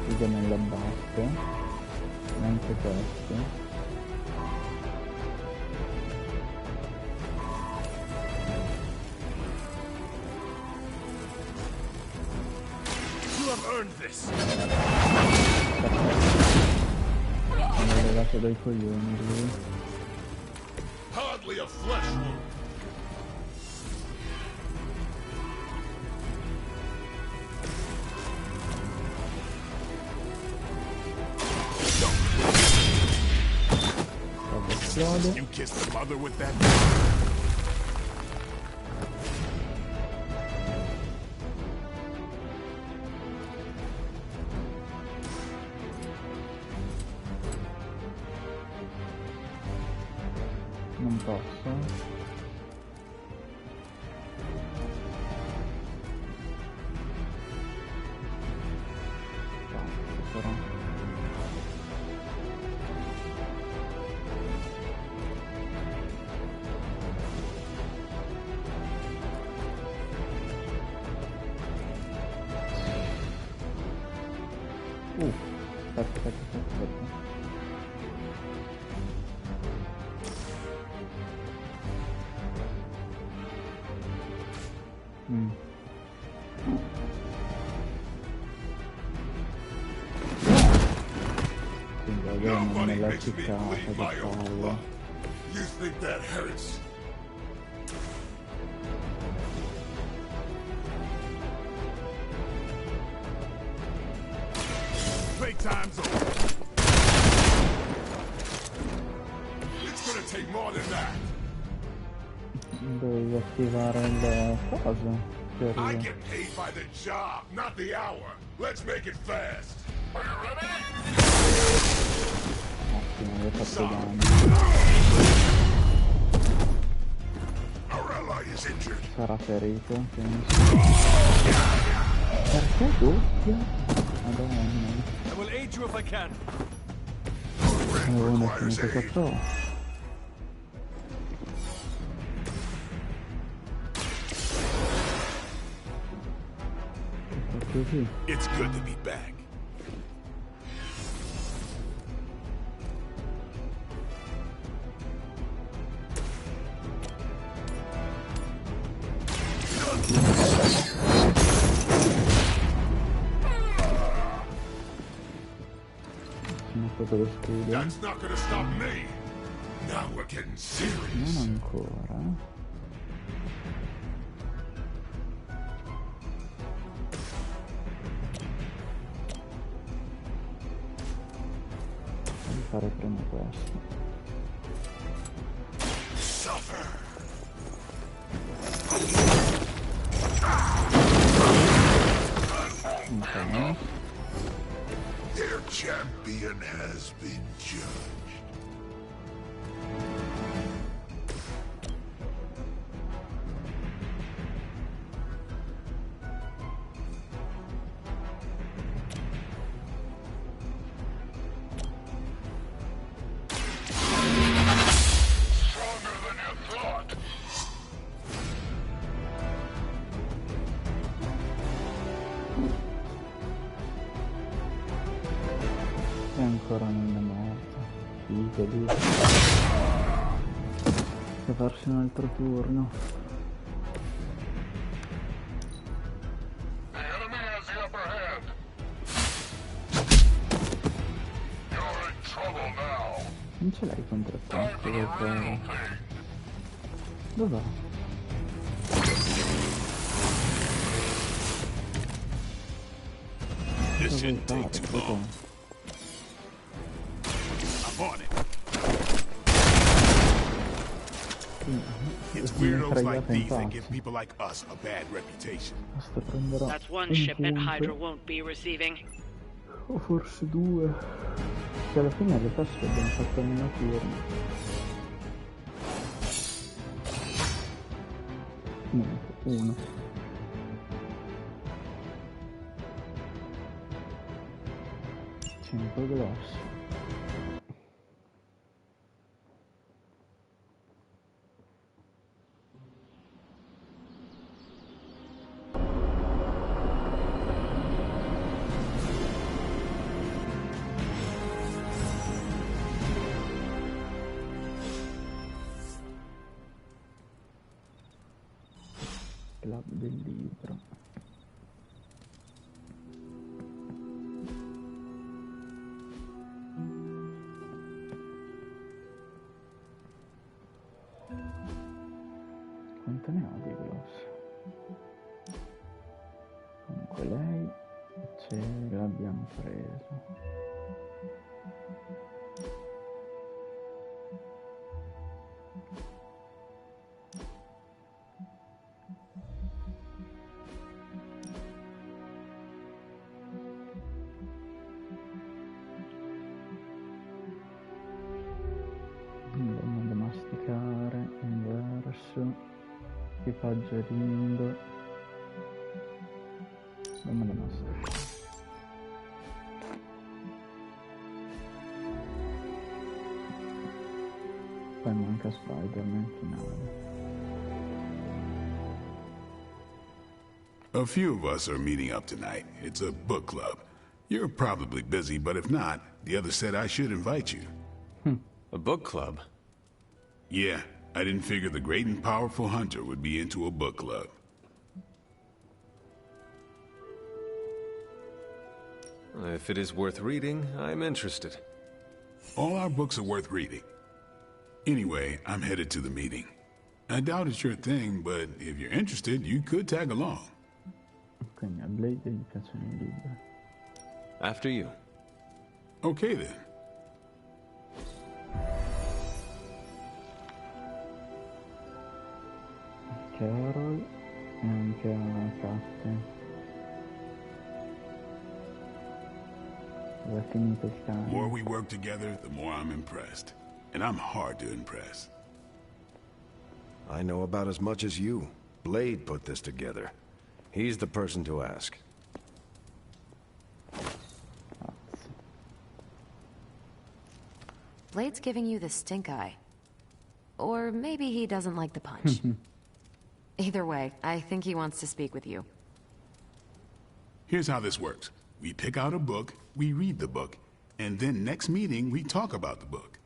Chiude nella base. Neanche questo. Earned this. Sono levato dai coglioni lui. Hardly a flesh wound. You kissed the mother with that? Non posso. Però. Nobody makes me bleed my own blood. You think that hurts? Playtime's over. It's gonna take more than that. Devi attivare il coso. I get paid by the job, not the hour. Let's make it fast. Are you ready? Ottimo, gli ho fatto danni. Our ally is injured. Sarà ferito, penso. Perché doppia? Madonna. I will aid you if I can. Uno è finito 4. It's good to be back. That's not gonna stop me. Now we're getting serious. Non ancora. Devi fare prima questo. Suffer. Ok. Their champion has been judged. Stronger than you thought. E ancora non è morto. Figo di... Deve farsi un altro turno. The enemy has the upper hand. You're in trouble now. Non ce l'hai contrattacco, davvero. Dov'è? This shouldn't take too long. I'm on it. It's weirdos like these that give people like us a bad reputation. Basta prenderò That's one un shipment punto. Hydra won't be receiving. O forse 2. Che alla fine le tasse abbiamo fatto almeno turni. Niente, 1. Cinque gloss. Club del libro. Quante ne ho di gloss? Comunque lei ce l'abbiamo preso. Andiamo a masticare, inverso, equipaggio lindo. Andiamo a masticare. Poi manca Spider-Man finale. A few of us are meeting up tonight. It's a book club. You're probably busy, but if not, the others said I should invite you. A book club? Yeah, I didn't figure the great and powerful Hunter would be into a book club. If it is worth reading, I'm interested. All our books are worth reading. Anyway, I'm headed to the meeting. I doubt it's your thing, but if you're interested, you could tag along. Quindi a Blade gli piacciono i libri. After you. Okay then. Carol e anche a Catherine. Dove è finito il cane? The more we work together, the more I'm impressed. And I'm hard to impress. I know about as much as you. Blade put this together. He's the person to ask. Blade's giving you the stink eye. Or maybe he doesn't like the punch. Either way, I think he wants to speak with you. Here's how this works. We pick out a book, we read the book, and then next meeting we talk about the book.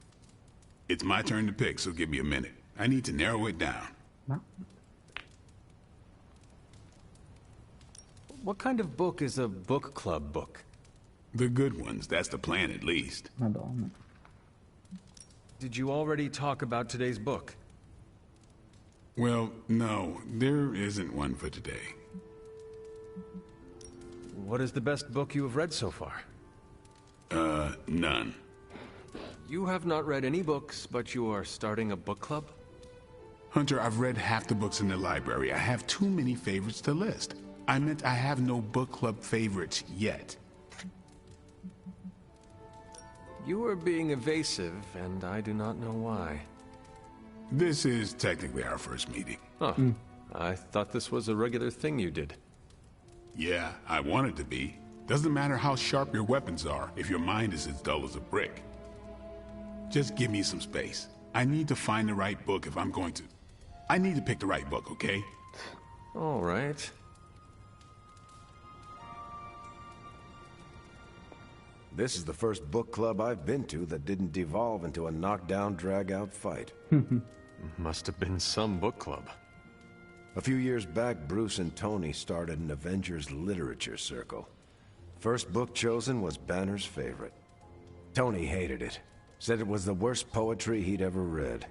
It's my turn to pick, so give me a minute. I need to narrow it down. What kind of book is a book club book? The good ones, that's the plan at least. Madonna. Did you already talk about today's book? Well, no, there isn't one for today. What is the best book you have read so far? None. You have not read any books, but you are starting a book club? Hunter, I've read half the books in the library. I have too many favorites to list. I meant I have no book club favorites yet. You are being evasive, and I do not know why. This is technically our first meeting. Huh. I thought this was a regular thing you did. Yeah, I want it to be. Doesn't matter how sharp your weapons are if your mind is as dull as a brick. Just give me some space. I need to find the right book if I'm going to... I need to pick the right book, okay? All right. This is the first book club I've been to that didn't devolve into a knockdown, drag-out fight. Must have been some book club. A few years back, Bruce and Tony started an Avengers literature circle. First book chosen was Banner's favorite. Tony hated it. Said it was the worst poetry he'd ever read.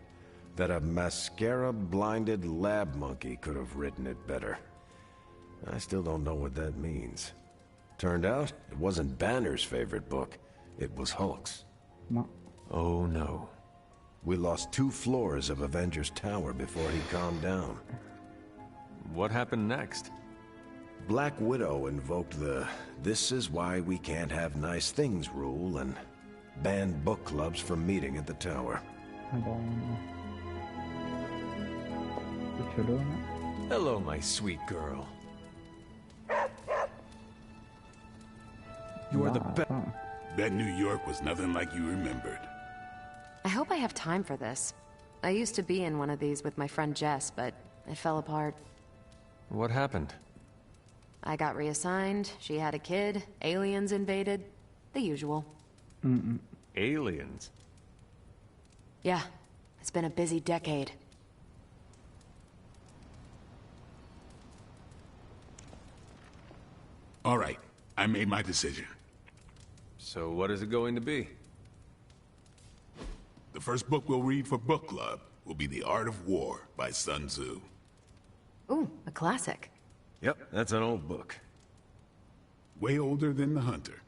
That a mascara-blinded lab monkey could have written it better. I still don't know what that means. Turned out, it wasn't Banner's favorite book. It was Hulk's. No. Oh no. We lost 2 floors of Avengers Tower before he calmed down. What happened next? Black Widow invoked the "this is why we can't have nice things" rule and banned book clubs from meeting at the tower. Madonna. Cucciolona. Hello, my sweet girl. You are the best. Bet New York was nothing like you remembered. I hope I have time for this. I used to be in one of these with my friend Jess, but it fell apart. What happened? I got reassigned, she had a kid, aliens invaded, the usual. Aliens? Yeah, it's been a busy decade. All right, I made my decision. So what is it going to be? The first book we'll read for book club will be The Art of War by Sun Tzu. Ooh, a classic. Yep, that's an old book. Way older than The Hunter.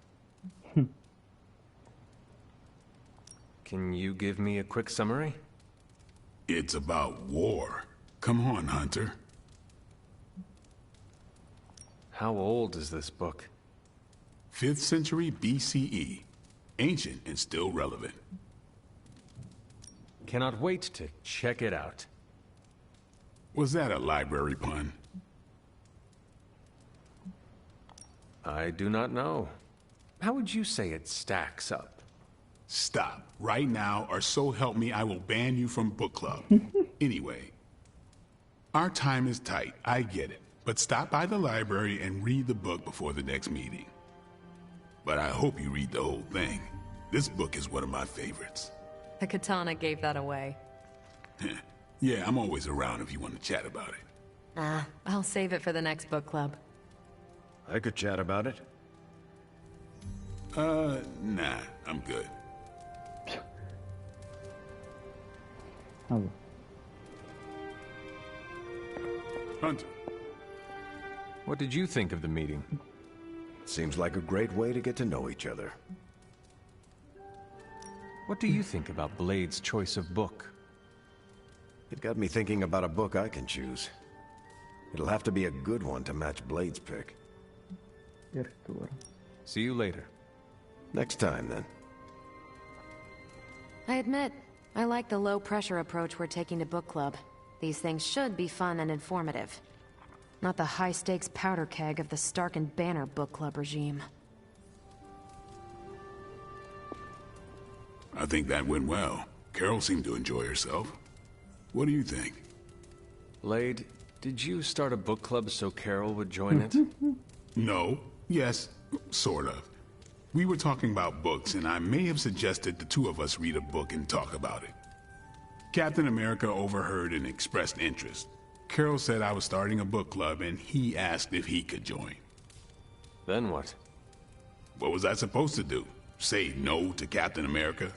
Can you give me a quick summary? It's about war. Come on, Hunter. How old is this book? 5th century BCE. Ancient and still relevant. Cannot wait to check it out. Was that a library pun? I do not know. How would you say it stacks up? Stop right now, or so help me, I will ban you from book club. Anyway, our time is tight, I get it. But stop by the library and read the book before the next meeting. But I hope you read the whole thing. This book is one of my favorites. The katana gave that away. Yeah, I'm always around if you want to chat about it. I'll save it for the next book club. I could chat about it. Nah, I'm good. Vabbè. Hunter. What did you think of the meeting? Seems like a great way to get to know each other. What do you think about Blade's choice of book? It got me thinking about a book I can choose. It'll have to be a good one to match Blade's pick. See you later. Next time, then. I admit, I like the low-pressure approach we're taking to book club. These things should be fun and informative. Not the high-stakes powder keg of the Stark and Banner book club regime. I think that went well. Carol seemed to enjoy herself. What do you think? Lade, did you start a book club so Carol would join it? No. Yes, sort of. We were talking about books, and I may have suggested the two of us read a book and talk about it. Captain America overheard and expressed interest. Carol said I was starting a book club, and he asked if he could join. Then what? What was I supposed to do? Say no to Captain America?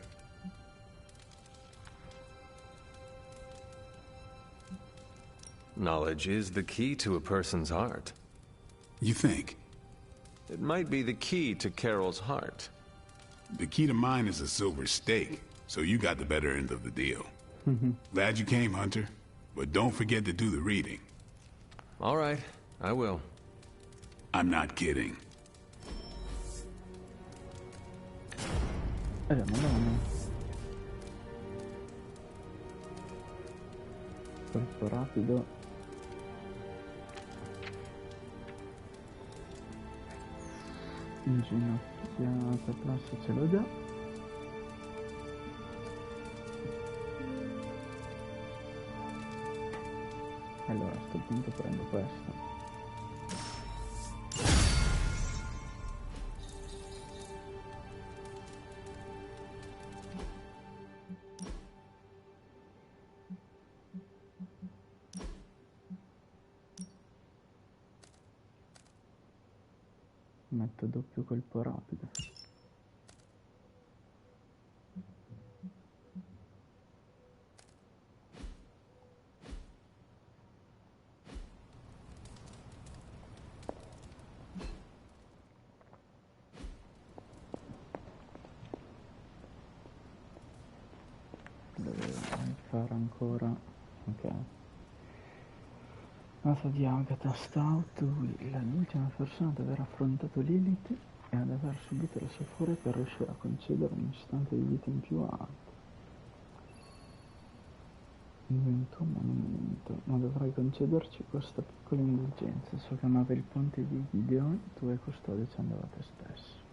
Knowledge is the key to a person's heart. You think? It might be the key to Carol's heart. The key to mine is a silver stake, so you got the better end of the deal. Glad you came, Hunter. But don't forget to do the reading. All right, I will. I'm not kidding. Madonna. Colpo rapido. Inginocchiata, classe ce l'ho già. Allora a sto punto prendo questo. Metto doppio colpo rapido. Dovevo fare ancora. Ok. Nota di Agatha Stout, Will, l'ultima persona ad aver affrontato Lilith e ad aver subito la sua furia per riuscire a concedere un istante di vita in più a Art. Invento un monumento, ma dovrai concederci questa piccola indulgenza. So che amavi il ponte di Gideon, tu e custode ci andavate stesso.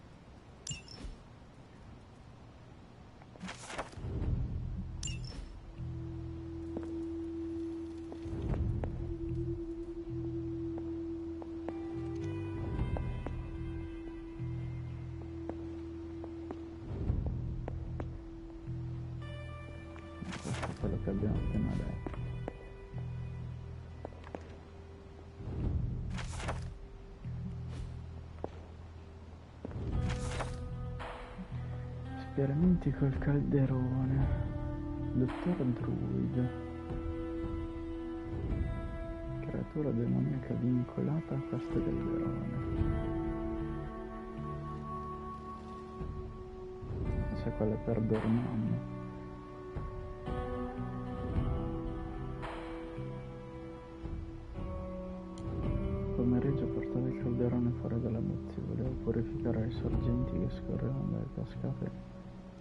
Quello che abbiamo appena detto. Esperimenti col calderone. Dottor Druid. Creatura demoniaca vincolata a questo calderone. Se quella è per Dormammu. Pomeriggio portava il calderone fuori dalla bozzia, volevo purificare i sorgenti che scorrevano dalle cascate.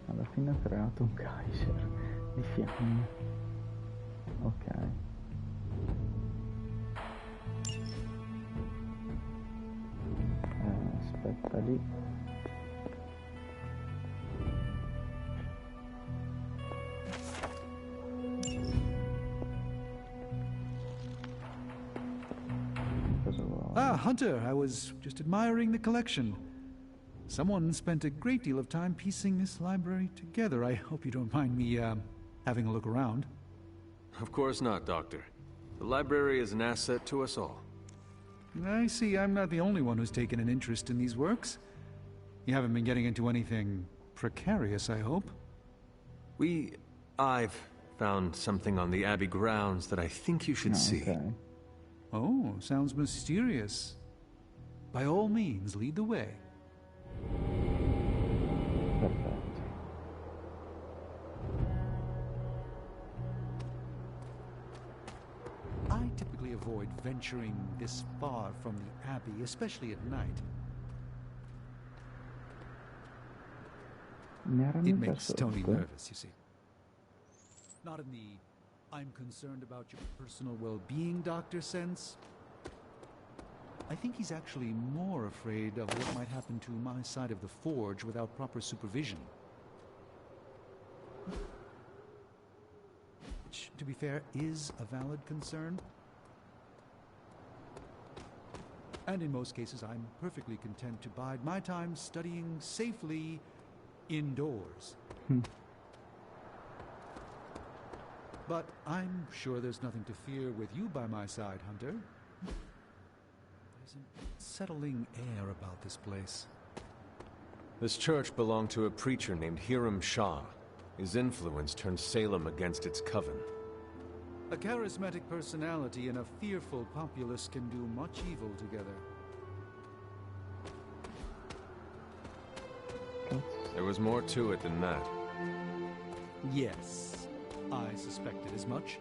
Alla fine ha creato un geyser di fiamme. Ok. Aspetta lì. Ah, Hunter, I was just admiring the collection. Someone spent a great deal of time piecing this library together. I hope you don't mind me, having a look around. Of course not, Doctor. The library is an asset to us all. I see I'm not the only one who's taken an interest in these works. You haven't been getting into anything precarious, I hope? I've found something on the Abbey grounds that I think you should see. Oh, sounds mysterious. By all means, lead the way. Perfetto. I typically avoid venturing this far from the Abbey, especially at night. It makes Tony nervous, you see. Not in the I'm concerned about your personal well-being doctor sense. I think he's actually more afraid of what might happen to my side of the forge without proper supervision. Which, to be fair, is a valid concern. And in most cases, I'm perfectly content to bide my time studying safely indoors. But I'm sure there's nothing to fear with you by my side, Hunter. There's an unsettling air about this place. This church belonged to a preacher named Hiram Shah. His influence turned Salem against its coven. A charismatic personality and a fearful populace can do much evil together. There was more to it than that. Yes, I suspected as much.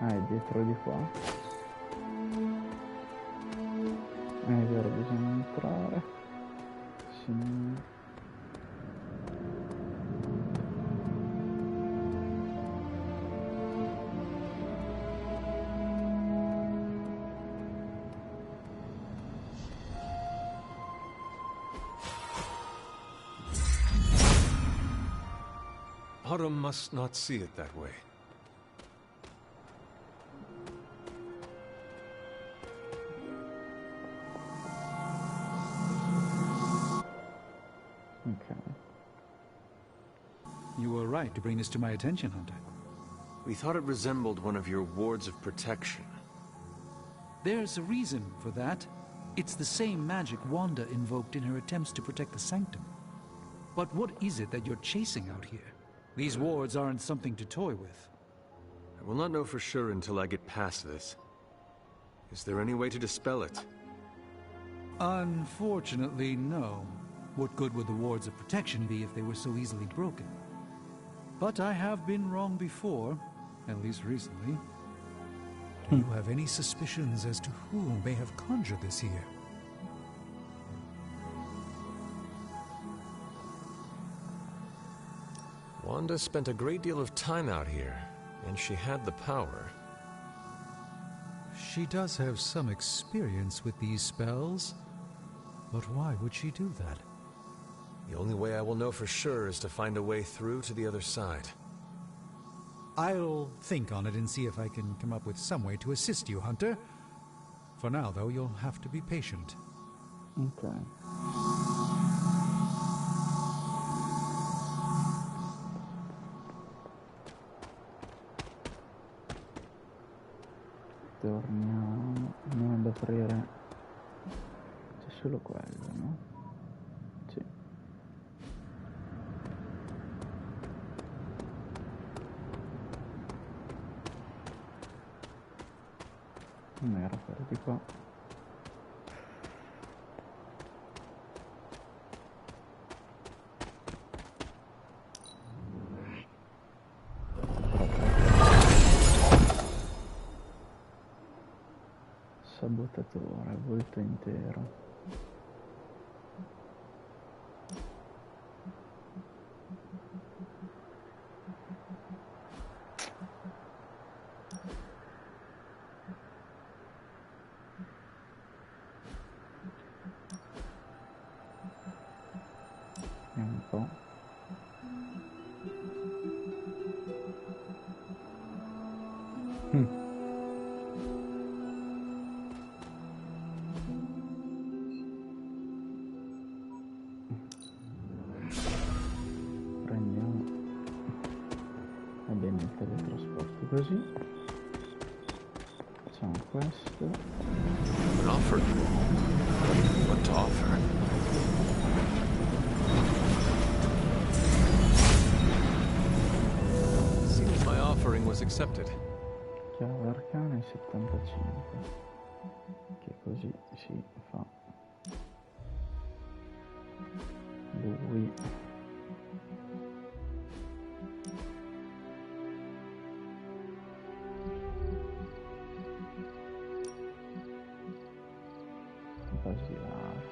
Ah, è dietro di qua. È vero, bisogna entrare. Sì. Autumn must not see it that way. Okay. You were right to bring this to my attention, Hunter. We thought it resembled one of your wards of protection. There's a reason for that. It's the same magic Wanda invoked in her attempts to protect the Sanctum. But what is it that you're chasing out here? These wards aren't something to toy with. I will not know for sure until I get past this. Is there any way to dispel it? Unfortunately, no. What good would the wards of protection be if they were so easily broken? But I have been wrong before, at least recently. Do you have any suspicions as to who may have conjured this here? Wanda spent a great deal of time out here, and she had the power. She does have some experience with these spells, but why would she do that? The only way I will know for sure is to find a way through to the other side. I'll think on it and see if I can come up with some way to assist you, Hunter. For now, though, you'll have to be patient. Okay. Torniamo. Andiamo ad aprire. C'è solo quello, no? Sì. Non era quello di qua. Sabotatore, volto intero. Vediamo un po'. Prendiamo bene il teletrasporto così, facciamo questo. An offering? What to offer? Seems my offering was accepted. Chiave arcane 75. Che così si fa. Lui. Basilare.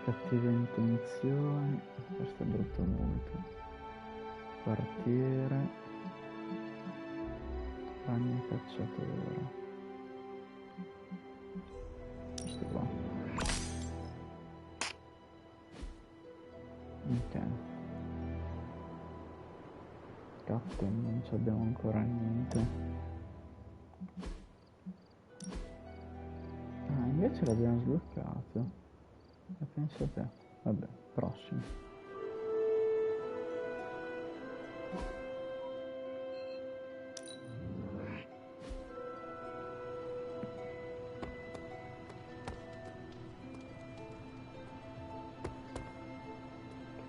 Cattive intenzioni. Questo è brutto molto. Quartiere. Ragno cacciatore. Questo qua. Ok. Captain, non ci abbiamo ancora niente. Ah, invece l'abbiamo sbloccato. E pensa a te. Vabbè, prossimo.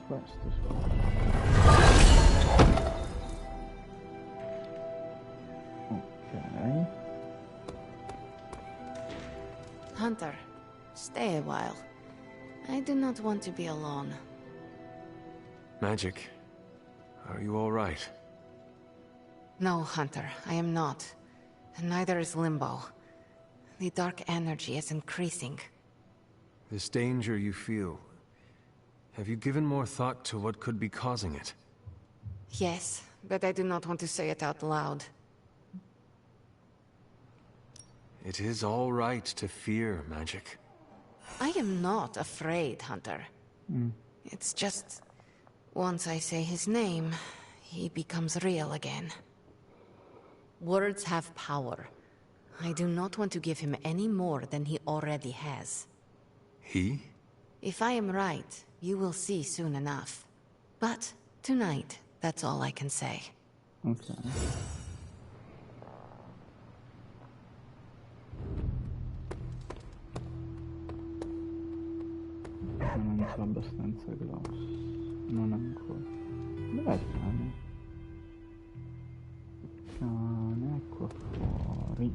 Questo ok. Hunter, stay a while. I do not want to be alone. Magic, are you all right? No, Hunter, I am not. And neither is Limbo. The dark energy is increasing. This danger you feel, have you given more thought to what could be causing it? Yes, but I do not want to say it out loud. It is all right to fear magic. I am not afraid, Hunter. It's just... once I say his name, he becomes real again. Words have power. I do not want to give him any more than he already has. He? If I am right, you will see soon enough. But tonight, that's all I can say. Ok. Non sono abbastanza grosso. Non ancora. Dov'è il cane? Il cane è qua fuori.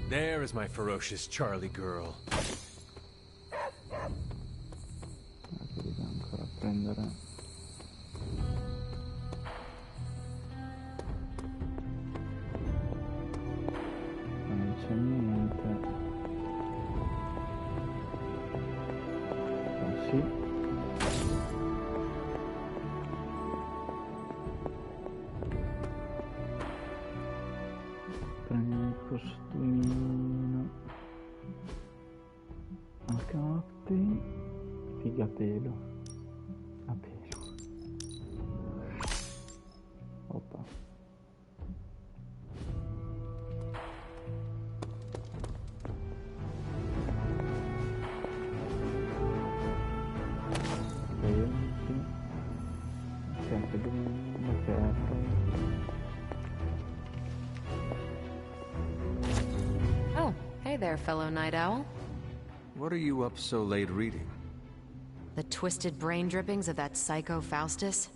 There is my ferocious Charlie girl. Che devo ancora prendere. Non c'è niente. Sì. Prendi il costumino. A cappi. Figapelo. A pelo. Oppa. Oh, hey there, fellow night owl. What are you up so late reading? The twisted brain drippings of that psycho Faustus?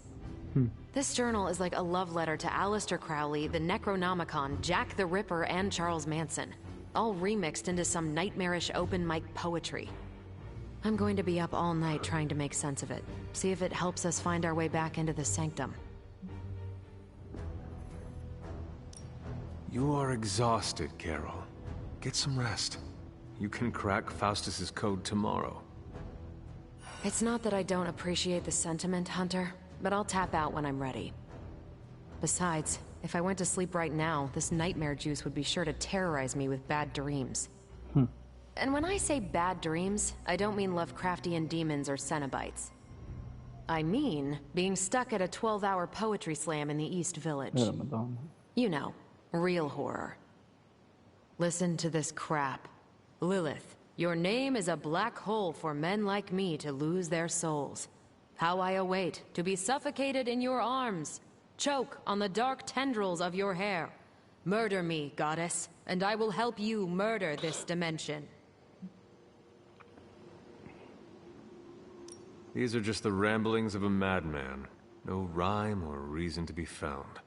This journal is like a love letter to Aleister Crowley, the Necronomicon, Jack the Ripper, and Charles Manson. All remixed into some nightmarish open mic poetry. I'm going to be up all night trying to make sense of it. See if it helps us find our way back into the sanctum. You are exhausted, Carol. Get some rest. You can crack Faustus's code tomorrow. It's not that I don't appreciate the sentiment, Hunter, but I'll tap out when I'm ready. Besides, if I went to sleep right now, this nightmare juice would be sure to terrorize me with bad dreams. And when I say bad dreams, I don't mean Lovecraftian demons or Cenobites. I mean being stuck at a 12-hour poetry slam in the East Village. You know, real horror. Listen to this crap. Lilith, your name is a black hole for men like me to lose their souls. How I await to be suffocated in your arms, choke on the dark tendrils of your hair, Murder me, goddess, and I will help you murder this dimension. These are just the ramblings of a madman. No rhyme or reason to be found.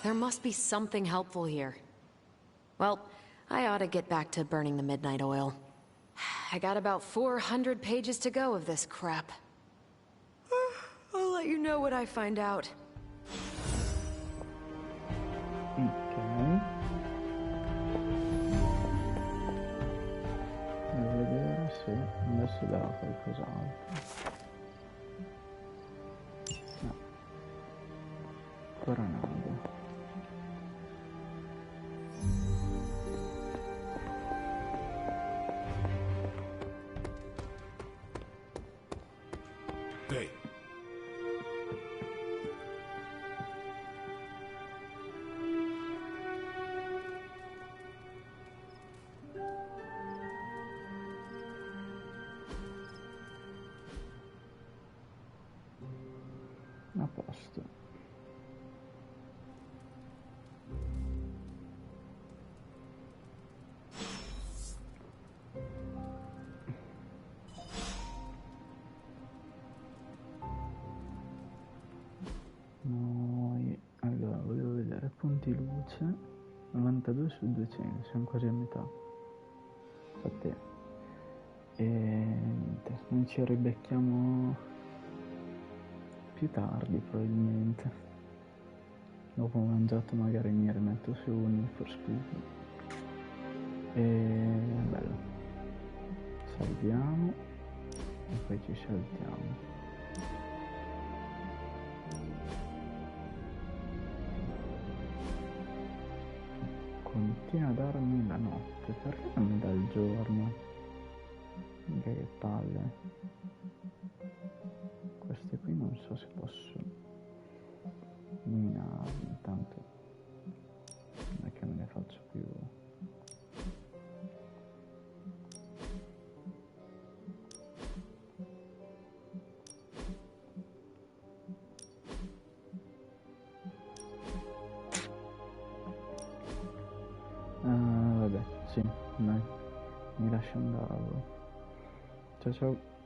There must be something helpful here. Well, I ought to get back to burning the midnight oil. I got about 400 pages to go of this crap. I'll let you know what I find out. Ok. Devo vedere se adesso darà qualcos'altro. No. Ancora nada. Hey. A posto. Noi allora volevo vedere punti luce 92 su 200, siamo quasi a metà. Infatti e niente, noi ci ribecchiamo più tardi probabilmente. Dopo ho mangiato magari mi rimetto su Need for Speed. E bello. Salviamo e poi ci saltiamo. Continua a darmi la notte, perché non mi dà il giorno? Che palle. Queste qui non so se posso minarmi, tanto non è che me ne faccio più. Vabbè, sì, dai, mi lascio andare. Ciao ciao.